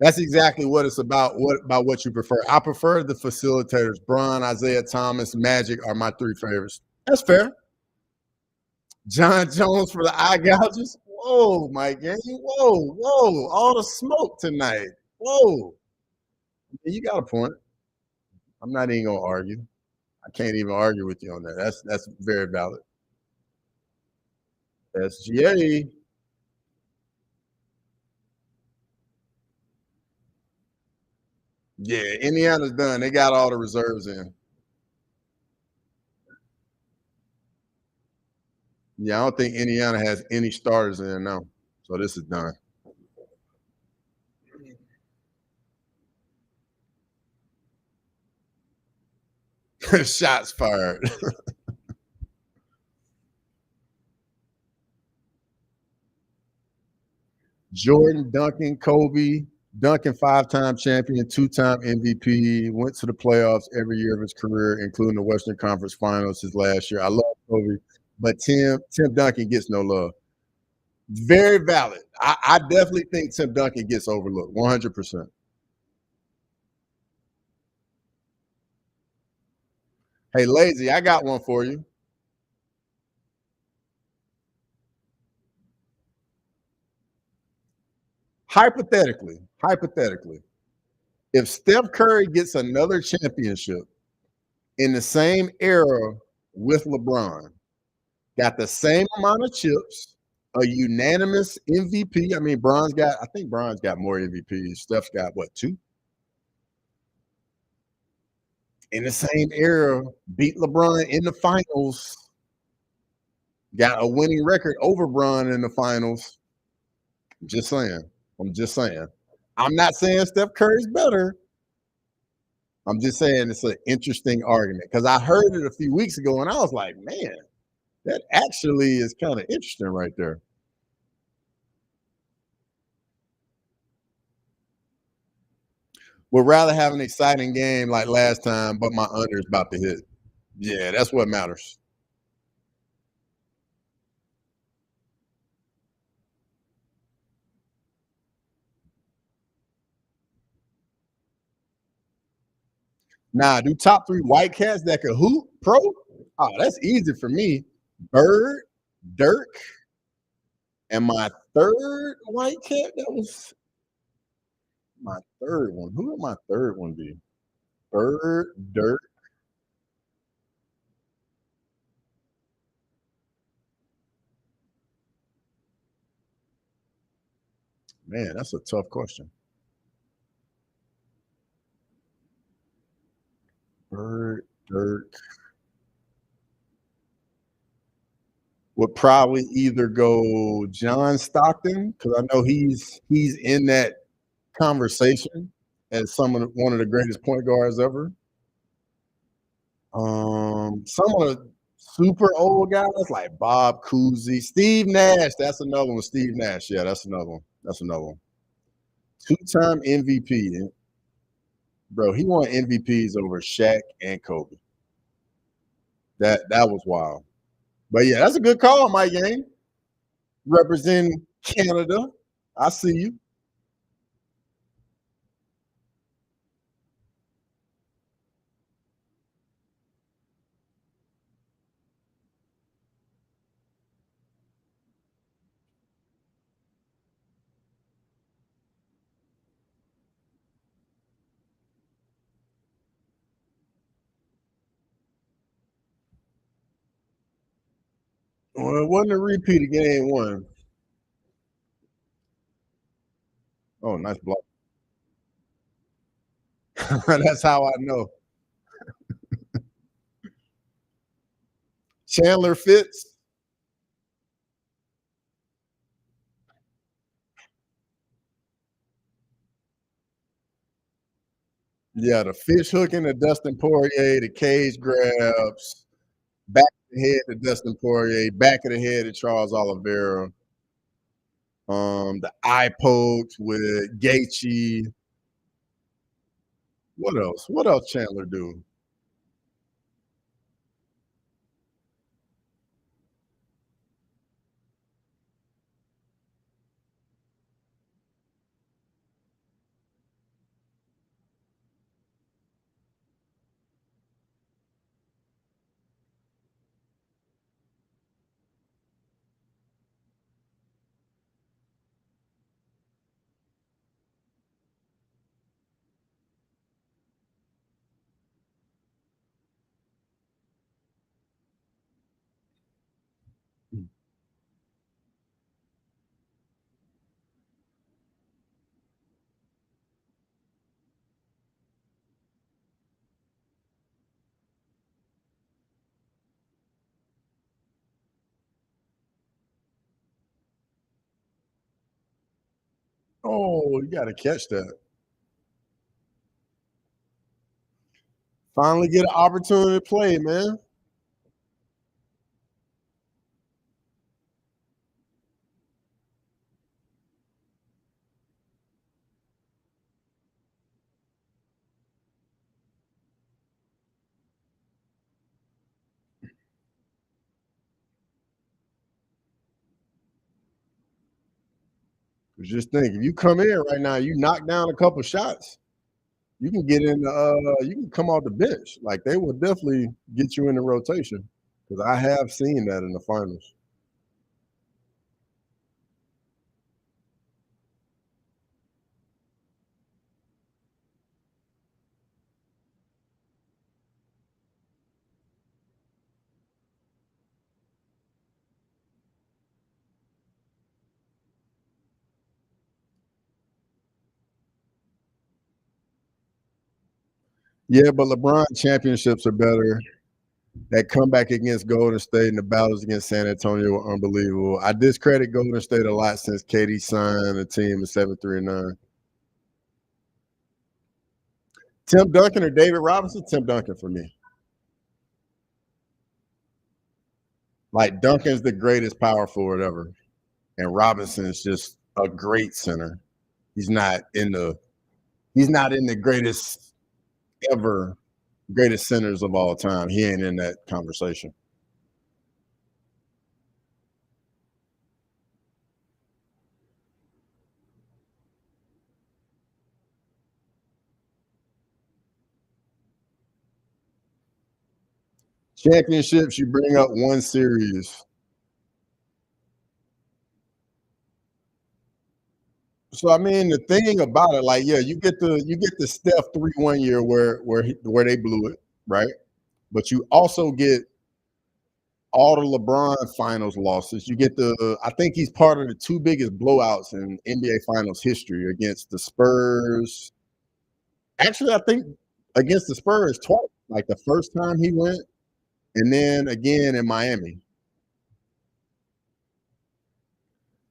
That's exactly what it's about. What you prefer? I prefer the facilitators. Bron, Isaiah Thomas, Magic are my three favorites. That's fair. John Jones for the eye gouges. Whoa, Mike Gang. Whoa, whoa. All the smoke tonight. Whoa. You got a point. I'm not even gonna argue. I can't even argue with you on that. That's very valid. SGA. Yeah, Indiana's done. They got all the reserves in. Yeah, I don't think Indiana has any starters in there now. So this is done. Shots fired. Jordan, Duncan, Kobe, Duncan, five-time champion, two-time MVP, went to the playoffs every year of his career, including the Western Conference Finals his last year. I love Kobe, but Tim Duncan gets no love. Very valid. I definitely think Tim Duncan gets overlooked 100%. Hey, Lazy, I got one for you. Hypothetically, if Steph Curry gets another championship in the same era with LeBron, got the same amount of chips, a unanimous MVP. I think Bron's got more MVPs. Steph's got what, two? In the same era, beat LeBron in the finals, got a winning record over Bron in the finals. I'm just saying. I'm just saying. I'm not saying Steph Curry's better. I'm just saying it's an interesting argument because I heard it a few weeks ago and I was like, man, that actually is kind of interesting right there. Would rather have an exciting game like last time, but my under is about to hit. Yeah, that's what matters. Nah, do top three white cats that could hoop pro? Oh, that's easy for me. Bird, Dirk, and my third white cat. That was my third one. Who would my third one be? Bird, Dirk. Man, that's a tough question. Bird, Dirk would probably either go John Stockton because I know he's in that conversation as one of the greatest point guards ever. Some of the super old guys like Bob Cousy, Steve Nash. That's another one. Steve Nash. Yeah, that's another one. That's another one. Two-time MVP, bro. He won MVPs over Shaq and Kobe. That was wild. But yeah, that's a good call, Mike Yang. Representing Canada. I see you. Well, it wasn't a repeat of game one. Oh, nice block. That's how I know. Chandler Fitz. Yeah, the fish hooking to Dustin Poirier, the cage grabs, back of the head to Dustin Poirier, back of the head to Charles Oliveira. The eye pokes with Gaethje. What else? What else Chandler do? Oh, you got to catch that. Finally get an opportunity to play, man. Just think, if you come in right now, you knock down a couple shots, you can get in you can come off the bench. Like they will definitely get you in the rotation. Because I have seen that in the finals. Yeah, but LeBron championships are better. That comeback against Golden State and the battles against San Antonio were unbelievable. I discredit Golden State a lot since KD signed the team in 7-3-9. Tim Duncan or David Robinson? Tim Duncan for me. Like Duncan's the greatest power forward ever, and Robinson is just a great center. He's not in the greatest ever, greatest centers of all time. He ain't in that conversation. Championships, you bring up one series. So I mean, the thing about it, like, yeah, you get the Steph 3-1 year where they blew it, right? But you also get all the LeBron finals losses. You get I think he's part of the two biggest blowouts in NBA finals history against the Spurs. Actually, I think against the Spurs twice, like the first time he went, and then again in Miami.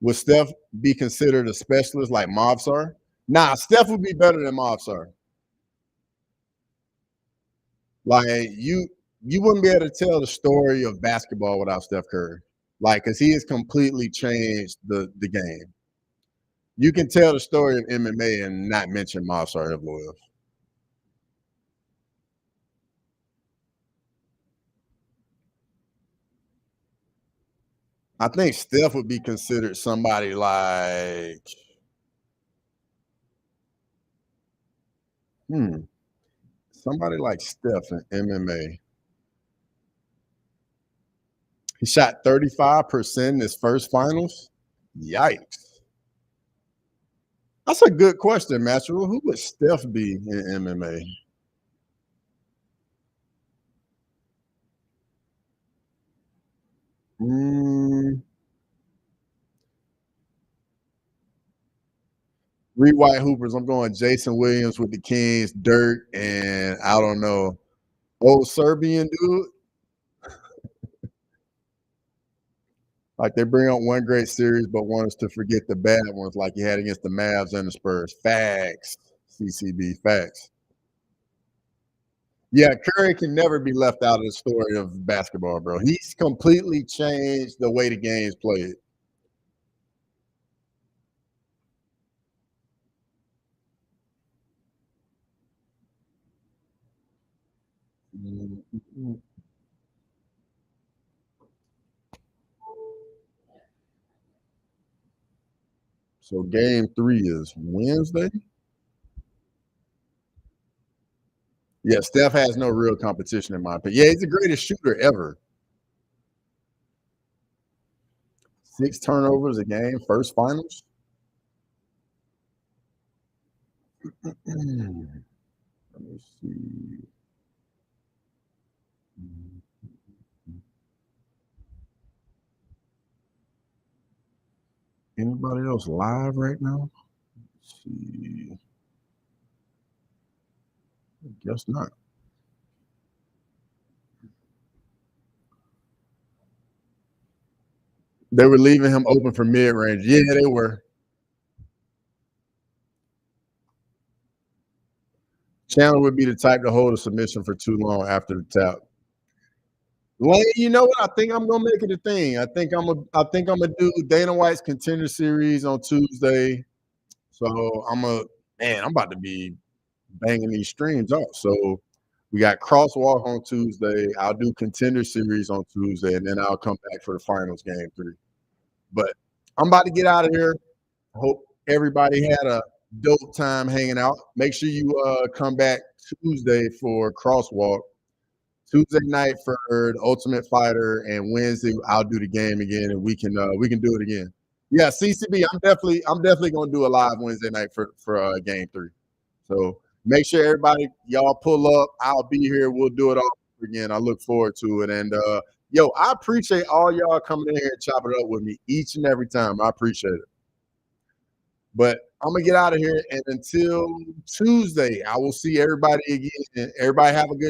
Would Steph be considered a specialist like Mobsar? Nah, Steph would be better than Mobsar. Like you wouldn't be able to tell the story of basketball without Steph Curry. Like, because he has completely changed the game. You can tell the story of MMA and not mention Mobsar Evloev. I think Steph would be considered somebody like somebody like Steph in MMA. He shot 35% in his first finals. Yikes. That's a good question, Master. Who would Steph be in MMA? Reed White Hoopers. I'm going Jason Williams with the Kings, Dirk, and I don't know, old Serbian dude. Like they bring out one great series, but want us to forget the bad ones, like you had against the Mavs and the Spurs. Facts, CCB, facts. Yeah, Curry can never be left out of the story of basketball, bro. He's completely changed the way the game's played. So game 3 is Wednesday. Yeah, Steph has no real competition in my opinion. Yeah, he's the greatest shooter ever. 6 turnovers a game, first finals. Let me see. Anybody else live right now? Let's see. I guess not. They were leaving him open for mid range. Yeah, they were. Chandler would be the type to hold a submission for too long after the tap. Well, you know what? I think I'm gonna make it a thing. I think I'm gonna do Dana White's Contender Series on Tuesday. So I'm about to be banging these streams out. So we got Crosswalk on Tuesday. I'll do Contender Series on Tuesday, and then I'll come back for the finals game 3. But I'm about to get out of here. Hope everybody had a dope time hanging out. Make sure you come back Tuesday for Crosswalk. Tuesday night for the Ultimate Fighter, and Wednesday I'll do the game again, and we can do it again. Yeah, CCB. I'm definitely gonna do a live Wednesday night for game 3. So make sure everybody y'all pull up. I'll be here. We'll do it all again. I look forward to it. And yo, I appreciate all y'all coming in here and chopping it up with me each and every time. I appreciate it. But I'm gonna get out of here, and until Tuesday, I will see everybody again. Everybody have a good